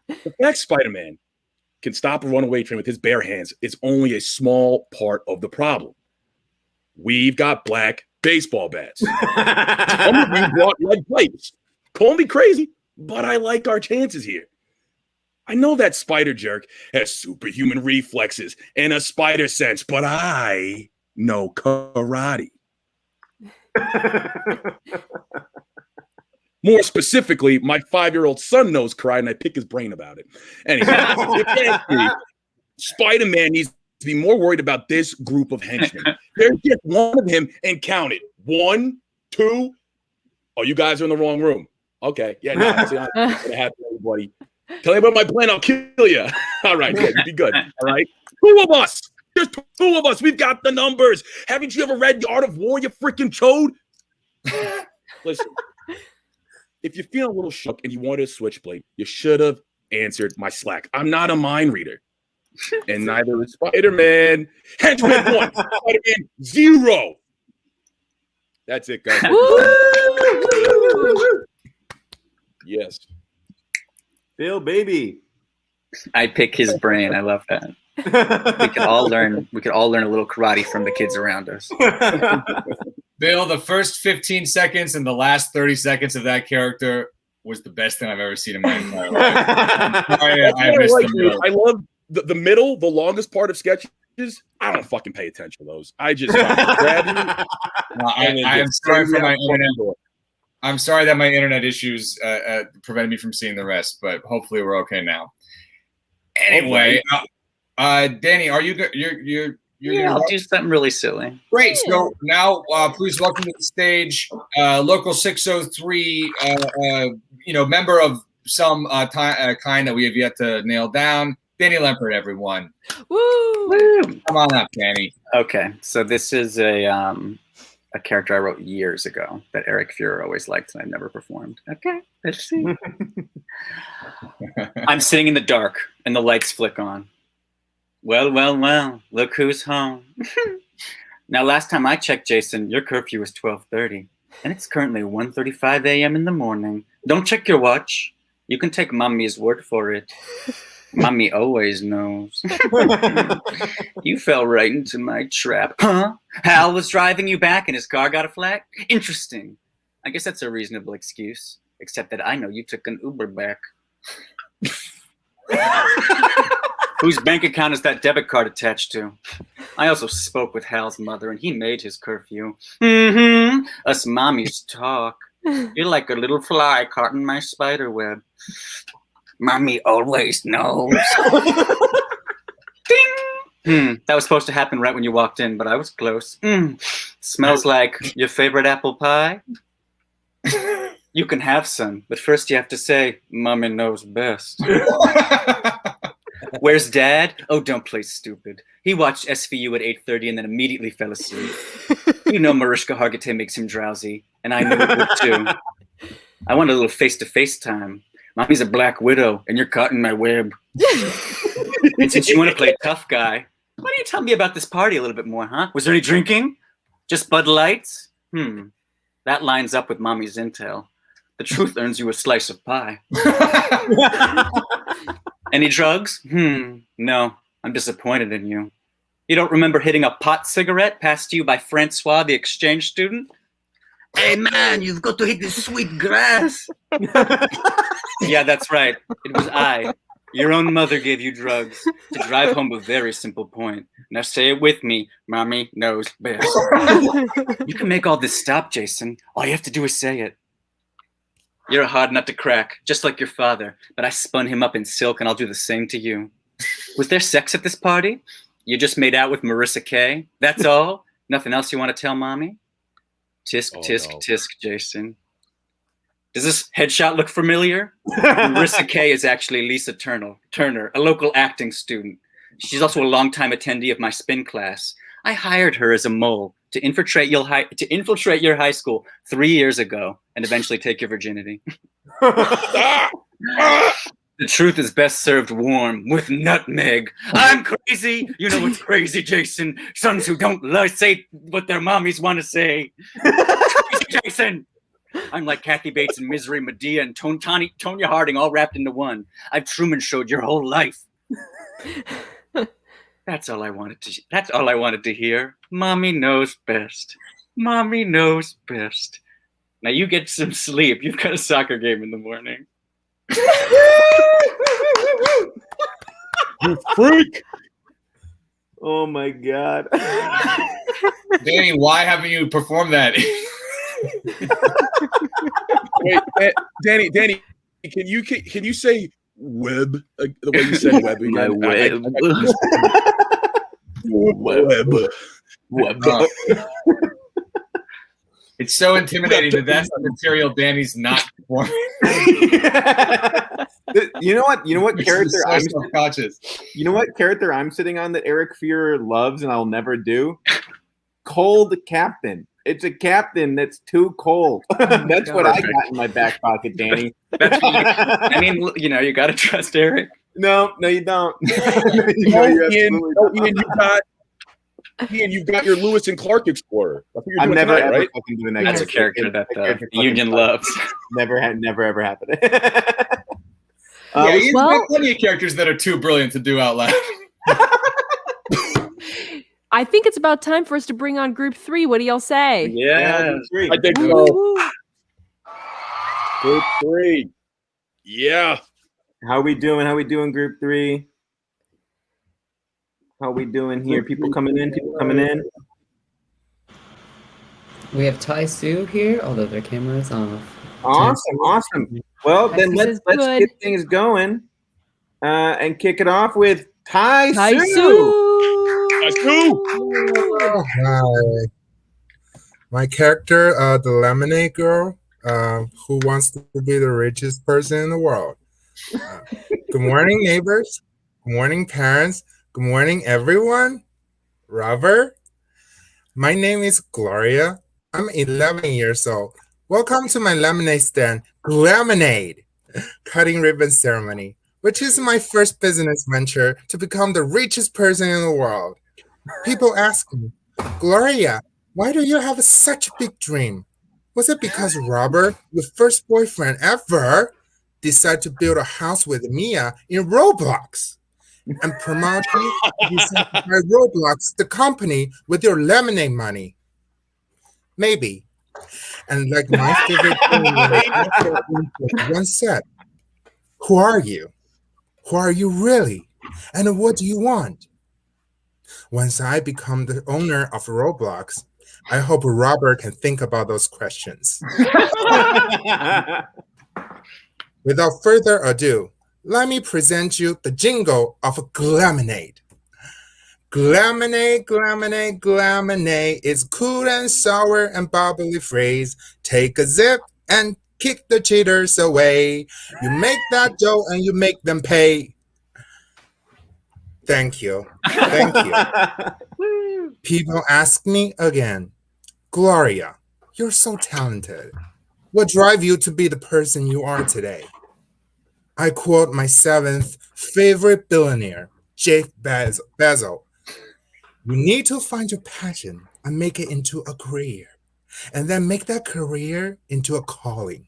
The fact Spider-Man can stop a runaway train with his bare hands is only a small part of the problem. We've got black baseball bats. Some of you brought lead pipes. Call me crazy, but I like our chances here. I know that spider jerk has superhuman reflexes and a spider sense, but I know karate. More specifically, my 5-year-old son knows karate, and I pick his brain about it. Anyway, Spider-Man needs to be more worried about this group of henchmen. There's just one of him, and count it. 1, 2. Oh, you guys are in the wrong room. Okay, yeah, no, that's not gonna happen, everybody. Tell you about my plan, I'll kill you. All right, yeah, you be good. All right, 2 of us. There's 2 of us. We've got the numbers. Haven't you ever read The Art of War, you freaking chode? Listen, if you're feeling a little shook and you wanted a switchblade, you should have answered my Slack. I'm not a mind reader. And neither is Spider-Man. Henchman 1, Spider-Man 0. That's it, guys. Yes. Bill, baby. I pick his brain. I love that. We could all learn a little karate from the kids around us. Bill, the first 15 seconds and the last 30 seconds of that character was the best thing I've ever seen in my entire life. I love the middle, the longest part of sketches. I don't fucking pay attention to those. I just grab you. I'm sorry for my internet. I'm sorry that my internet issues prevented me from seeing the rest, but hopefully we're okay now. Anyway, Danny, are you good? You're I'll do something really silly. Great. So now, please welcome to the stage, Local 603, member of some kind that we have yet to nail down, Danny Lempert, everyone. Woo! Come on up, Danny. Okay, so this is a a character I wrote years ago that Eric Fuhrer always liked and I've never performed. Okay, let's see. I'm sitting in the dark and the lights flick on. Well, well, well, look who's home. Now, last time I checked, Jason, your curfew was 12:30, and it's currently 1:35 a.m. in the morning. Don't check your watch. You can take Mommy's word for it. Mommy always knows. You fell right into my trap. Huh? Hal was driving you back and his car got a flat? Interesting. I guess that's a reasonable excuse, except that I know you took an Uber back. Whose bank account is that debit card attached to? I also spoke with Hal's mother and he made his curfew. Mm-hmm. Us mommies talk. You're like a little fly caught in my spider web. Mommy always knows. Ding! That was supposed to happen right when you walked in, but I was close. Smells like your favorite apple pie? You can have some, but first you have to say, Mommy knows best. Where's Dad? Oh, don't play stupid. He watched SVU at 8:30 and then immediately fell asleep. You know Mariska Hargitay makes him drowsy, and I knew it would too. I want a little face-to-face time. Mommy's a black widow, and you're caught in my web. And since you want to play tough guy, why don't you tell me about this party a little bit more, huh? Was there any drinking? Just Bud Lights? That lines up with Mommy's intel. The truth earns you a slice of pie. Any drugs? No, I'm disappointed in you. You don't remember hitting a pot cigarette passed to you by Francois, the exchange student? Hey man, you've got to hit this sweet grass. Yeah, that's right. It was I. Your own mother gave you drugs to drive home a very simple point. Now say it with me. Mommy knows best. You can make all this stop, Jason. All you have to do is say it. You're a hard nut to crack, just like your father, but I spun him up in silk and I'll do the same to you. Was there sex at this party? You just made out with Marissa Kay? That's all? Nothing else you want to tell Mommy? Tisk, tisk, no. Tisk, Jason. Does this headshot look familiar? Marissa Kay is actually Lisa Turner, a local acting student. She's also a longtime attendee of my spin class. I hired her as a mole to infiltrate your high school 3 years ago and eventually take your virginity. The truth is best served warm with nutmeg. I'm crazy. You know what's crazy, Jason? Sons who don't say what their mommies want to say. Crazy Jason. I'm like Kathy Bates and Misery Medea and Tonya Harding all wrapped into one. I've Truman showed your whole life. That's all I wanted to hear. Mommy knows best. Mommy knows best. Now you get some sleep. You've got a soccer game in the morning. You freak! Oh my god. Danny, why haven't you performed that? Wait, Danny, can you say web the way you said web again? My web. Web. It's so intimidating that that's the material Danny's not performing. You know what character so I'm self-conscious. You know what character I'm sitting on that Eric Fuhrer loves and I'll never do? Cold Captain. It's a captain that's too cold. That's what I got in my back pocket, Danny. I mean, you got to trust Eric. No, you don't. Ian, you've got your Lewis and Clark Explorer. I'm never tonight, ever right? fucking doing that. That's a character that the Union loves. Never ever happened. He's got plenty of characters that are too brilliant to do out loud. I think it's about time for us to bring on group 3. What do y'all say? Yeah, I think so. Group 3. Yeah. How we doing, group 3? How we doing here? People coming in. We have Tai Sue here, although their camera is off. Awesome. Well, then let's get things going and kick it off with Tai Sue. Hi. My character, the lemonade girl, who wants to be the richest person in the world. Good morning, neighbors. Good morning, parents. Good morning, everyone. Robert. My name is Gloria. I'm 11 years old. Welcome to my lemonade stand, Lemonade Cutting Ribbon Ceremony, which is my first business venture to become the richest person in the world. People ask me, Gloria, why do you have such a big dream? Was it because Robert, your first boyfriend ever, decided to build a house with Mia in Roblox? And promote you decided to buy Roblox, the company, with your lemonade money? Maybe. And like my favorite once said, who are you? Who are you really? And what do you want? Once I become the owner of Roblox, I hope Robert can think about those questions. Without further ado, let me present you the jingle of Glaminade. Glaminade, glaminade, glaminade is cool and sour and bubbly phrase. Take a sip and kick the cheaters away. You make that dough and you make them pay. Thank you. Thank you. People ask me again, Gloria, you're so talented. What drives you to be the person you are today? I quote my 7th favorite billionaire, Jeff Bezos. You need to find your passion and make it into a career, and then make that career into a calling.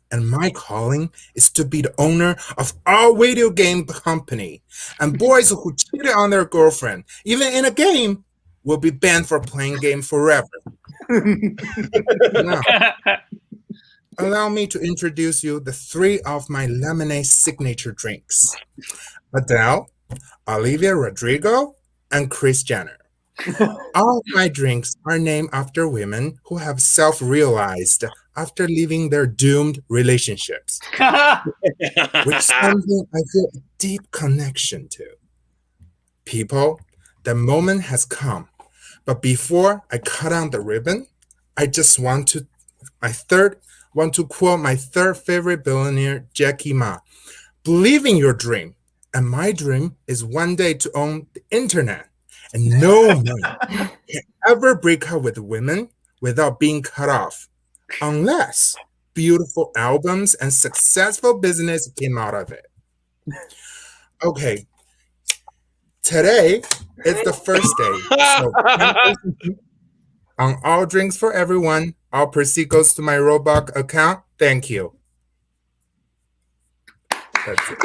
And my calling is to be the owner of our video game company. And boys who cheated on their girlfriend, even in a game, will be banned for playing game forever. Now, allow me to introduce you the 3 of my lemonade signature drinks. Adele, Olivia Rodrigo, and Kris Jenner. All of my drinks are named after women who have self-realized after leaving their doomed relationships, which is something I feel a deep connection to. People, the moment has come, but before I cut on the ribbon, I just want to quote my 3rd favorite billionaire, Jackie Ma. Believe in your dream, and my dream is one day to own the internet, and no man can ever break up with women without being cut off, unless beautiful albums and successful business came out of it. Okay, today is the first day, so on all drinks for everyone, all proceeds goes to my Roblox account. Thank you. That's it.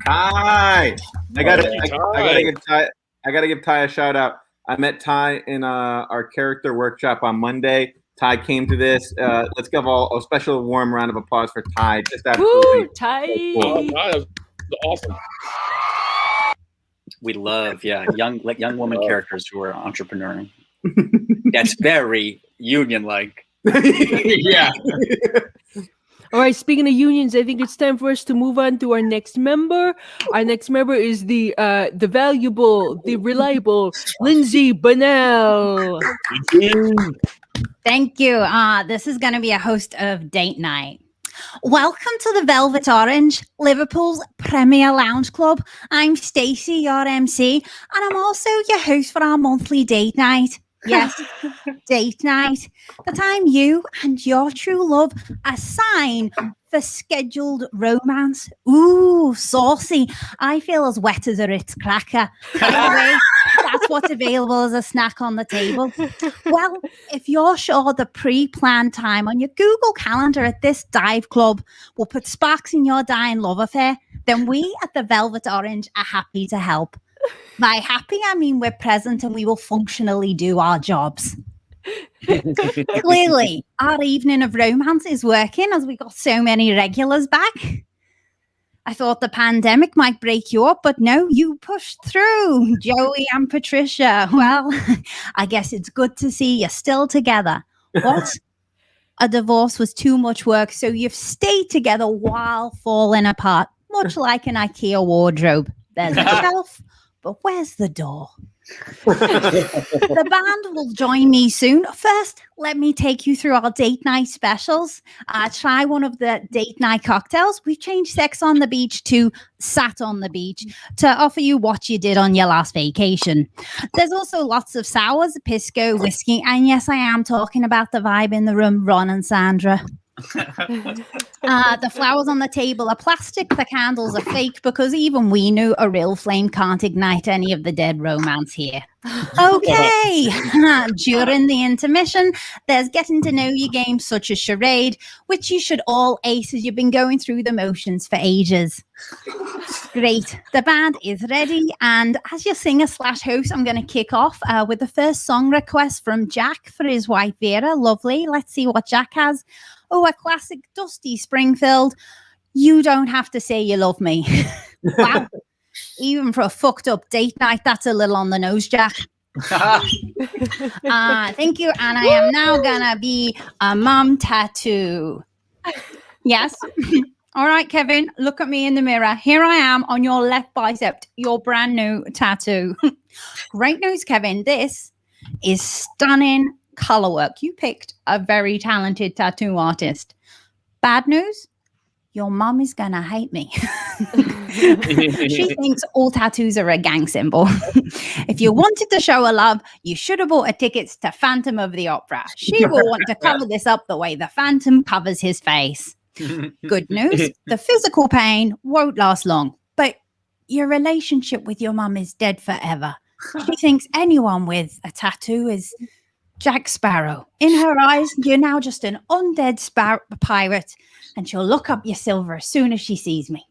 Hi. I gotta give Ty a shout out. I met Ty in our character workshop on Monday. Ty came to this. Let's give a special warm round of applause for Ty. Just absolutely. Woo, Ty. Cool. Ty, that was awesome. We love, young woman characters who are entrepreneuring. That's very union-like. Yeah. All right, speaking of unions, I think it's time for us to move on to our next member. Our next member is the valuable, the reliable Lindsey Bennett. Thank you. This is going to be a host of Date Night. Welcome to the Velvet Orange, Liverpool's premier lounge club. I'm Stacey, your MC, and I'm also your host for our monthly date night. Yes, date night. The time you and your true love assign for scheduled romance. Ooh, saucy. I feel as wet as a Ritz cracker. Anyway, that's what's available as a snack on the table. Well, if you're sure the pre-planned time on your Google Calendar at this dive club will put sparks in your dying love affair, then we at the Velvet Orange are happy to help. By happy, I mean we're present and we will functionally do our jobs. Clearly, our evening of romance is working as we got so many regulars back. I thought the pandemic might break you up, but no, you pushed through, Joey and Patricia. Well, I guess it's good to see you're still together. What? A divorce was too much work, so you've stayed together while falling apart, much like an IKEA wardrobe. There's a shelf, but where's the door? The band will join me soon. First, let me take you through our date night specials. Try one of the date night cocktails. We've changed sex on the beach to sat on the beach to offer you what you did on your last vacation. There's also lots of sours, pisco, whiskey, and yes, I am talking about the vibe in the room, Ron and Sandra. The flowers on the table are plastic. The candles are fake because even we knew a real flame can't ignite any of the dead romance here. Okay. During the intermission, there's getting to know you games such as charade, which you should all ace as you've been going through the motions for ages. Great. The band is ready. And as your singer/host, I'm going to kick off with the first song request from Jack for his wife Vera. Lovely. Let's see what Jack has. Oh, a classic Dusty Springfield. You don't have to say you love me. Wow. Even for a fucked up date night, that's a little on the nose, Jack. Thank you. And I am now gonna be a mom tattoo. Yes. All right, Kevin, look at me in the mirror. Here I am on your left bicep, your brand new tattoo. Great news, Kevin. This is stunning color work. You picked a very talented tattoo artist. Bad news, your mom is gonna hate me. She thinks all tattoos are a gang symbol. If you wanted to show her love, you should have bought her tickets to Phantom of the Opera. She will want to cover this up the way the Phantom covers his face. Good news, the physical pain won't last long, but your relationship with your mom is dead forever. She thinks anyone with a tattoo is Jack Sparrow. In her eyes, you're now just an undead pirate, and she'll look up your silver as soon as she sees me.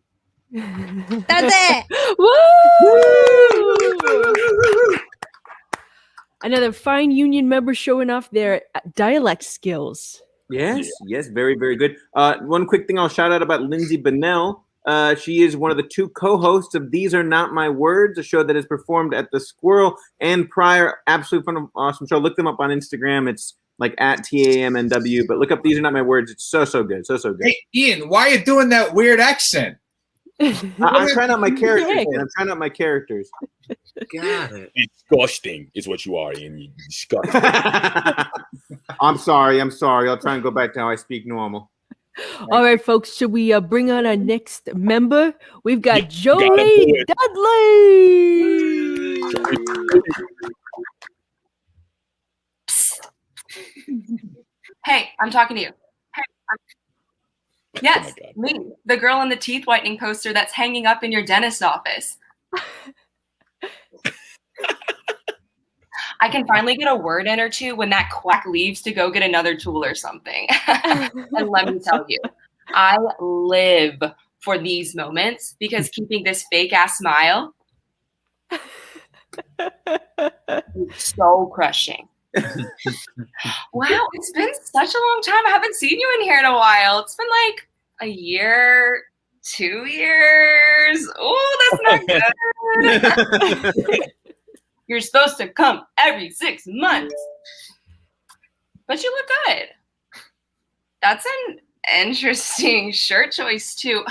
That's it. Woo! Another fine union member showing off their dialect skills. Yes, yes, very, very good. One quick thing I'll shout out about Lindsey Bennett. She is one of the two co-hosts of These Are Not My Words, a show that is performed at the Squirrel and Prior. Absolute fun, awesome show. Look them up on Instagram. It's like at TAMNW, but look up These Are Not My Words. It's so good. So good. Hey, Ian, why are you doing that weird accent? I'm trying out my characters. Man. I'm trying out my characters. Got it. Disgusting is what you are, Ian. You disgusting. I'm sorry. I'll try and go back to how I speak normal. All right, folks, should we bring on our next member? We've got Jolie Dudley. Hey, I'm talking to you. Yes, me, the girl on the teeth whitening poster that's hanging up in your dentist office. I can finally get a word in or two when that quack leaves to go get another tool or something. And let me tell you, I live for these moments because keeping this fake ass smile is so crushing. Wow, it's been such a long time. I haven't seen you in here in a while. It's been like a year, 2 years. Oh, that's not good. You're supposed to come every 6 months. But you look good. That's an interesting shirt choice, too.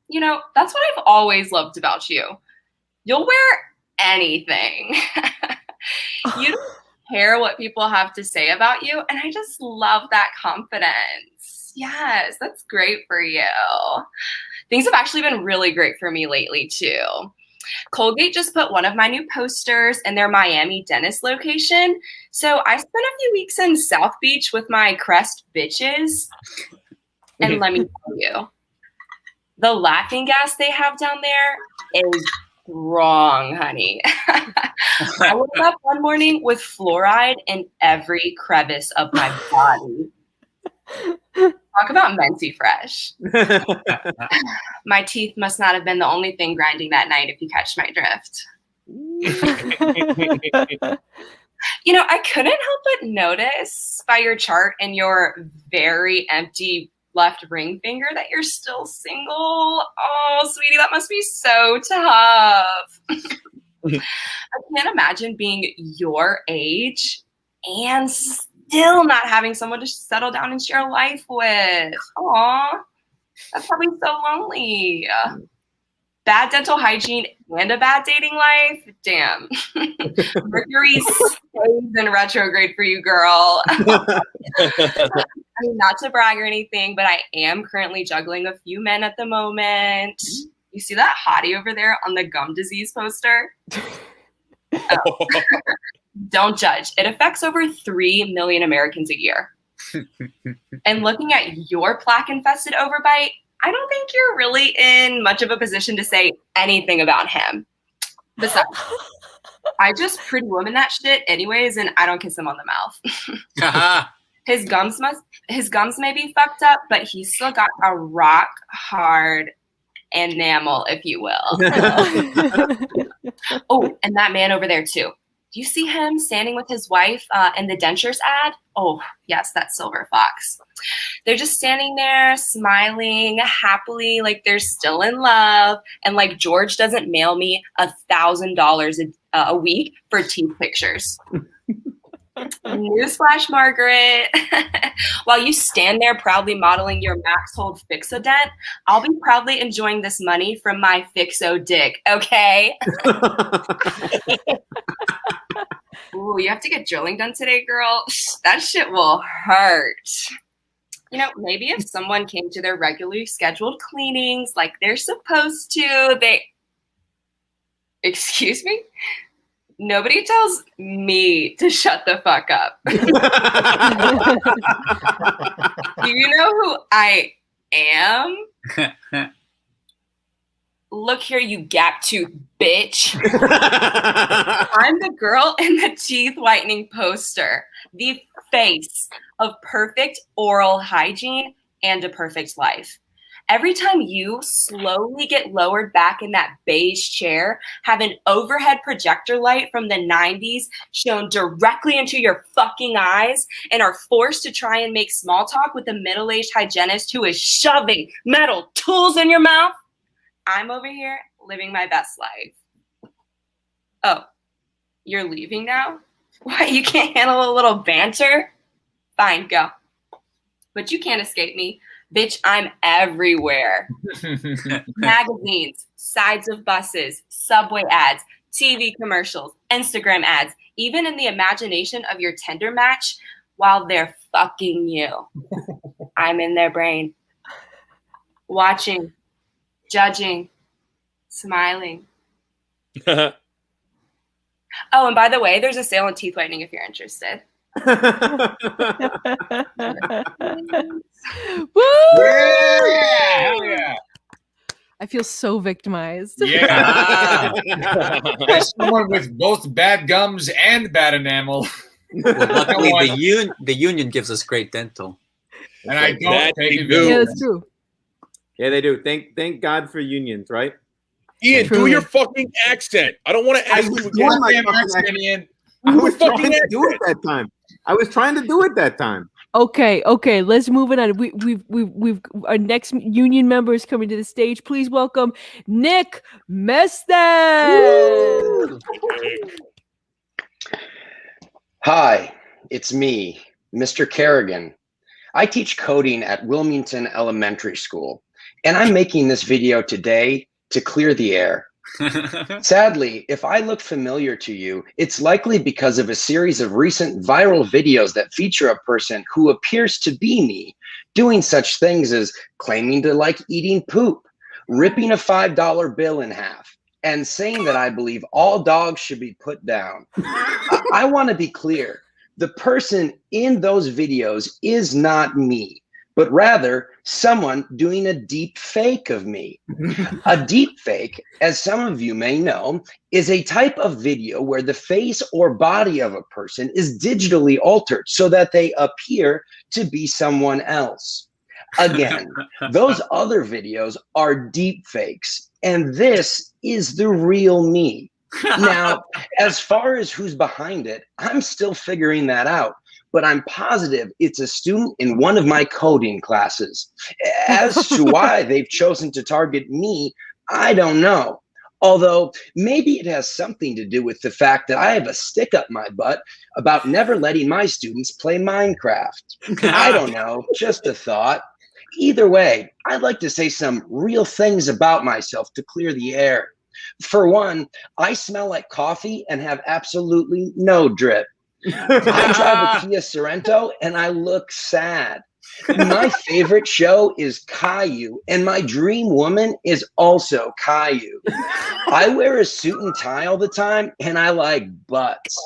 You know, that's what I've always loved about you. You'll wear anything. You don't care what people have to say about you, and I just love that confidence. Yes, that's great for you. Things have actually been really great for me lately, too. Colgate just put one of my new posters in their Miami dentist location. So I spent a few weeks in South Beach with my Crest bitches. And let me tell you, the laughing gas they have down there is strong, honey. I woke up one morning with fluoride in every crevice of my body. Talk about minty fresh. My teeth must not have been the only thing grinding that night, if you catch my drift. You know, I couldn't help but notice by your chart and your very empty left ring finger that you're still single. Oh, sweetie, that must be so tough. I can't imagine being your age and still not having someone to settle down and share life with. Aw, that's probably so lonely. Bad dental hygiene and a bad dating life? Damn. Mercury stays in retrograde for you, girl. I mean, not to brag or anything, but I am currently juggling a few men at the moment. You see that hottie over there on the gum disease poster? Oh. Don't judge. It affects over 3 million Americans a year. And looking at your plaque-infested overbite, I don't think you're really in much of a position to say anything about him. Besides, I just Pretty Woman that shit anyways, and I don't kiss him on the mouth. His gums may be fucked up, but he's still got a rock hard enamel, if you will. Oh, and that man over there too. Do you see him standing with his wife in the dentures ad? Oh, yes, that's Silver Fox. They're just standing there smiling happily like they're still in love. And like George doesn't mail me $1,000 a week for teeth pictures. Newsflash, Margaret. While you stand there proudly modeling your Max Hold Fixodent, I'll be proudly enjoying this money from my Fixo dick, okay? Ooh, you have to get drilling done today, girl. That shit will hurt. You know, maybe if someone came to their regularly scheduled cleanings like they're supposed to, Excuse me? Nobody tells me to shut the fuck up. Do you know who I am? Look here, you gap tooth bitch. I'm the girl in the teeth whitening poster, the face of perfect oral hygiene and a perfect life. Every time you slowly get lowered back in that beige chair, have an overhead projector light from the 90s shown directly into your fucking eyes, and are forced to try and make small talk with a middle-aged hygienist who is shoving metal tools in your mouth, I'm over here living my best life. Oh, you're leaving now? Why, you can't handle a little banter? Fine, go. But you can't escape me. Bitch, I'm everywhere. Magazines, sides of buses, subway ads, TV commercials, Instagram ads, even in the imagination of your Tinder match while they're fucking you. I'm in their brain. Watching, judging, smiling. Oh, and by the way, there's a sale on teeth whitening if you're interested. Woo! Yeah, hell yeah. I feel so victimized. Yeah. As someone with both bad gums and bad enamel. Well, luckily, the union gives us great dental. And I don't take it. Yeah, that's true. Yeah, they do. Thank God for unions, right? Ian, do your fucking accent. I don't want to ask you again. Ian. I was trying to do it that time. I was trying to do it that time. Okay, let's move it on. We've our next union member is coming to the stage. Please welcome Nick Mested. Hi, it's me, Mr. Kerrigan. I teach coding at Wilmington Elementary School, and I'm making this video today to clear the air. Sadly, if I look familiar to you, it's likely because of a series of recent viral videos that feature a person who appears to be me, doing such things as claiming to like eating poop, ripping a $5 bill in half, and saying that I believe all dogs should be put down. I want to be clear. The person in those videos is not me, but rather someone doing a deep fake of me. A deep fake, as some of you may know, is a type of video where the face or body of a person is digitally altered so that they appear to be someone else. Again, those other videos are deep fakes, and this is the real me. Now, as far as who's behind it, I'm still figuring that out. But I'm positive it's a student in one of my coding classes. As to why they've chosen to target me, I don't know. Although maybe it has something to do with the fact that I have a stick up my butt about never letting my students play Minecraft. I don't know, just a thought. Either way, I'd like to say some real things about myself to clear the air. For one, I smell like coffee and have absolutely no drip. I drive a Kia Sorento and I look sad. My favorite show is Caillou, and my dream woman is also Caillou. I wear a suit and tie all the time, and I like butts.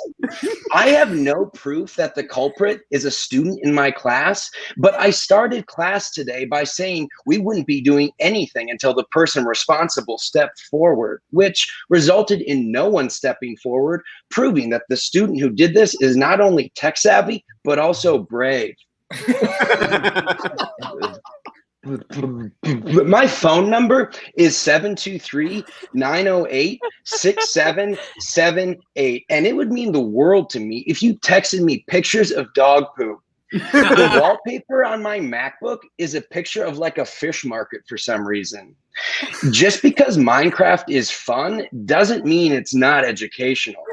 I have no proof that the culprit is a student in my class, but I started class today by saying we wouldn't be doing anything until the person responsible stepped forward, which resulted in no one stepping forward, proving that the student who did this is not only tech savvy, but also brave. My phone number is 723-908-6778, and it would mean the world to me if you texted me pictures of dog poop. The wallpaper on my MacBook is a picture of like a fish market for some reason. Just because Minecraft is fun doesn't mean it's not educational.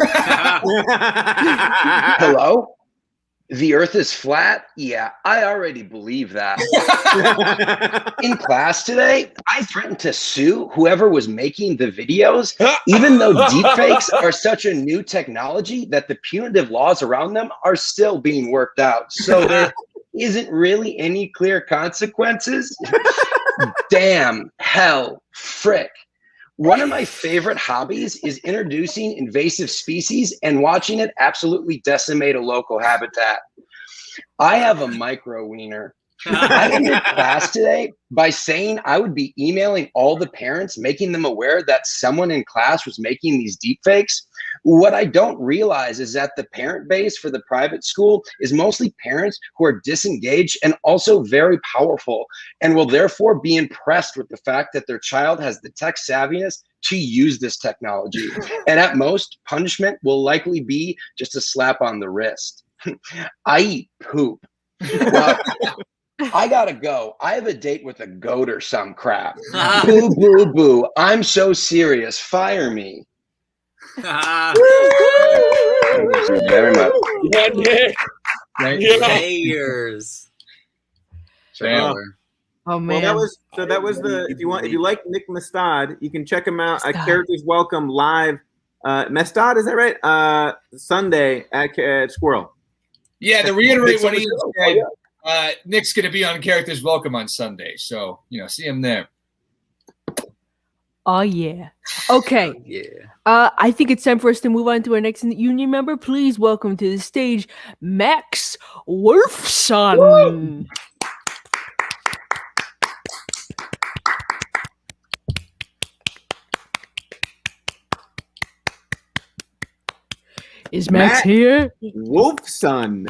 Hello? The earth is flat? Yeah, I already believe that. In class today, I threatened to sue whoever was making the videos, even though deepfakes are such a new technology that the punitive laws around them are still being worked out. So there isn't really any clear consequences. Damn, hell, frick. One of my favorite hobbies is introducing invasive species and watching it absolutely decimate a local habitat. I have a micro wiener. I ended class today by saying I would be emailing all the parents, making them aware that someone in class was making these deepfakes. What I don't realize is that the parent base for the private school is mostly parents who are disengaged and also very powerful, and will therefore be impressed with the fact that their child has the tech savviness to use this technology. And at most, punishment will likely be just a slap on the wrist. I eat poop. Well, I gotta go. I have a date with a goat or some crap. Boo, boo, boo. I'm so serious. Fire me. Thank you very much. Players. Oh man. Well, that was the if you like Nick Mestad, you can check him out at Characters Welcome live. Mestad, is that right? Sunday at Squirrel. Yeah, to reiterate what he said, Nick's going to be on Characters Welcome on Sunday, so see him there. Oh yeah. Okay. Yeah. I think it's time for us to move on to our next union member. Please welcome to the stage, Max Wolfson. Woo! Is Max here? Wolfson.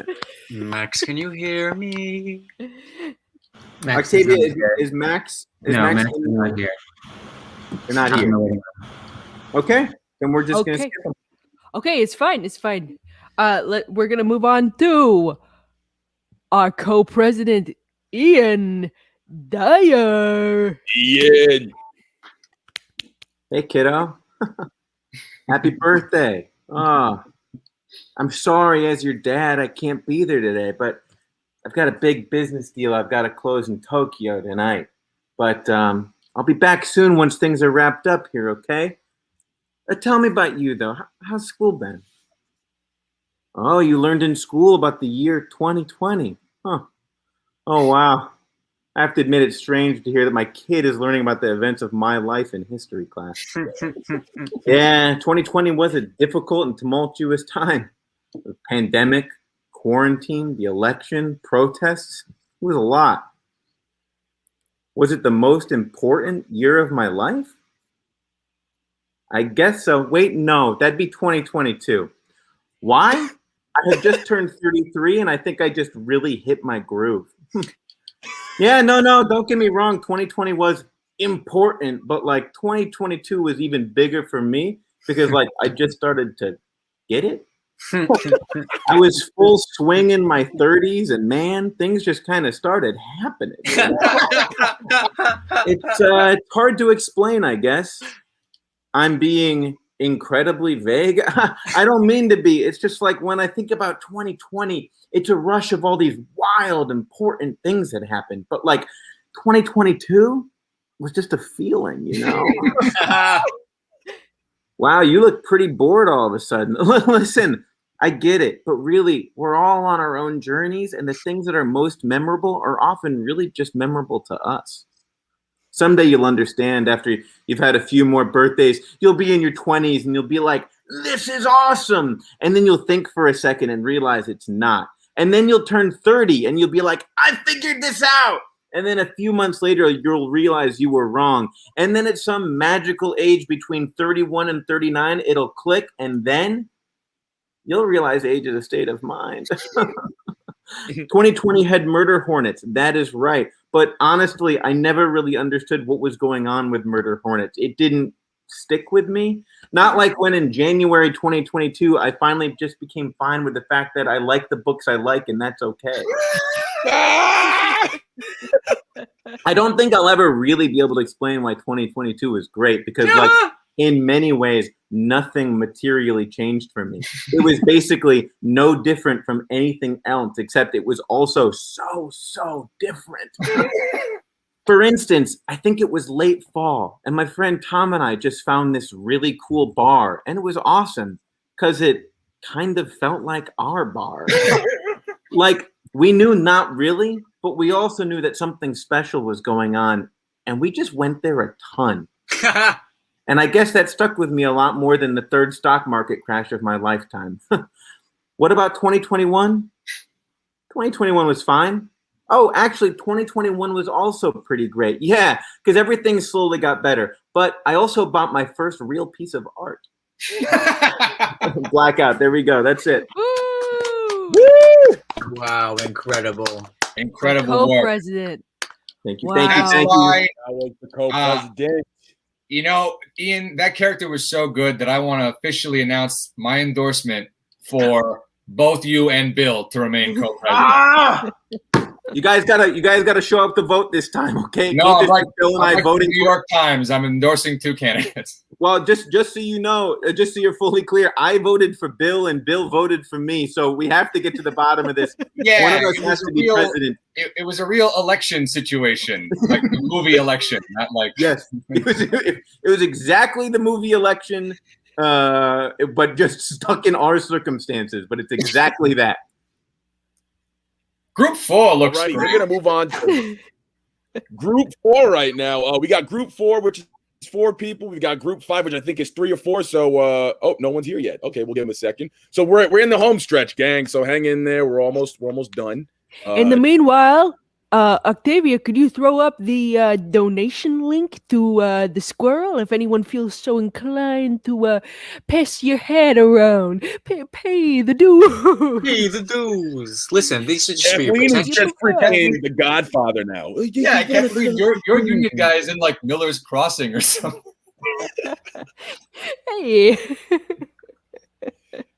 Max, can you hear me? Octavia, is Max? Max is not here. They're not here. Okay, then we're just gonna skip them. Okay, it's fine. It's fine. We're gonna move on to our co-president, Ian Dyer. Ian. Hey, kiddo. Happy birthday. Oh, I'm sorry as your dad I can't be there today, but I've got a big business deal I've got to close in Tokyo tonight. But I'll be back soon once things are wrapped up here, okay? Tell me about you, though. How's school been? Oh, you learned in school about the year 2020. Huh. Oh, wow. I have to admit it's strange to hear that my kid is learning about the events of my life in history class. Yeah, 2020 was a difficult and tumultuous time. The pandemic, quarantine, the election, protests. It was a lot. Was it the most important year of my life? I guess so. Wait, no, that'd be 2022. Why? I have just turned 33 and I think I just really hit my groove. Yeah, no, don't get me wrong. 2020 was important, but like 2022 was even bigger for me because like I just started to get it. I was full swing in my 30s and man, things just kind of started happening. It's hard to explain, I guess. I'm being incredibly vague. I don't mean to be. It's just like when I think about 2020, it's a rush of all these wild, important things that happened. But like 2022 was just a feeling, you know? Wow, you look pretty bored all of a sudden. Listen, I get it, but really, we're all on our own journeys, and the things that are most memorable are often really just memorable to us. Someday you'll understand after you've had a few more birthdays. You'll be in your 20s and you'll be like, this is awesome. And then you'll think for a second and realize it's not. And then you'll turn 30 and you'll be like, I figured this out. And then a few months later, you'll realize you were wrong. And then at some magical age between 31 and 39, it'll click. And then you'll realize age is a state of mind. 2020 had murder hornets. That is right. But honestly, I never really understood what was going on with murder hornets. It didn't stick with me. Not like when in January 2022, I finally just became fine with the fact that I like the books I like, and that's okay. I don't think I'll ever really be able to explain why 2022 was great because, like, in many ways, nothing materially changed for me. It was basically no different from anything else, except it was also so different. For instance, I think it was late fall, and my friend Tom and I just found this really cool bar, and it was awesome because it kind of felt like our bar. Like, we knew not really, but we also knew that something special was going on, and we just went there a ton. And I guess that stuck with me a lot more than the third stock market crash of my lifetime. What about 2021? 2021 was fine. Oh, actually, 2021 was also pretty great. Yeah, because everything slowly got better. But I also bought my first real piece of art. Blackout. There we go. That's it. Woo! Wow, incredible. Incredible work. Co-president. Thank you. Wow. Thank you. That's Thank why- you. I was the co-president. You know, Ian, that character was so good that I want to officially announce my endorsement for both you and Bill to remain co-president. You guys gotta show up to vote this time, okay? No, Can't I'm just like, be Bill and I'm I like voting the New York Times. I'm endorsing two candidates. Well, just so you know, just so you're fully clear, I voted for Bill and Bill voted for me. So we have to get to the bottom of this. Yeah, one of us it has was to a be real- president. It was a real election situation, like the movie election, not like Yes, it was exactly the movie election, but just stuck in our circumstances. But it's exactly that. Group 4 looks Alrighty, great. we're gonna move on to Group 4 right now. We got Group 4, which is 4 people. We've got Group 5, which I think is 3 or 4. So, oh, no one's here yet. Okay, we'll give them a second. So we're in the home stretch, gang. So hang in there. We're almost done. In the meanwhile, Octavia, could you throw up the donation link to the squirrel if anyone feels so inclined to pass your head around? Pay the dues. Pay the dues. Listen, these should just be your Kathleen is protection. just freaking the Godfather now. Yeah, I can't believe your union guy is in like Miller's Crossing or something. Hey.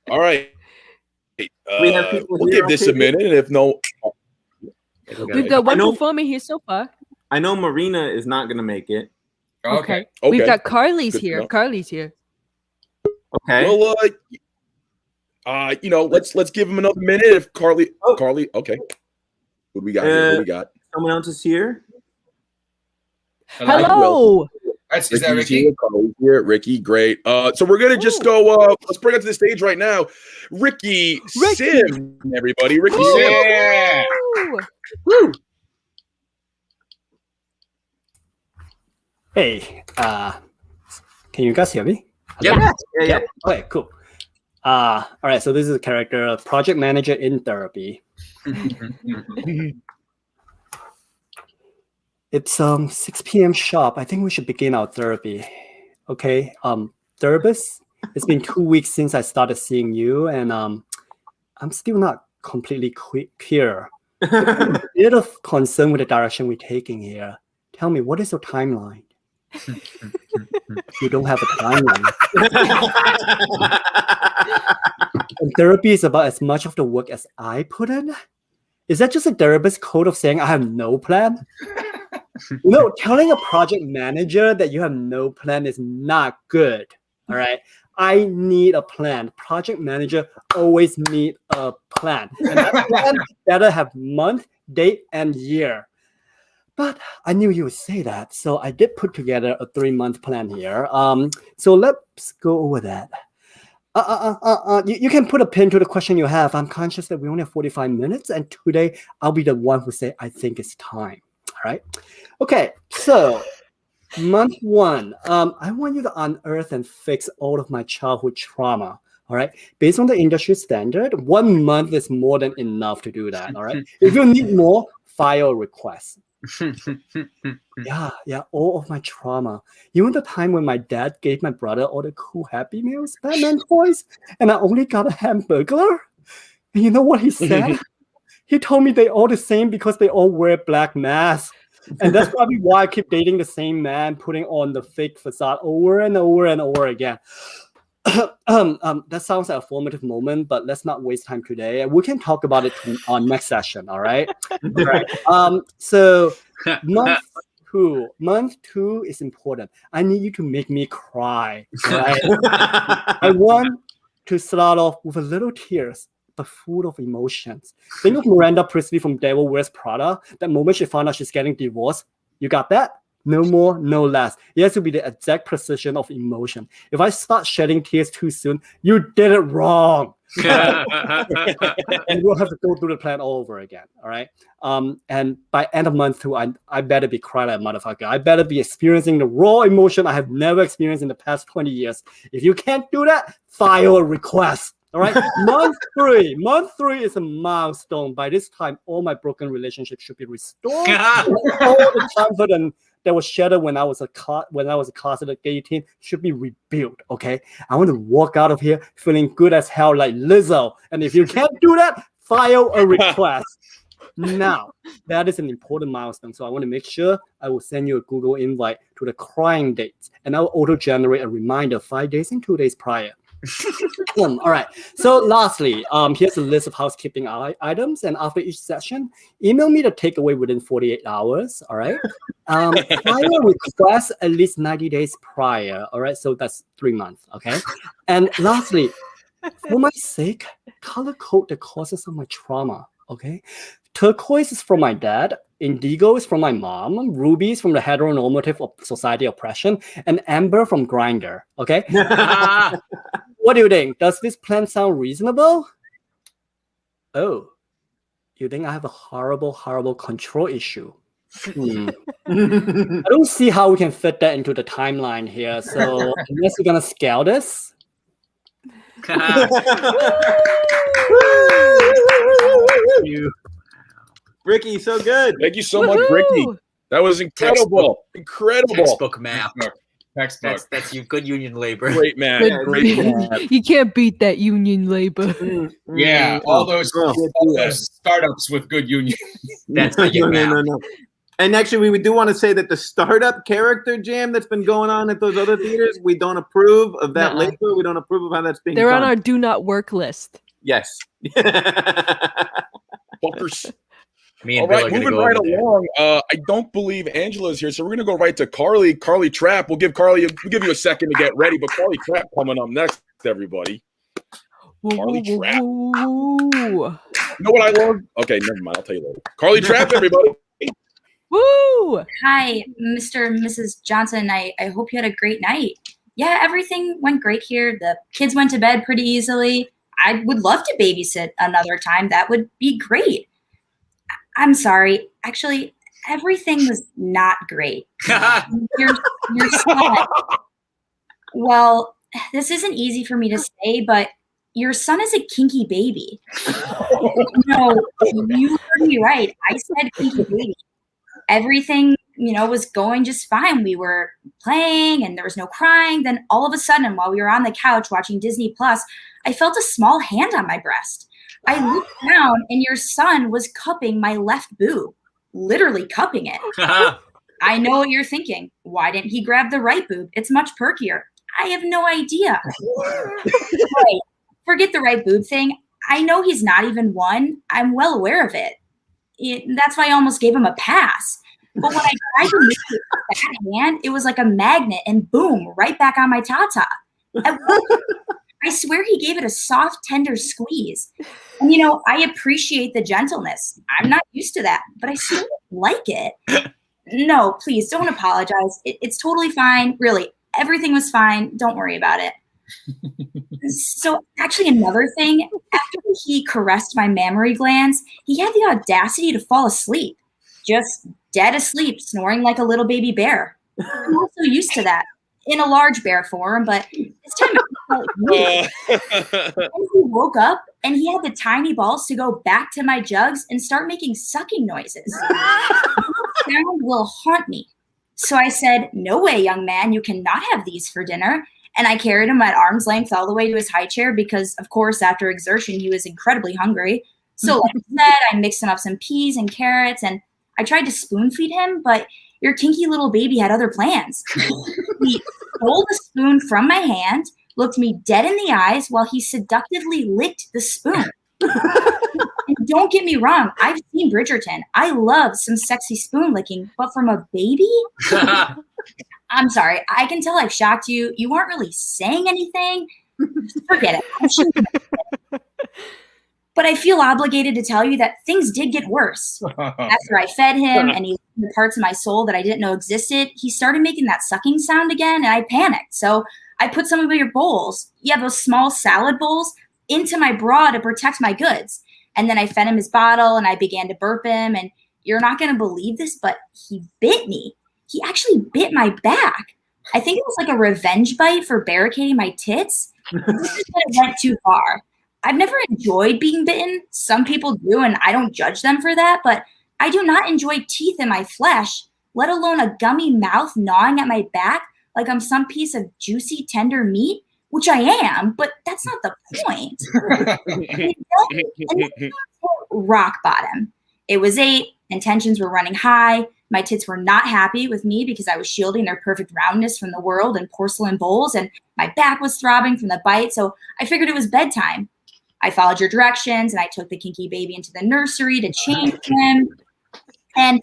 All right. We have people We'll here, give this okay? a minute, and if no, We've got one I know- performer here so far. I know Marina is not going to make it. Okay. We've got Carly's Good to here. know. Carly's here. Okay. Well, let's give him another minute. If Carly, okay. What do we got here? What do we got? Someone else is here. Hello. Is that Ricky's Ricky? here, Carly's here. Ricky, great. So we're gonna just go. Let's bring it to the stage right now. Ricky Sim, everybody. Ricky Sim. Yeah. Woo. Hey, can you guys hear me? Yeah. Okay, cool. All right, so this is a character, project manager in therapy. It's 6 p.m. sharp. I think we should begin our therapy. Okay, therapist, it's been 2 weeks since I started seeing you, and I'm still not completely clear. I'm a bit of concern with the direction we're taking here. Tell me, what is your timeline? You don't have a timeline. And therapy is about as much of the work as I put in. Is that just a therapist's code of saying I have no plan? Telling a project manager that you have no plan is not good. All right. I need a plan. Project manager always need a plan. And that plan better have month, date, and year. But I knew you would say that, so I did put together a 3-month plan here. So let's go over that. You can put a pin to the question you have. I'm conscious that we only have 45 minutes, and today I'll be the one who say I think it's time. All right. Okay. So month 1, I want you to unearth and fix all of my childhood trauma. All right. Based on the industry standard, 1 month is more than enough to do that. All right. If you need more, file a request. Yeah, all of my trauma. Even the time when my dad gave my brother all the cool Happy Meals, Batman toys, and I only got a Hamburglar. And you know what he said? He told me they all the same because they all wear black masks. And that's probably why I keep dating the same man, putting on the fake facade over and over and over again. That sounds like a formative moment, but let's not waste time today. We can talk about it on next session. All right. All right. So month 2 is important. I need you to make me cry. Right? I want to start off with a little tears, but full of emotions. Think of Miranda Priestley from Devil Wears Prada. That moment she found out she's getting divorced. You got that? No more, no less. It has to be the exact precision of emotion. If I start shedding tears too soon, you did it wrong. And we'll have to go through the plan all over again. All right. And by end of month 2, I better be crying like a motherfucker. I better be experiencing the raw emotion I have never experienced in the past 20 years. If you can't do that, file a request. All right. Month 3 is a milestone. By this time, all my broken relationships should be restored. All the confidence that was shattered when I was a closeted gay teen should be rebuilt. Okay. I want to walk out of here feeling good as hell like Lizzo. And if you can't do that, file a request. Now, that is an important milestone. So I want to make sure I will send you a Google invite to the crying dates, and I'll auto-generate a reminder 5 days and 2 days prior. All right. So lastly, here's a list of housekeeping items, and after each session, email me the takeaway within 48 hours. All right. File a request at least 90 days prior. All right. So that's 3 months. Okay. And lastly, for my sake, color code the causes of my trauma. Okay. Turquoise is from my dad. Indigo is from my mom. Ruby is from the heteronormative of society oppression, and amber from Grindr. Okay. What do you think? Does this plan sound reasonable? Oh, you think I have a horrible, horrible control issue? I don't see how we can fit that into the timeline here. So unless you're gonna scale this. Ricky, so good. Thank you so much, Ricky. That was incredible. Incredible. Textbook math. Textbook. That's you. Good union labor. Great man. Great man. You can't beat that union labor. Yeah, all those startups with good union. That's how you no. And actually, we do want to say that the startup character jam that's been going on at those other theaters, we don't approve of that labor. We don't approve of how that's being They're done. on our do not work list. Yes. Fuckers. Me and All Bill right, are gonna moving go right over there. along. I don't believe Angela's here, so we're gonna go right to Carly. Carly Trapp. We'll give you a second to get ready, but Carly Trapp coming up next, everybody. Carly Trapp. You know what I love? Okay, never mind. I'll tell you later. Carly Trapp, everybody. Woo! Hi, Mr. and Mrs. Johnson. I hope you had a great night. Yeah, everything went great here. The kids went to bed pretty easily. I would love to babysit another time. That would be great. I'm sorry. Actually, everything was not great. Your son. Well, this isn't easy for me to say, but your son is a kinky baby. No, you heard me right. I said kinky baby. Everything, was going just fine. We were playing and there was no crying. Then all of a sudden, while we were on the couch watching Disney Plus, I felt a small hand on my breast. I looked down and your son was cupping my left boob, literally cupping it. I know what you're thinking. Why didn't he grab the right boob? It's much perkier. I have no idea. Right. Forget the right boob thing. I know he's not even one. I'm well aware of it. That's why I almost gave him a pass. But when I tried to make it with that hand, it was like a magnet and boom, right back on my tata. I swear he gave it a soft, tender squeeze. And, I appreciate the gentleness. I'm not used to that, but I still like it. No, please don't apologize. It's totally fine. Really, everything was fine. Don't worry about it. So actually another thing, after he caressed my mammary glands, he had the audacity to fall asleep. Just dead asleep, snoring like a little baby bear. I'm also used to that in a large bear form, but this time it felt weird. He woke up and he had the tiny balls to go back to my jugs and start making sucking noises. The sound will haunt me. So I said, "No way, young man, you cannot have these for dinner." And I carried him at arm's length all the way to his high chair because, of course, after exertion, he was incredibly hungry. So like I said, I mixed him up some peas and carrots, and I tried to spoon feed him, but your kinky little baby had other plans. He stole the spoon from my hand, looked me dead in the eyes while he seductively licked the spoon. And don't get me wrong, I've seen Bridgerton. I love some sexy spoon licking, but from a baby? I'm sorry. I can tell I've shocked you. You aren't really saying anything. Forget it. But I feel obligated to tell you that things did get worse. After I fed him and he licked the parts of my soul that I didn't know existed, he started making that sucking sound again, and I panicked. So I put some of your bowls, those small salad bowls, into my bra to protect my goods. And then I fed him his bottle, and I began to burp him. And you're not going to believe this, but he bit me. He actually bit my back. I think it was like a revenge bite for barricading my tits. It went too far. I've never enjoyed being bitten. Some people do, and I don't judge them for that, but I do not enjoy teeth in my flesh, let alone a gummy mouth gnawing at my back like I'm some piece of juicy, tender meat, which I am, but that's not the point. Rock bottom. It was 8, and tensions were running high. My tits were not happy with me because I was shielding their perfect roundness from the world in porcelain bowls, and my back was throbbing from the bite, so I figured it was bedtime. I followed your directions, and I took the kinky baby into the nursery to change him, and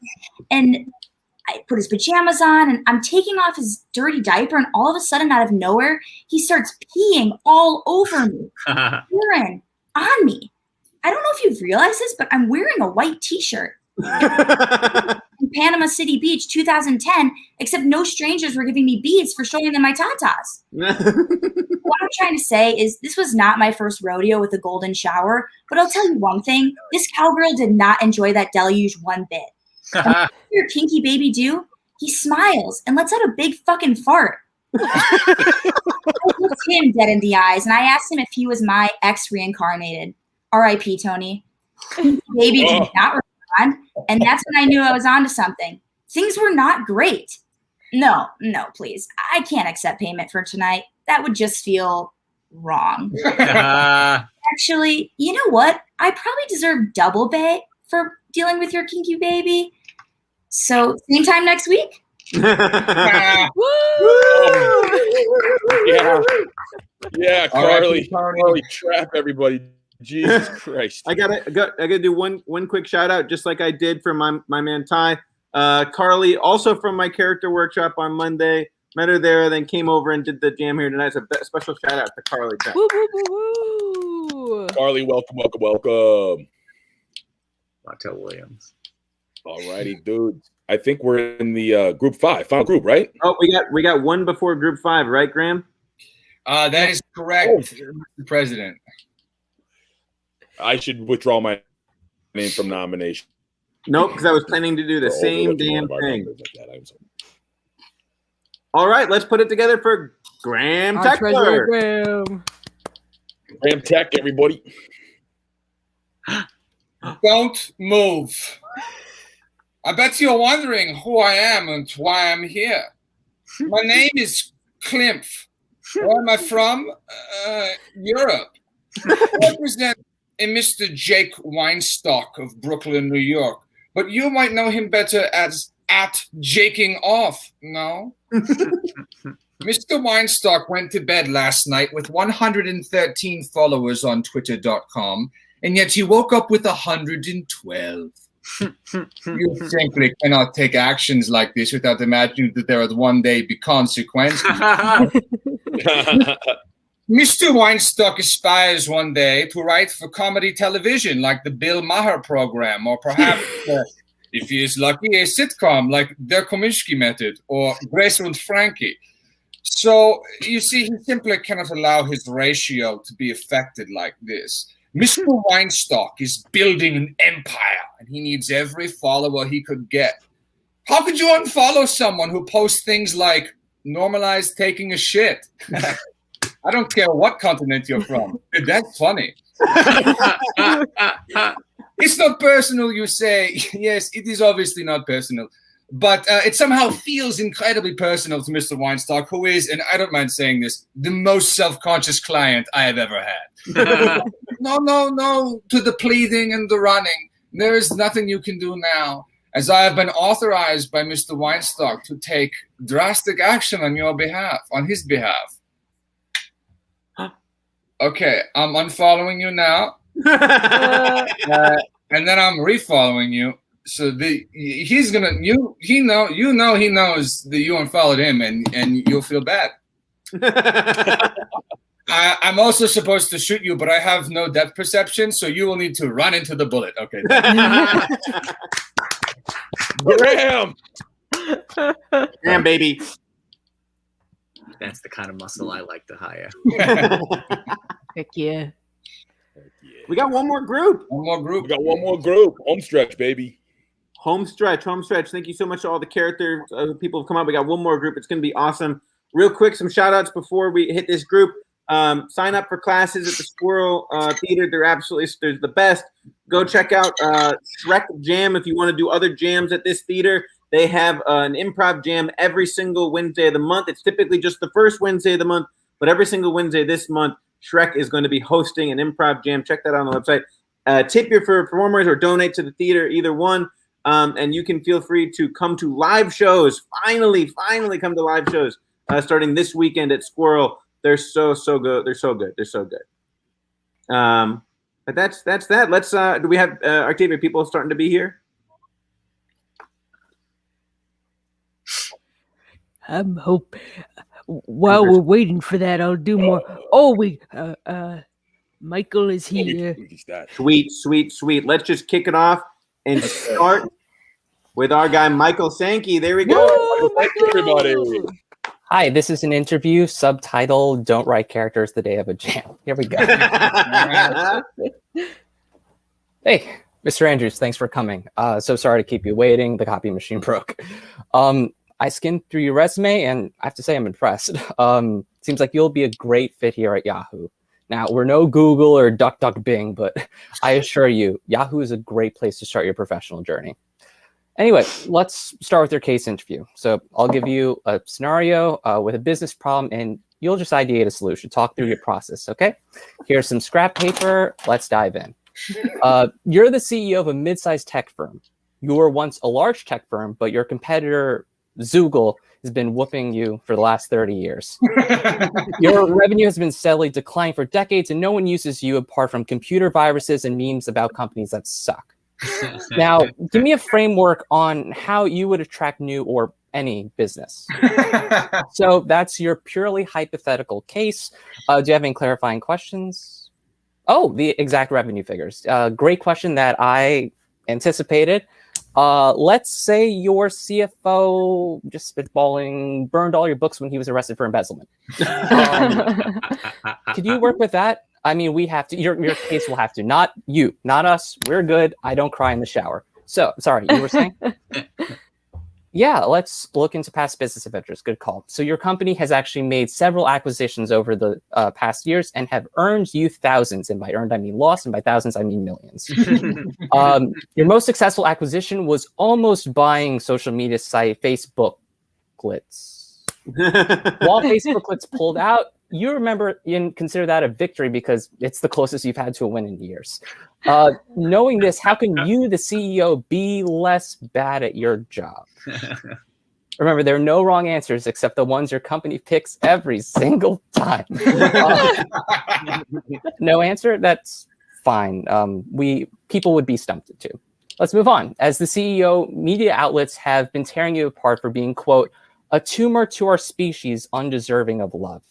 I put his pajamas on, and I'm taking off his dirty diaper, and all of a sudden, out of nowhere, he starts peeing all over me, urine on me. I don't know if you've realized this, but I'm wearing a white t-shirt. In Panama City Beach, 2010, except no strangers were giving me beads for showing them my tatas. What I'm trying to say is this was not my first rodeo with a golden shower, but I'll tell you one thing, this cowgirl did not enjoy that deluge one bit. And what does your kinky baby do? He smiles and lets out a big fucking fart. I looked him dead in the eyes, and I asked him if he was my ex reincarnated. R.I.P. Tony. Baby did not respond, and that's when I knew I was onto something. Things were not great. No, please. I can't accept payment for tonight. That would just feel wrong. Actually, you know what? I probably deserve double pay for dealing with your kinky baby. So, same time next week? Yeah, Carly, trap everybody. Jesus Christ! I gotta do one quick shout out, just like I did for my man Ty. Carly, also from my character workshop on Monday, met her there, then came over and did the jam here tonight. So special shout out to Carly. Woo, woo, woo, woo. Carly, welcome. Montel Williams. All righty, dudes. I think we're in the group 5, final group, right? Oh, we got one before group 5, right, Graham? That is correct, Mr. President. I should withdraw my name from nomination. Nope, because I was planning to do the same damn thing. All right, let's put it together for Graham Techler. Graham Tech, everybody. Don't move. I bet you're wondering who I am and why I'm here. My name is Klimpf. Where am I from? Europe. I represent a Mr. Jake Weinstock of Brooklyn, New York. But you might know him better as @Jaking Off, no? Mr. Weinstock went to bed last night with 113 followers on Twitter.com, and yet he woke up with 112. You simply cannot take actions like this without imagining that there would one day be consequences. Mr. Weinstock aspires one day to write for comedy television like the Bill Maher program, or perhaps If he is lucky, a sitcom like Der Kominsky Method or Grace and Frankie. So, you see, he simply cannot allow his ratio to be affected like this. Mr. Weinstock is building an empire, and he needs every follower he could get. How could you unfollow someone who posts things like normalize taking a shit? I don't care what continent you're from. That's funny. It's not personal, you say. Yes, it is obviously not personal. But it somehow feels incredibly personal to Mr. Weinstock, who is, and I don't mind saying this, the most self-conscious client I have ever had. No, to the pleading and the running. There is nothing you can do now, as I have been authorized by Mr. Weinstock to take drastic action on your behalf, on his behalf. Okay, I'm unfollowing you now. And then I'm refollowing you. So he's gonna he knows that you unfollowed him, and you'll feel bad. I'm also supposed to shoot you, but I have no depth perception, so you will need to run into the bullet. Okay. Graham, baby. That's the kind of muscle I like to hire. Heck yeah. We got one more group. We got one more group. Home stretch, baby. Home stretch. Thank you so much to all the characters. People have come up. We got one more group. It's going to be awesome. Real quick, some shout outs before we hit this group. Sign up for classes at the Squirrel Theater. They're the best. Go check out Shrek Jam if you want to do other jams at this theater. They have an improv jam every single Wednesday of the month. It's typically just the first Wednesday of the month, but every single Wednesday this month, Shrek is going to be hosting an improv jam. Check that out on the website. Tip your performers or donate to the theater, either one. And you can feel free to come to live shows. Finally come to live shows starting this weekend at Squirrel. They're so good. They're so good. But that's that. Let's do we have Octavia people starting to be here? I'm hope. While we're waiting for that, I'll do more. Oh, Michael is here. Sweet. Let's just kick it off and start with our guy Michael Sankey. There we go. Thank you, everybody. Hi, this is an interview subtitled "Don't Write Characters the Day of a Jam." Here we go. Hey, Mr. Andrews, thanks for coming. So sorry to keep you waiting. The copy machine broke. I skimmed through your resume, and I have to say I'm impressed. Seems like you'll be a great fit here at Yahoo. Now, we're no Google or Bing, but I assure you, Yahoo is a great place to start your professional journey. Anyway, let's start with your case interview. So I'll give you a scenario with a business problem, and you'll just ideate a solution. Talk through your process, okay? Here's some scrap paper. Let's dive in. You're the CEO of a mid-sized tech firm. You were once a large tech firm, but your competitor, Zoogle, has been whooping you for the last 30 years. Your revenue has been steadily declining for decades, and no one uses you apart from computer viruses and memes about companies that suck. Now, give me a framework on how you would attract new or any business. So that's your purely hypothetical case. Do you have any clarifying questions? Oh, the exact revenue figures. Great question that I anticipated. Let's say your CFO, just spitballing, burned all your books when he was arrested for embezzlement. Could you work with that? I mean, we have to. Your case will have to. Not you, not us. We're good. I don't cry in the shower. So, sorry, you were saying? Yeah, let's look into past business adventures. Good call. So your company has actually made several acquisitions over the past years and have earned you thousands. And by earned, I mean lost. And by thousands, I mean millions. Your most successful acquisition was almost buying social media site Facebook Glitz. While Facebook Glitz pulled out, you remember and consider that a victory because it's the closest you've had to a win in years. Knowing this, how can you, the CEO, be less bad at your job? Remember, there are no wrong answers except the ones your company picks every single time. No answer? That's fine. People would be stumped too. Let's move on. As the CEO, media outlets have been tearing you apart for being, quote, a tumor to our species undeserving of love.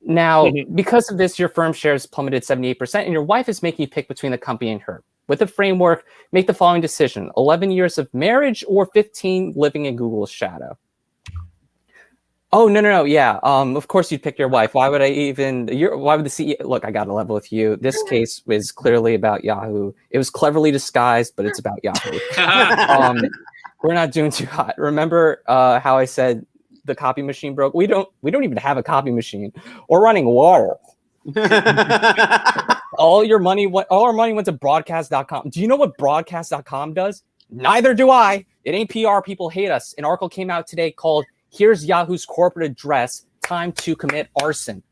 Now, because of this, your firm shares plummeted 78%, and your wife is making you pick between the company and her. With the framework, make the following decision: 11 years of marriage or 15 living in Google's shadow. Oh, no. Yeah. Of course you'd pick your wife. Why would I even, why would the CEO, look, I got to level with you. This case was clearly about Yahoo. It was cleverly disguised, but it's about Yahoo. We're not doing too hot. Remember how I said the copy machine broke? We don't even have a copy machine. We're running water. All our money went to broadcast.com. Do you know what broadcast.com does? Neither do I. It ain't PR. People hate us. An article came out today called "Here's Yahoo's corporate address. Time to commit arson."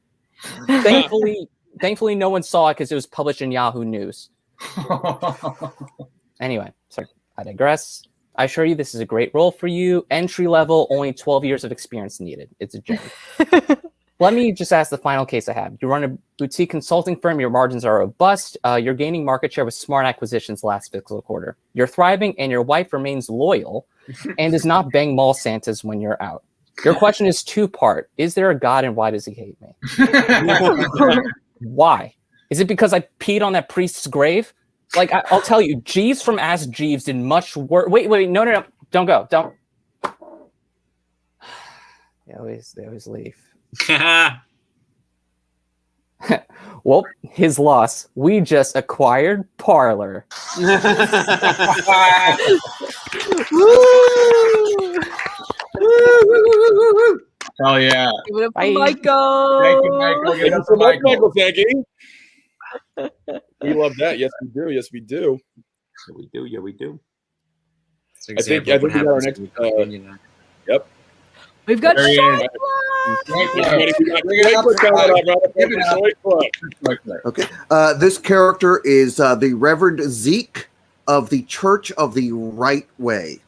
Thankfully, no one saw it because it was published in Yahoo News. Anyway, sorry, I digress. I assure you this is a great role for you. Entry level, only 12 years of experience needed. It's a joke. Let me just ask the final case I have. You run a boutique consulting firm. Your margins are robust. You're gaining market share with smart acquisitions last fiscal quarter. You're thriving, and your wife remains loyal and does not bang mall Santas when you're out. Your question is two-part. Is there a God, and why does he hate me? Why? Is it because I peed on that priest's grave? Like, I'll tell you, Jeeves from Ask Jeeves did much work. Wait, no. Don't go. Don't. They always leave. Well, his loss. We just acquired Parlor. Oh yeah! Give it up for Michael. Thank you, Michael. Give it up for Michael. Thank you. We love that. Yes, we do. Yes, we do. Yeah, we do. I think we got our next. Yep. We've got Short. Okay. This character is the Reverend Zeke of the Church of the Right Way.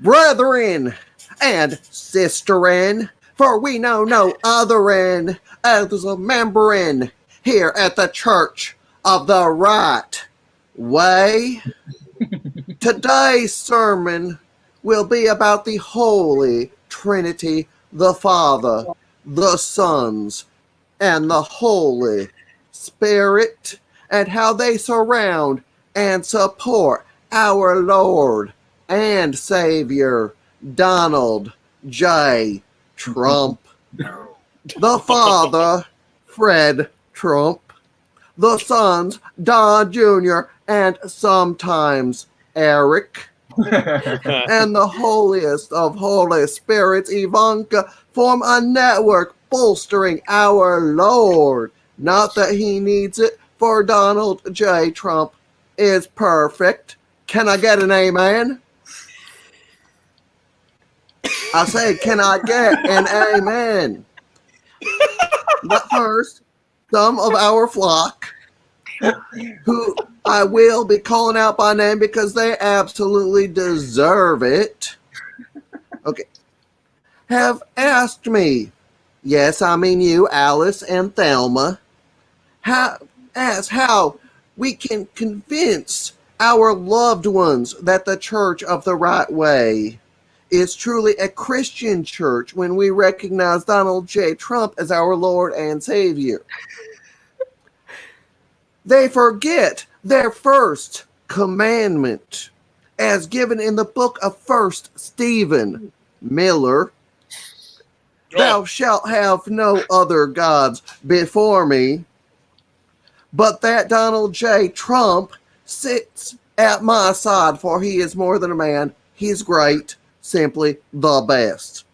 Brethren and sisterin, for we know no otherin as a memberin here at the Church of the Right Way. Today's sermon will be about the Holy Trinity, the Father, the Sons, and the Holy Spirit, and how they surround and support our Lord and Savior, Donald J. Trump. The Father, Fred Trump. The Sons, Don Jr., and sometimes Eric. And the holiest of Holy Spirits, Ivanka, form a network bolstering our Lord. Not that he needs it, for Donald J. Trump is perfect. Can I get an amen? I say, can I get an amen? But first, some of our flock, who I will be calling out by name because they absolutely deserve it, okay, have asked me, yes, I mean you, Alice and Thelma, how we can convince our loved ones that the Church of the Right Way is truly a Christian church when we recognize Donald J. Trump as our Lord and Savior. They forget their first commandment as given in the book of 1 Stephen Miller. Thou shalt have no other gods before me. But that Donald J. Trump sits at my side, for he is more than a man. He's great, simply the best.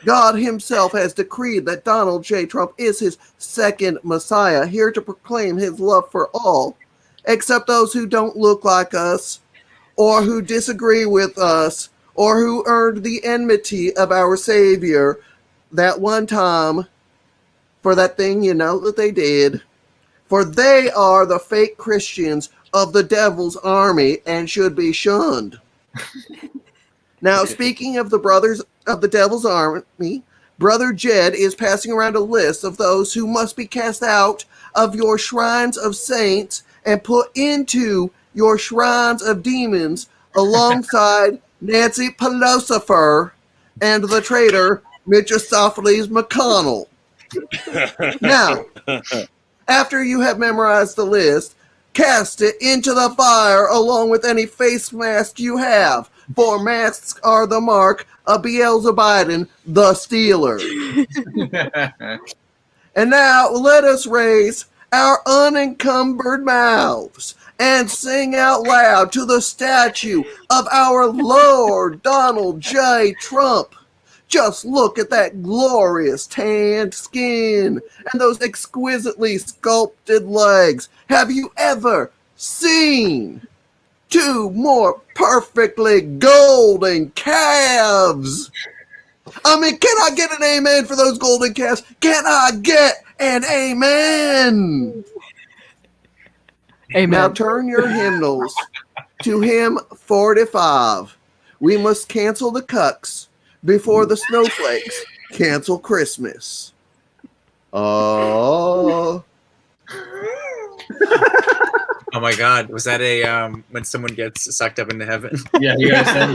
God himself has decreed that Donald J. Trump is his second Messiah, here to proclaim his love for all, except those who don't look like us, or who disagree with us, or who earned the enmity of our Savior that one time for that thing you know that they did. For they are the fake Christians of the devil's army and should be shunned. Now, speaking of the brothers of the devil's army, Brother Jed is passing around a list of those who must be cast out of your shrines of saints and put into your shrines of demons alongside Nancy Pelosi and the traitor Mitchopheles McConnell. Now, After you have memorized the list, cast it into the fire along with any face mask you have, for masks are the mark of Beelzebub, the stealer. And now let us raise our unencumbered mouths and sing out loud to the statue of our Lord Donald J. Trump. Just look at that glorious tanned skin and those exquisitely sculpted legs. Have you ever seen two more perfectly golden calves? I mean, can I get an amen for those golden calves? Can I get an amen? Amen. Now turn your hymnals to hymn 45. We must cancel the cucks before the snowflakes cancel Christmas. Oh. Oh my God! Was that a when someone gets sucked up into heaven? Yeah, you guys said.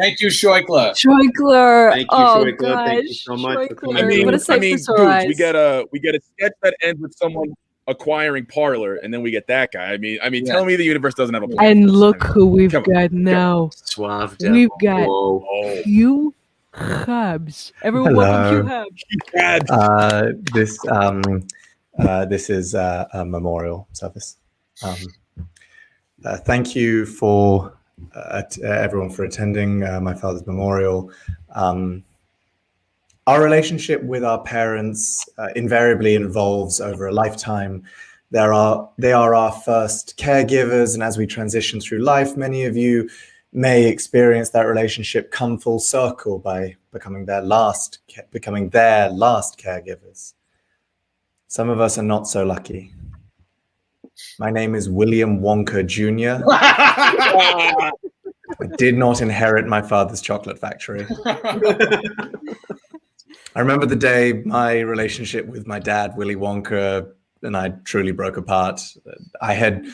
Thank you, Shoikla. Shoikler. Thank you, Oh Shoikla. gosh. Thank you so much for coming. Shoikler. What a sight for dudes, sore eyes. we get a sketch that ends with someone acquiring Parlor, and then we get that guy. I mean, tell me the universe doesn't have a plan. And look who we've got now. Suave We've got Whoa. Hugh Hubs. Everyone, welcome Hugh Hubs. This is a memorial service. Thank you for everyone for attending my father's memorial. Our relationship with our parents invariably involves over a lifetime. They are our first caregivers, and as we transition through life, many of you may experience that relationship come full circle by becoming their last caregivers. Some of us are not so lucky. My name is William Wonka Jr. I did not inherit my father's chocolate factory. I remember the day my relationship with my dad, Willy Wonka, and I truly broke apart. I had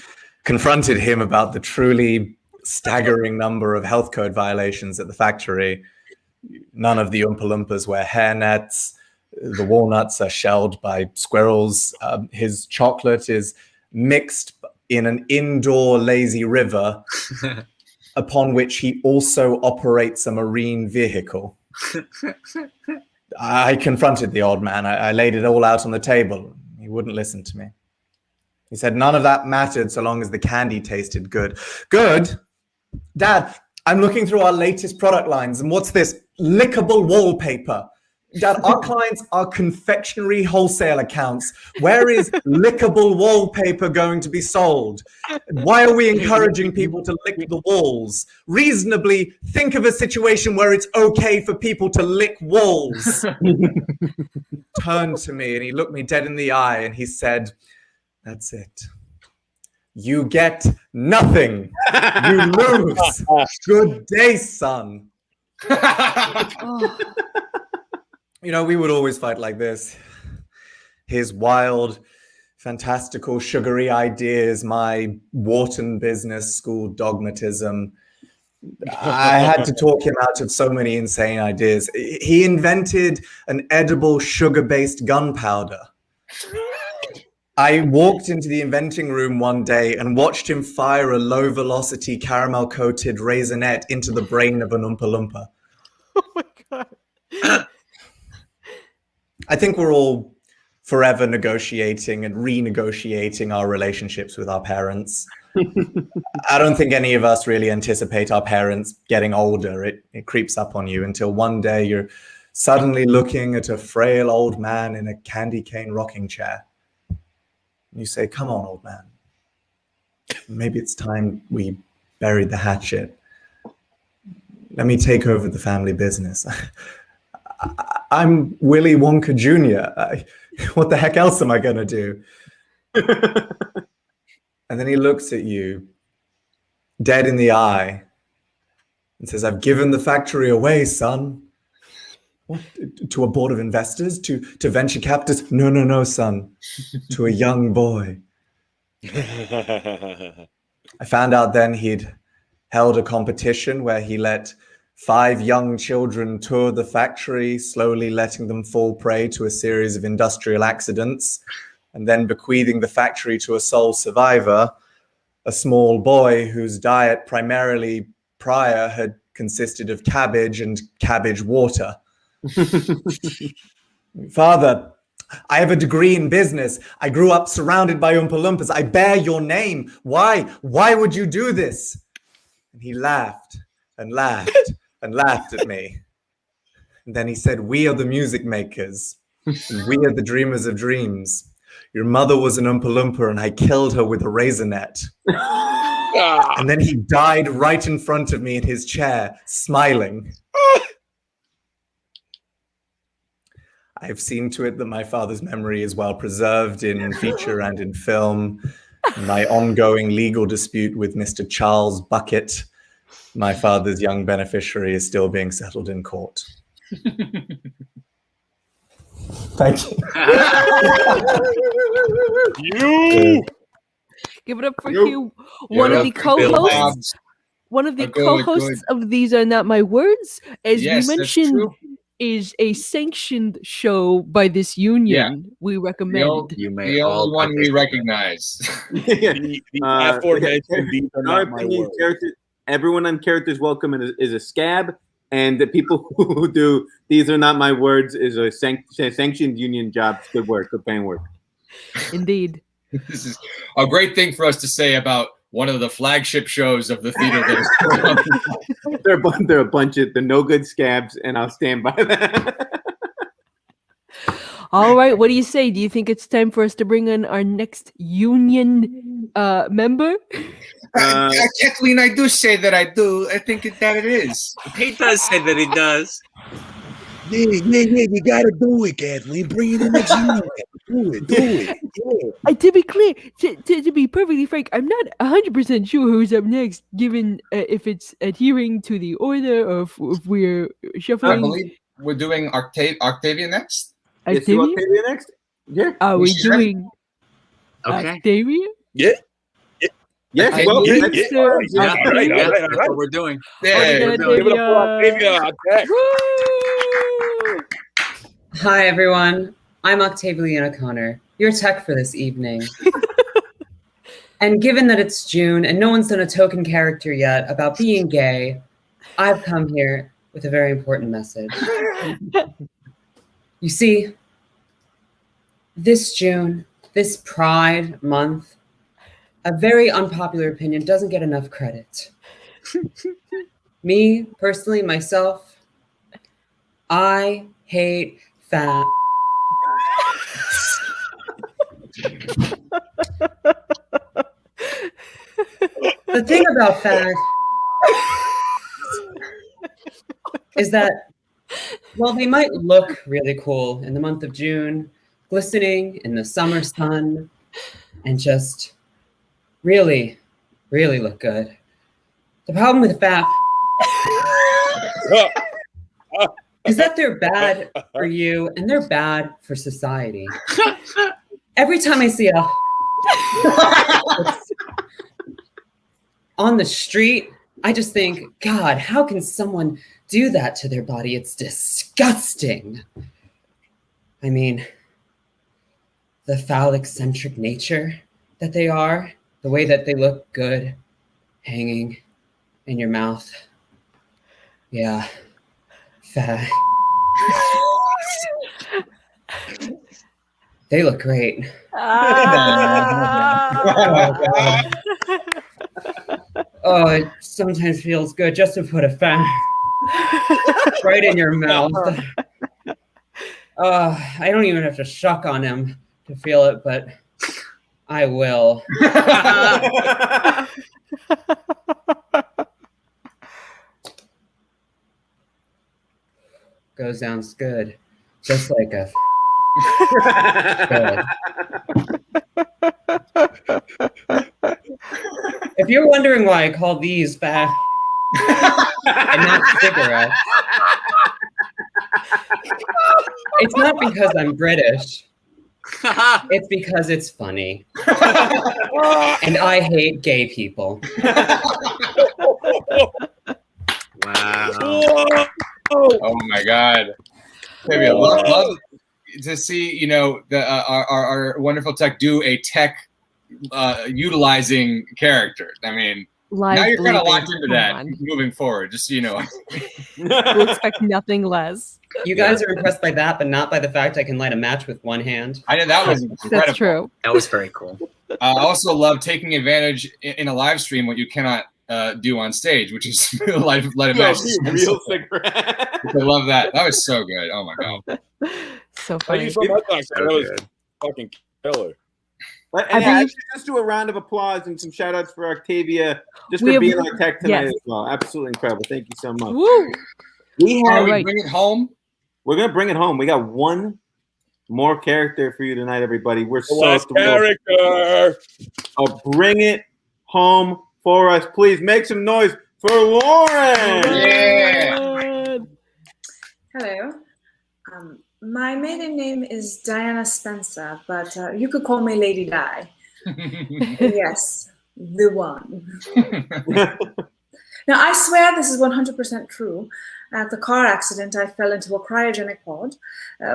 confronted him about the truly staggering number of health code violations at the factory. None of the Oompa Loompas wear hairnets. The walnuts are shelled by squirrels. His chocolate is mixed in an indoor lazy river upon which he also operates a marine vehicle. I confronted the old man. I laid it all out on the table. He wouldn't listen to me. He said none of that mattered so long as the candy tasted good. Good? Dad, I'm looking through our latest product lines, and what's this? Lickable wallpaper. Dad, our clients are confectionery wholesale accounts. Where is lickable wallpaper going to be sold? Why are we encouraging people to lick the walls? Reasonably, think of a situation where it's okay for people to lick walls. Turned to me and he looked me dead in the eye and he said, "That's it. You get nothing. You lose. Good day, son." You know, we would always fight like this. His wild, fantastical, sugary ideas, my Wharton Business School dogmatism. I had to talk him out of so many insane ideas. He invented an edible sugar-based gunpowder. I walked into the inventing room one day and watched him fire a low-velocity caramel-coated raisinette into the brain of an Oompa Loompa. Oh my God. I think we're all forever negotiating and renegotiating our relationships with our parents. I don't think any of us really anticipate our parents getting older. It creeps up on you until one day you're suddenly looking at a frail old man in a candy cane rocking chair. You say, "Come on, old man. Maybe it's time we buried the hatchet. Let me take over the family business. I'm Willy Wonka Jr. What the heck else am I going to do?" And then he looks at you dead in the eye and says, "I've given the factory away, son." "What? To a board of investors? To venture capitalists?" No, son. To a young boy. I found out then he'd held a competition where he let 5 young children tour the factory, slowly letting them fall prey to a series of industrial accidents. and then bequeathing the factory to a sole survivor, a small boy whose diet primarily prior had consisted of cabbage and cabbage water. Father, I have a degree in business. I grew up surrounded by Oompa Loompas. I bear your name. Why? Why would you do this? And he laughed and laughed and laughed at me. And then he said, we are the music makers. And we are the dreamers of dreams. Your mother was an Oompa Loompa and I killed her with a raisinette. And then he died right in front of me in his chair, smiling. I've seen to it that my father's memory is well preserved in feature and in film. My ongoing legal dispute with Mr. Charles Bucket, my father's young beneficiary, is still being settled in court. Thank you. You give it up for Hugh. One of the co-hosts. One of the co-hosts of These Are Not My Words, as we mentioned, is a sanctioned show by this union. Yeah. We recommend. The only one we recognize. In our opinion, everyone on Characters Welcome is a scab, and the people who do These Are Not My Words is a sanctioned union job. Good work, good paying work. Indeed. This is a great thing for us to say about one of the flagship shows of the theater. They're a bunch of the no good scabs, and I'll stand by that. All right, what do you say? Do you think it's time for us to bring in our next union member? Kathleen, I do say that I do. I think that it is. He does say that he does. Yeah, you gotta do it, Kathleen. Bring it in next union. Do it. Yeah. To be clear, to be perfectly frank, I'm not 100% sure who's up next, given if it's adhering to the order or if we're shuffling. I believe we're doing Octavia next. Octavia next? Yeah. Are we doing Octavia? Yeah. Yes, Okay. well, Yeah. All right. That's what we're doing. Yeah, give it up for Octavia. Hi, everyone. I'm Octavia Connor, your tech for this evening. And given that it's June and no one's done a token character yet about being gay, I've come here with a very important message. You see, this June, this Pride Month, a very unpopular opinion doesn't get enough credit. Me, personally, myself, I hate fat. The thing about fat is that while they might look really cool in the month of June, glistening in the summer sun, and just really, really look good, the problem with fat is that they're bad for you and they're bad for society. Every time I see a on the street, I just think, God, how can someone do that to their body? It's disgusting. I mean, the phallic-centric nature that they are, the way that they look good hanging in your mouth. Yeah, fat. They look great. Oh, it sometimes feels good just to put a fat right in your mouth. I don't even have to shuck on him to feel it, but I will. Goes down good, just like a good. If you're wondering why I call these fat and not cigarettes, it's not because I'm British. It's because it's funny. And I hate gay people. Wow. Oh my God. Maybe to see, you know, our wonderful tech do a tech utilizing character. I mean, now you're kind of locked into that moving forward, just so you know. We'll expect nothing less. You guys are impressed by that, but not by the fact I can light a match with one hand. I know that was incredible. That's true. That was very cool. I also love taking advantage in a live stream what you cannot do on stage, which is light a match. Real cigarette. I love that. That was so good. Oh my god. So Thank you funny. so much, Axel. That was fucking killer. And yeah, just do a round of applause and some shout outs for Octavia just for being our tech tonight as well. Absolutely incredible. Thank you so much. Woo! We bring it home. We're gonna bring it home. We got one more character for you tonight, everybody. We're so last character. Bring it home for us, please. Make some noise for Lauren. Yeah. Hello. My maiden name is Diana Spencer, but you could call me Lady Di. Yes, the one. Now, I swear this is 100% true. At the car accident, I fell into a cryogenic pod,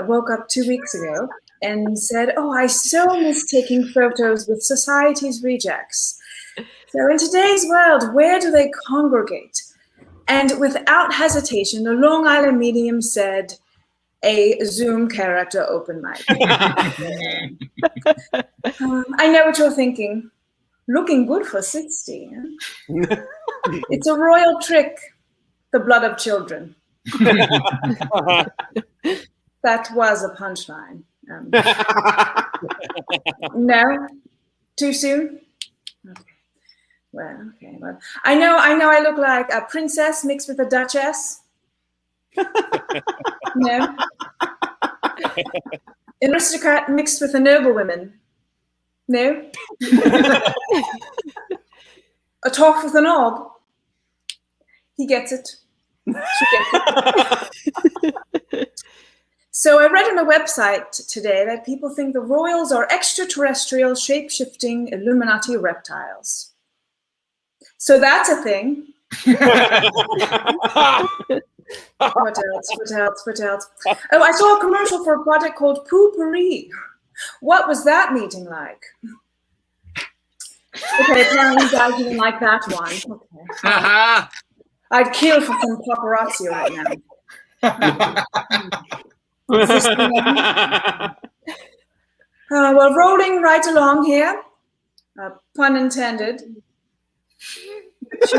woke up 2 weeks ago, and said, oh, I so miss taking photos with society's rejects. So in today's world, where do they congregate? And without hesitation, the Long Island medium said, a Zoom character open mic. I know what you're thinking. Looking good for 60. Huh? It's a royal trick. The blood of children. That was a punchline. No? Too soon? Okay. Well, I know I look like a princess mixed with a duchess. No. An aristocrat mixed with a noblewoman. No. A toff with an og. He gets it. She gets it. So I read on a website today that people think the royals are extraterrestrial, shape-shifting Illuminati reptiles. So that's a thing. What else? Oh, I saw a commercial for a project called Poopery. What was that meeting like? Okay, apparently you guys didn't like that one. Okay. I'd kill for some paparazzi right now. Well, rolling right along here, pun intended. She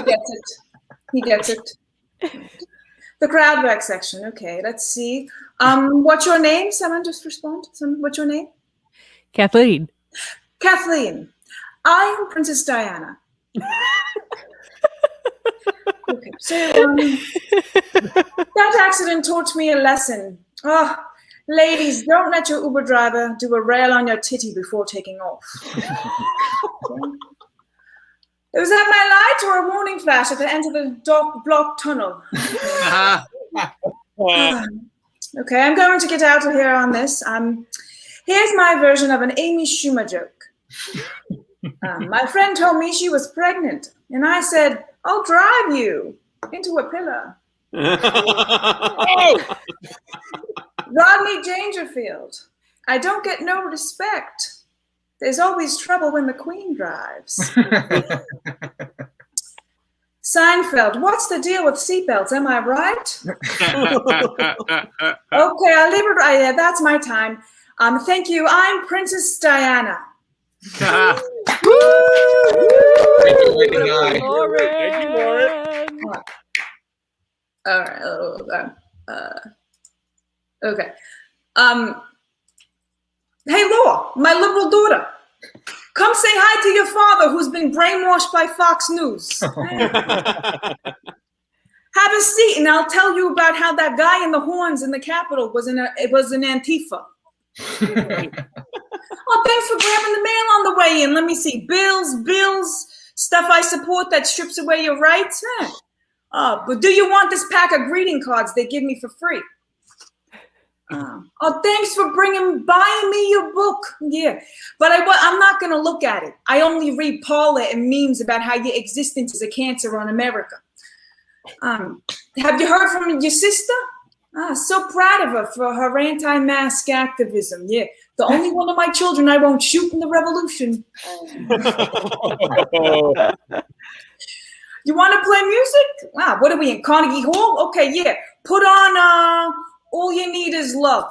gets it. He gets it. The crowd work section. Okay, let's see. What's your name? Someone just respond. What's your name? Kathleen. Kathleen. I am Princess Diana. Okay, so that accident taught me a lesson. Oh, ladies, don't let your Uber driver do a rail on your titty before taking off. It was at my light or a warning flash at the end of the dark block tunnel. Okay, I'm going to get out of here on this. Here's my version of an Amy Schumer joke. My friend told me she was pregnant, and I said, I'll drive you into a pillar. Rodney Dangerfield. I don't get no respect. There's always trouble when the queen drives. Seinfeld, what's the deal with seatbelts? Am I right? Okay, I'll leave it right there. That's my time. Thank you. I'm Princess Diana. Thank you, Lauren. All right. Okay. Hey, Laura, my liberal daughter. Come say hi to your father who's been brainwashed by Fox News. Have a seat and I'll tell you about how that guy in the horns in the Capitol was an Antifa. Oh, thanks for grabbing the mail on the way in. Let me see. Bills, stuff I support that strips away your rights. But do you want this pack of greeting cards they give me for free? Oh, thanks for buying me your book. Yeah, but I'm not going to look at it. I only read Paula and memes about how your existence is a cancer on America. Have you heard from your sister? So proud of her for her anti-mask activism. Yeah, the only one of my children I won't shoot in the revolution. You want to play music? What are we in, Carnegie Hall? Okay, yeah. Put on All You Need Is Love.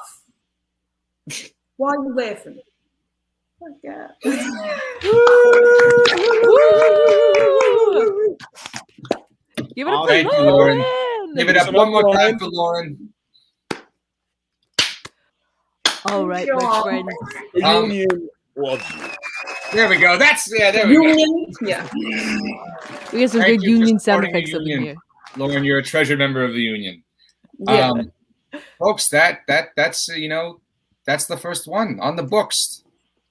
Why are you laughing? Oh, God. Give it up Thank for you, Lauren. Lauren. Give it up one more time for Lauren. All right, my friend. Union loves you. There we go. There we Union. go. Yeah. We got some Thank good you for union sound supporting the effects up in union. here. Lauren, you're a treasured member of the union. Yeah. Folks, that's that's the first one on the books.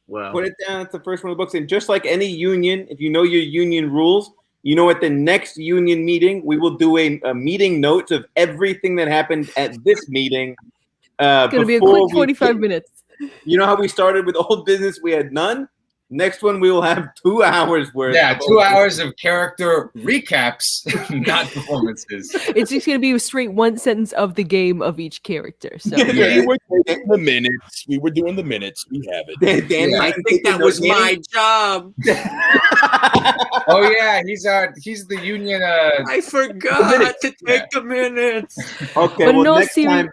Wow. Put it down. It's the first one of the books. And just like any union, if you know your union rules, you know at the next union meeting, we will do a meeting notes of everything that happened at this meeting. It's going to be a quick 45 minutes. You know how we started with old business? We had none. Next one, we will have 2 hours worth. Yeah, 2 hours of character recaps, not performances. It's just going to be a straight one sentence of the game of each character. So We were taking the minutes. We were doing the minutes. We have it. Danny, I think that was my job. Oh yeah, he's the union. I forgot to take the minutes. Okay, But well, no, next I was time,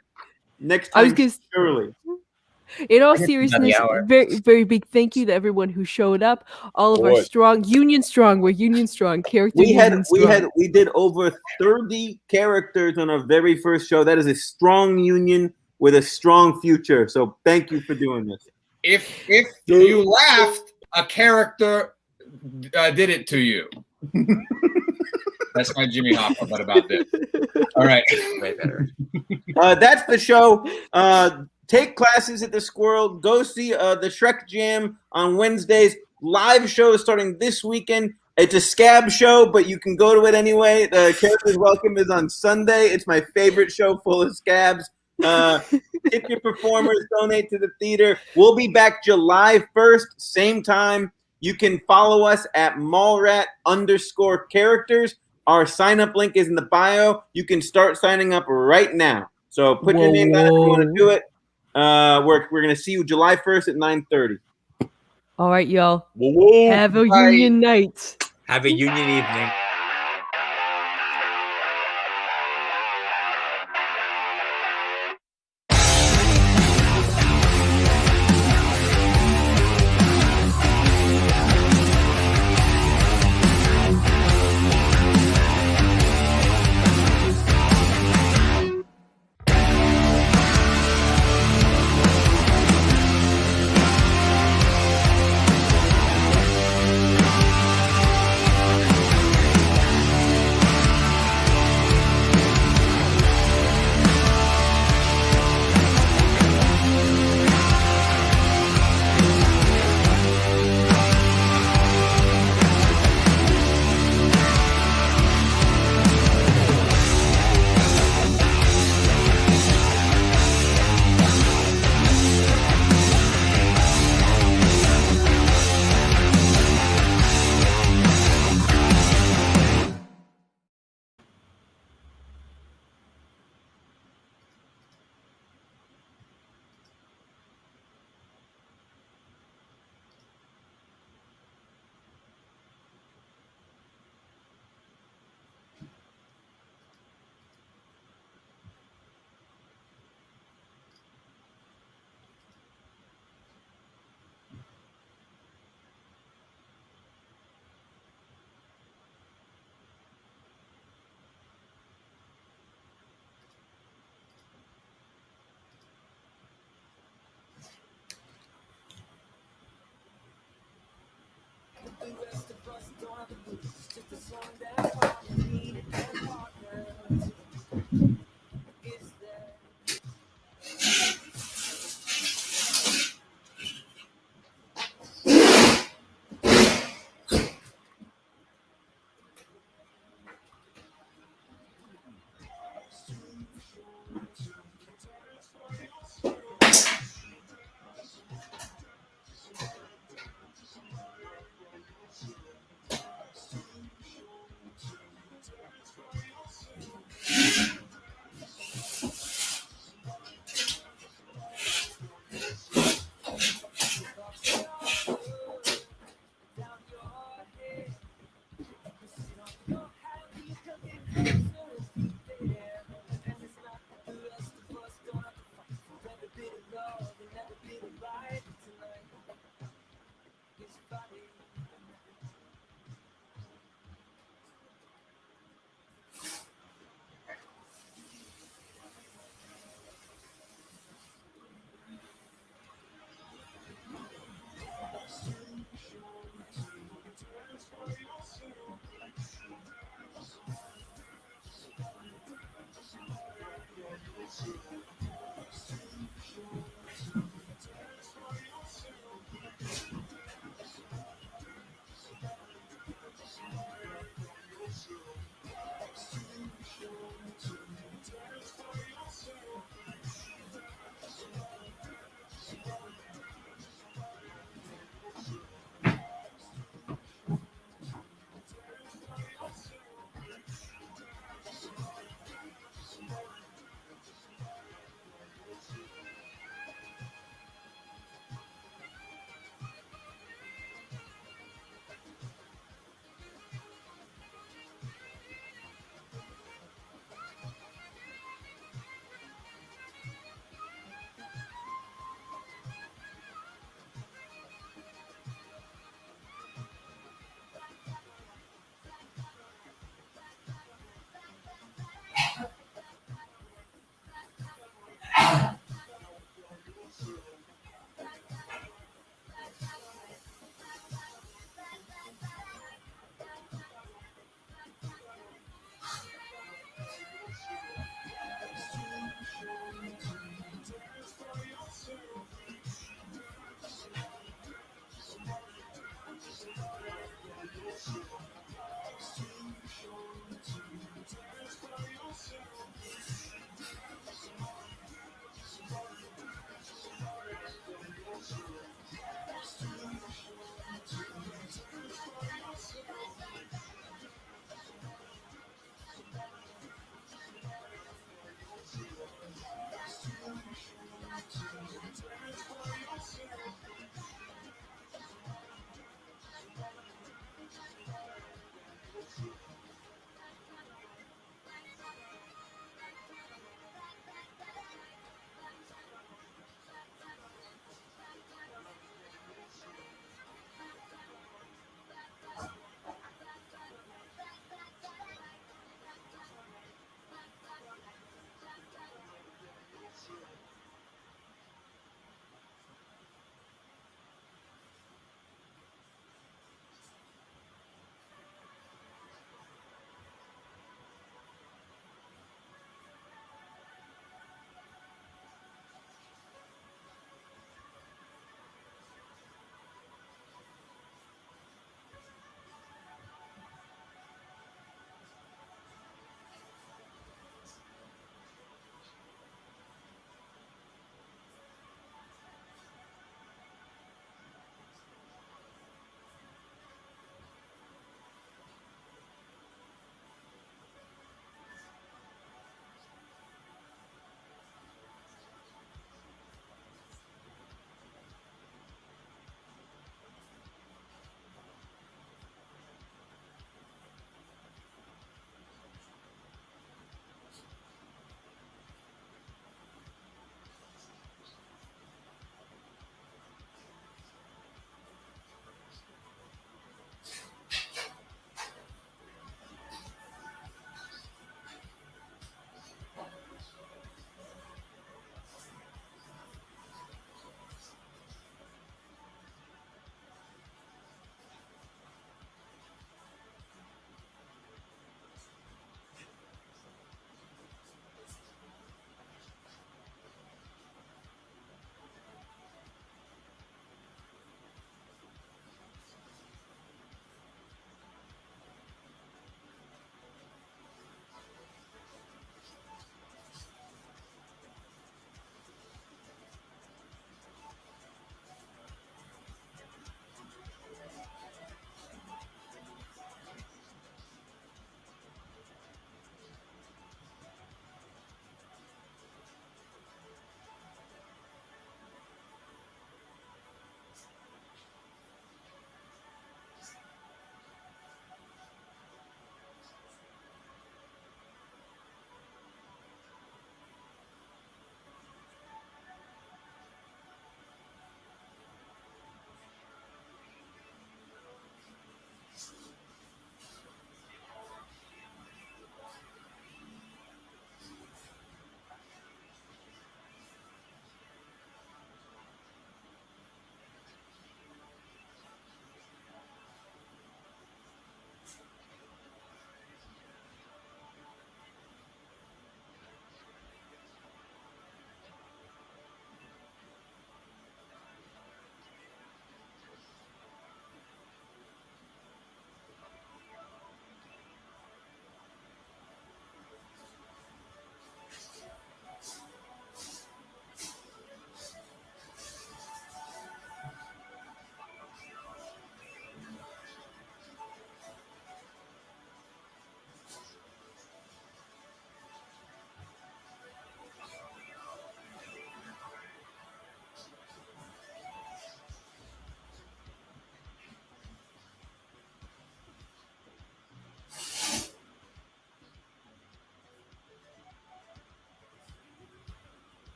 gonna- surely. in all I guess seriousness, another hour. very, very big thank you to everyone who showed up. All of our Boy. strong, union strong, we're union strong, character union strong. We did over 30 characters on our very first show. That is a strong union with a strong future. So thank you for doing this. If you laughed, a character did it to you. That's my Jimmy Hoffa, but about this. All right. Way better. That's the show. Take classes at the Squirrel. Go see the Shrek Jam on Wednesdays. Live show starting this weekend. It's a scab show, but you can go to it anyway. The Characters Welcome is on Sunday. It's my favorite show full of scabs. Tip your performers, donate to the theater. We'll be back July 1st, same time. You can follow us at mallrat_characters. Our sign-up link is in the bio. You can start signing up right now. So put your name down if you want to do it. We're going to see you July 1st at 9:30. All right, y'all. Whoa. Have a Bye. union night. Have a union evening.